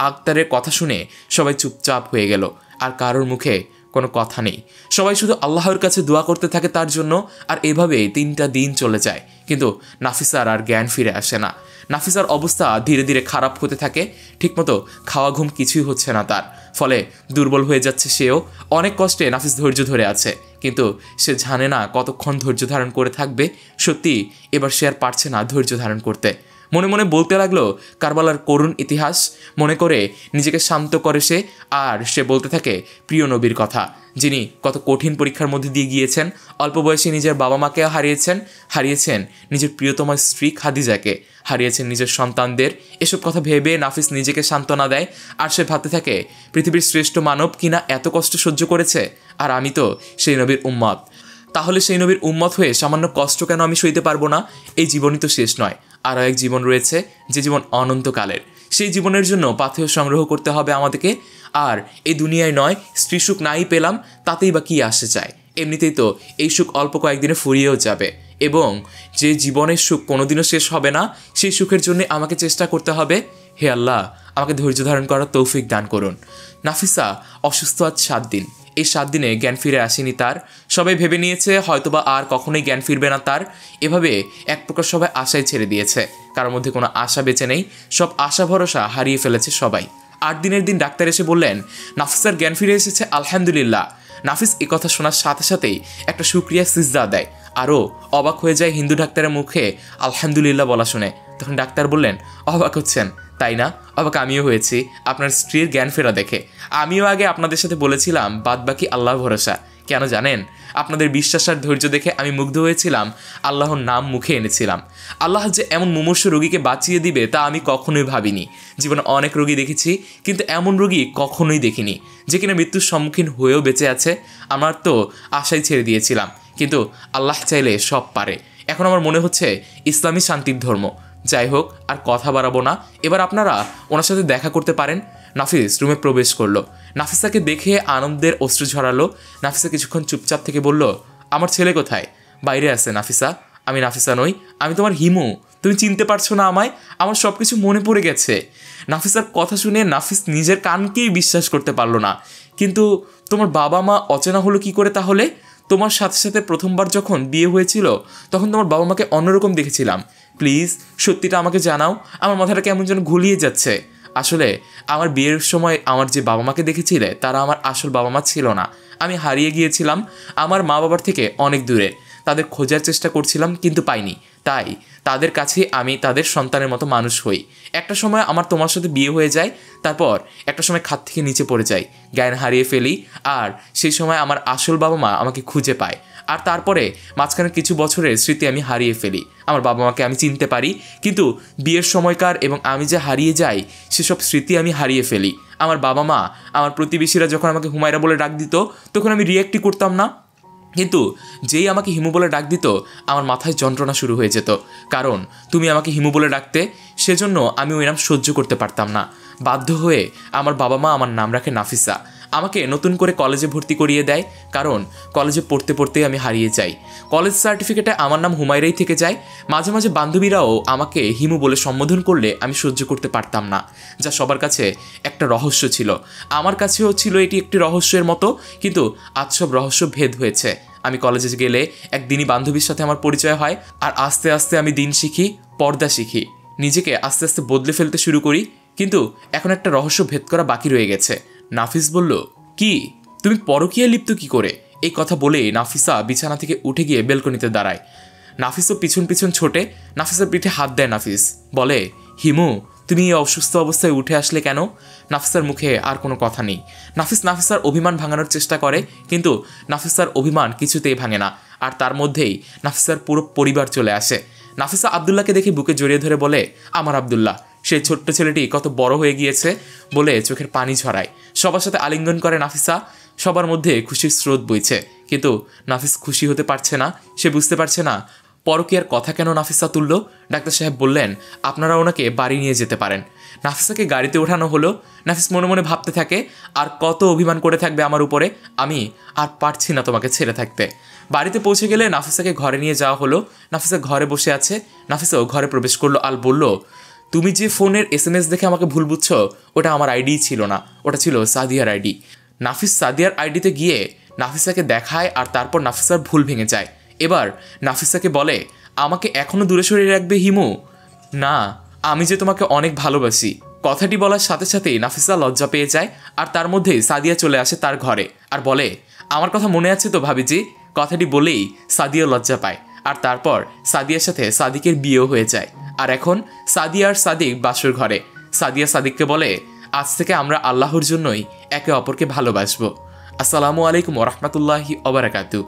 আক্তারের কথা শুনে সবাই চুপচাপ হয়ে গেল, আর কারোর মুখে কোনো কথা নেই। সবাই শুধু আল্লাহর কাছে দোয়া করতে থাকে তার জন্য, আর এভাবেই 3টা দিন চলে যায়। কিন্তু নাফিসার আর জ্ঞান ফিরে আসে না। নাফিসার অবস্থা ধীরে ধীরে খারাপ হতে থাকে, ঠিকমতো খাওয়া ঘুম কিছুই হচ্ছে না তার, ফলে দুর্বল হয়ে যাচ্ছে সেও। অনেক কষ্টে নাফিস ধৈর্য ধরে আছে, কিন্তু সে জানে না কতক্ষণ ধৈর্য ধারণ করে থাকবে। সত্যি এবার সে আর পারছে না ধৈর্য ধারণ করতে। মনে মনে বলতে লাগলো কারবালার করুণ ইতিহাস, মনে করে নিজেকে শান্ত করে সে। আর সে বলতে থাকে প্রিয় নবীর কথা, যিনি কত কঠিন পরীক্ষার মধ্যে দিয়ে গিয়েছেন, অল্প বয়সে নিজের বাবা মাকে হারিয়েছেন নিজের প্রিয়তমা স্ত্রী খাদিজাকে, হারিয়েছেন নিজের সন্তানদের। এসব কথা ভেবে নাফিস নিজেকে সান্ত্বনা দেয়, আর সে ভাবতে থাকে পৃথিবীর শ্রেষ্ঠ মানব কিনা এত কষ্ট সহ্য করেছে, আর আমি তো সেই নবীর উম্মত। তাহলে সেই নবীর উম্মত হয়ে সামান্য কষ্ট কেন আমি সইতে পারবো না? এই জীবনই তো শেষ নয়, আরও এক জীবন রয়েছে, যে জীবন অনন্তকালের। সেই জীবনের জন্য পাথেয় সংগ্রহ করতে হবে আমাদেরকে। আর এই দুনিয়ায় নয়, স্ত্রী সুখ নাই পেলাম তাতেই বা কী আসে যায়, এমনিতেই তো এই সুখ অল্প কয়েকদিনে ফুরিয়েও যাবে, এবং যে জীবনের সুখ কোনোদিনও শেষ হবে না, সেই সুখের জন্য আমাকে চেষ্টা করতে হবে। হে আল্লাহ, আমাকে ধৈর্য ধারণ করার তৌফিক দান করুন। নাফিসা অসুস্থ আজ 7 দিন। এই 7 দিনে জ্ঞান ফিরে আসেনি তার। সবাই ভেবে নিয়েছে হয়তোবা আর কখনোই জ্ঞান ফিরবে না তার। এভাবে এক প্রকার সবাই আশাই ছেড়ে দিয়েছে, কারোর মধ্যে কোনো আশা বেঁচে নেই, সব আশা ভরসা হারিয়ে ফেলেছে সবাই। 8 দিনের দিন ডাক্তার এসে বললেন নাফিসার জ্ঞান ফিরে এসেছে, আলহামদুলিল্লাহ। নাফিস এ কথা শোনার সাথে সাথেই একটা শুকরিয়া সিজদা দেয়। আরও অবাক হয়ে যায় হিন্দু ডাক্তারের মুখে আলহামদুলিল্লাহ বলা শুনে। তখন ডাক্তার বললেন, অবাক হচ্ছেন তাই না? অবাক আমিও হয়েছি আপনার স্ত্রীর জ্ঞান ফেরা দেখে। আমিও আগে আপনাদের সাথে বলেছিলাম বাদ বাকি আল্লাহ ভরসা। কেন জানেন? আপনাদের বিশ্বাস আর ধৈর্য দেখে আমি মুগ্ধ হয়েছিলাম, আল্লাহর নাম মুখে এনেছিলাম। আল্লাহ যে এমন মুমূর্ষু রোগীকে বাঁচিয়ে দিবে তা আমি কখনোই ভাবিনি। জীবনে অনেক রোগী দেখেছি, কিন্তু এমন রোগী কখনোই দেখিনি যে কিনা মৃত্যুর সম্মুখীন হয়েও বেঁচে আছে। আমার তো আশাই ছেড়ে দিয়েছিলাম, কিন্তু আল্লাহ চাইলে সব পারে। এখন আমার মনে হচ্ছে ইসলামী শান্তির ধর্ম। যাই হোক, আর কথা বাড়াবো না, এবার আপনারা ওনার সাথে দেখা করতে পারেন। নাফিস রুমে প্রবেশ করলো। নাফিসাকে দেখে আনন্দের অশ্রু ঝরালো। নাফিসা কিছুক্ষণ চুপচাপ থেকে বলল, আমার ছেলে কোথায়? বাইরে আছে নাফিসা। আমি নাফিসা নই, আমি তোমার হিমু। তুমি চিনতে পারছো না আমায়? আমার সব কিছু মনে পড়ে গেছে। নাফিসার কথা শুনে নাফিস নিজের কানকেই বিশ্বাস করতে পারলো না। কিন্তু তোমার বাবা মা অচেনা হলো কি করে তাহলে? তোমার সাথে সাথে প্রথমবার যখন বিয়ে হয়েছিল তখন তোমার বাবা মাকে অন্যরকম দেখেছিলাম। প্লিজ সত্যিটা আমাকে জানাও, আমার মাথাটা কেমন যেন ঘুলিয়ে যাচ্ছে। আসলে আমার বিয়ের সময় আমার যে বাবা মাকে দেখেছিলে তারা আমার আসল বাবা মা ছিল না। আমি হারিয়ে গিয়েছিলাম আমার মা বাবার থেকে অনেক দূরে। তাদের খোঁজার চেষ্টা করছিলাম কিন্তু পাইনি, তাই তাদের কাছে আমি তাদের সন্তানের মতো মানুষ হই। একটা সময় আমার তোমার সাথে বিয়ে হয়ে যায়, তারপর একটা সময় খাত থেকে নিচে পড়ে যাই, জ্ঞান হারিয়ে ফেলি, আর সেই সময় আমার আসল বাবা মা আমাকে খুঁজে পায়। আর তারপরে মাঝখানে কিছু বছরের স্মৃতি আমি হারিয়ে ফেলি। আমার বাবা মাকে আমি চিনতে পারি, কিন্তু বিয়ের সময়কার এবং আমি যে হারিয়ে যাই সেসব স্মৃতি আমি হারিয়ে ফেলি। আমার বাবা মা, আমার প্রতিবেশীরা যখন আমাকে হুমায়রা বলে ডাক দিত তখন আমি রিয়াক্টই করতাম না, কিন্তু যেই আমাকে হিমু বলে ডাক দিত আমার মাথায় যন্ত্রণা শুরু হয়ে যেত। কারণ তুমি আমাকে হিমু বলে ডাকতে, সেজন্য আমি ওই নাম সহ্য করতে পারতাম না। বাধ্য হয়ে আমার বাবা মা আমার নাম রাখে নাফিসা। আমাকে নতুন করে কলেজে ভর্তি করিয়ে দেয়, কারণ কলেজে পড়তে পড়তেই আমি হারিয়ে যাই। কলেজ সার্টিফিকেটে আমার নাম হুমায়রাই থেকে যায়। মাঝে মাঝে বান্ধবীরাও আমাকে হিমু বলে সম্বোধন করলে আমি সহ্য করতে পারতাম না, যা সবার কাছে একটা রহস্য ছিল। আমার কাছেও ছিল এটি একটি রহস্যের মতো, কিন্তু আজ সব রহস্য ভেদ হয়েছে। আমি কলেজে গেলে একদিনই বান্ধবীর সাথে আমার পরিচয় হয়, আর আস্তে আস্তে আমি দিন শিখি, পর্দা শিখি, নিজেকে আস্তে আস্তে বদলে ফেলতে শুরু করি। কিন্তু এখন একটা রহস্য ভেদ করা বাকি রয়ে গেছে। নাফিস বলল, কি তুমি পরকীয়ায় লিপ্ত কি করে? এই কথা বলে নাফিসা বিছানা থেকে উঠে গিয়ে বেলকনিতে দাঁড়ায়। নাফিসও পিছন পিছন ছোটে। নাফিসার পিঠে হাত দেয় নাফিস, বলে, হিমু তুমি এই অসুস্থ অবস্থায় উঠে আসলে কেন? নাফিসার মুখে আর কোনো কথা নেই। নাফিসার অভিমান ভাঙানোর চেষ্টা করে, কিন্তু নাফিসার অভিমান কিছুতেই ভাঙে না। আর তার মধ্যেই নাফিসার পুরো পরিবার চলে আসে। নাফিসা আবদুল্লাহকে দেখে বুকে জড়িয়ে ধরে বলে, আমার আবদুল্লাহ, সেই ছোট্ট ছেলেটি কত বড় হয়ে গিয়েছে বলে চোখের পানি ঝরায়। সবার সাথে আলিঙ্গন করে নাফিসা। সবার মধ্যে খুশির স্রোত বইছে, কিন্তু নাফিস খুশি হতে পারছে না। সে বুঝতে পারছে না পরকীয়ার কথা কেন নাফিসা তুলল। ডাক্তার সাহেব বললেন, আপনারা ওনাকে বাড়ি নিয়ে যেতে পারেন। নাফিসাকে গাড়িতে ওঠানো হলো। নাফিস মনে মনে ভাবতে থাকে, আর কত অভিমান করে থাকবে আমার উপরে, আমি আর পারছি না তোমাকে ছেড়ে থাকতে। বাড়িতে পৌঁছে গেলে নাফিসাকে ঘরে নিয়ে যাওয়া হলো। নাফিসা ঘরে বসে আছে। নাফিসাও ঘরে প্রবেশ করলো আর বলল, তুমি যে ফোনের SMS দেখে আমাকে ভুল বুঝছো, ওটা আমার আইডিই ছিল না, ওটা ছিল সাদিয়ার আইডি। নাফিস সাদিয়ার আইডিতে গিয়ে নাফিসাকে দেখায় আর তারপর নাফিসার ভুল ভেঙে যায়। এবার নাফিসাকে বলে, আমাকে এখনো দূরে সরিয়ে রাখবে হিমু? না, আমি যে তোমাকে অনেক ভালোবাসি। কথাটি বলার সাথে সাথেই নাফিসা লজ্জা পেয়ে যায়। আর তার মধ্যেই সাদিয়া চলে আসে তার ঘরে আর বলে, আমার কথা মনে আছে তো ভাবিজি? কথাটি বলেই সাদিয়া লজ্জা পায়। আর তারপর সাদিয়ার সাথে সাদিকের বিয়েও হয়ে যায়। আর এখন সাদিয়া আর সাদিক বাসর ঘরে। সাদিয়া সাদিককে বলে, আজ থেকে আমরা আল্লাহর জন্যই একে অপরকে ভালোবাসবো। আসসালামু আলাইকুম ওয়া রাহমাতুল্লাহি ওয়া বারাকাতুহু।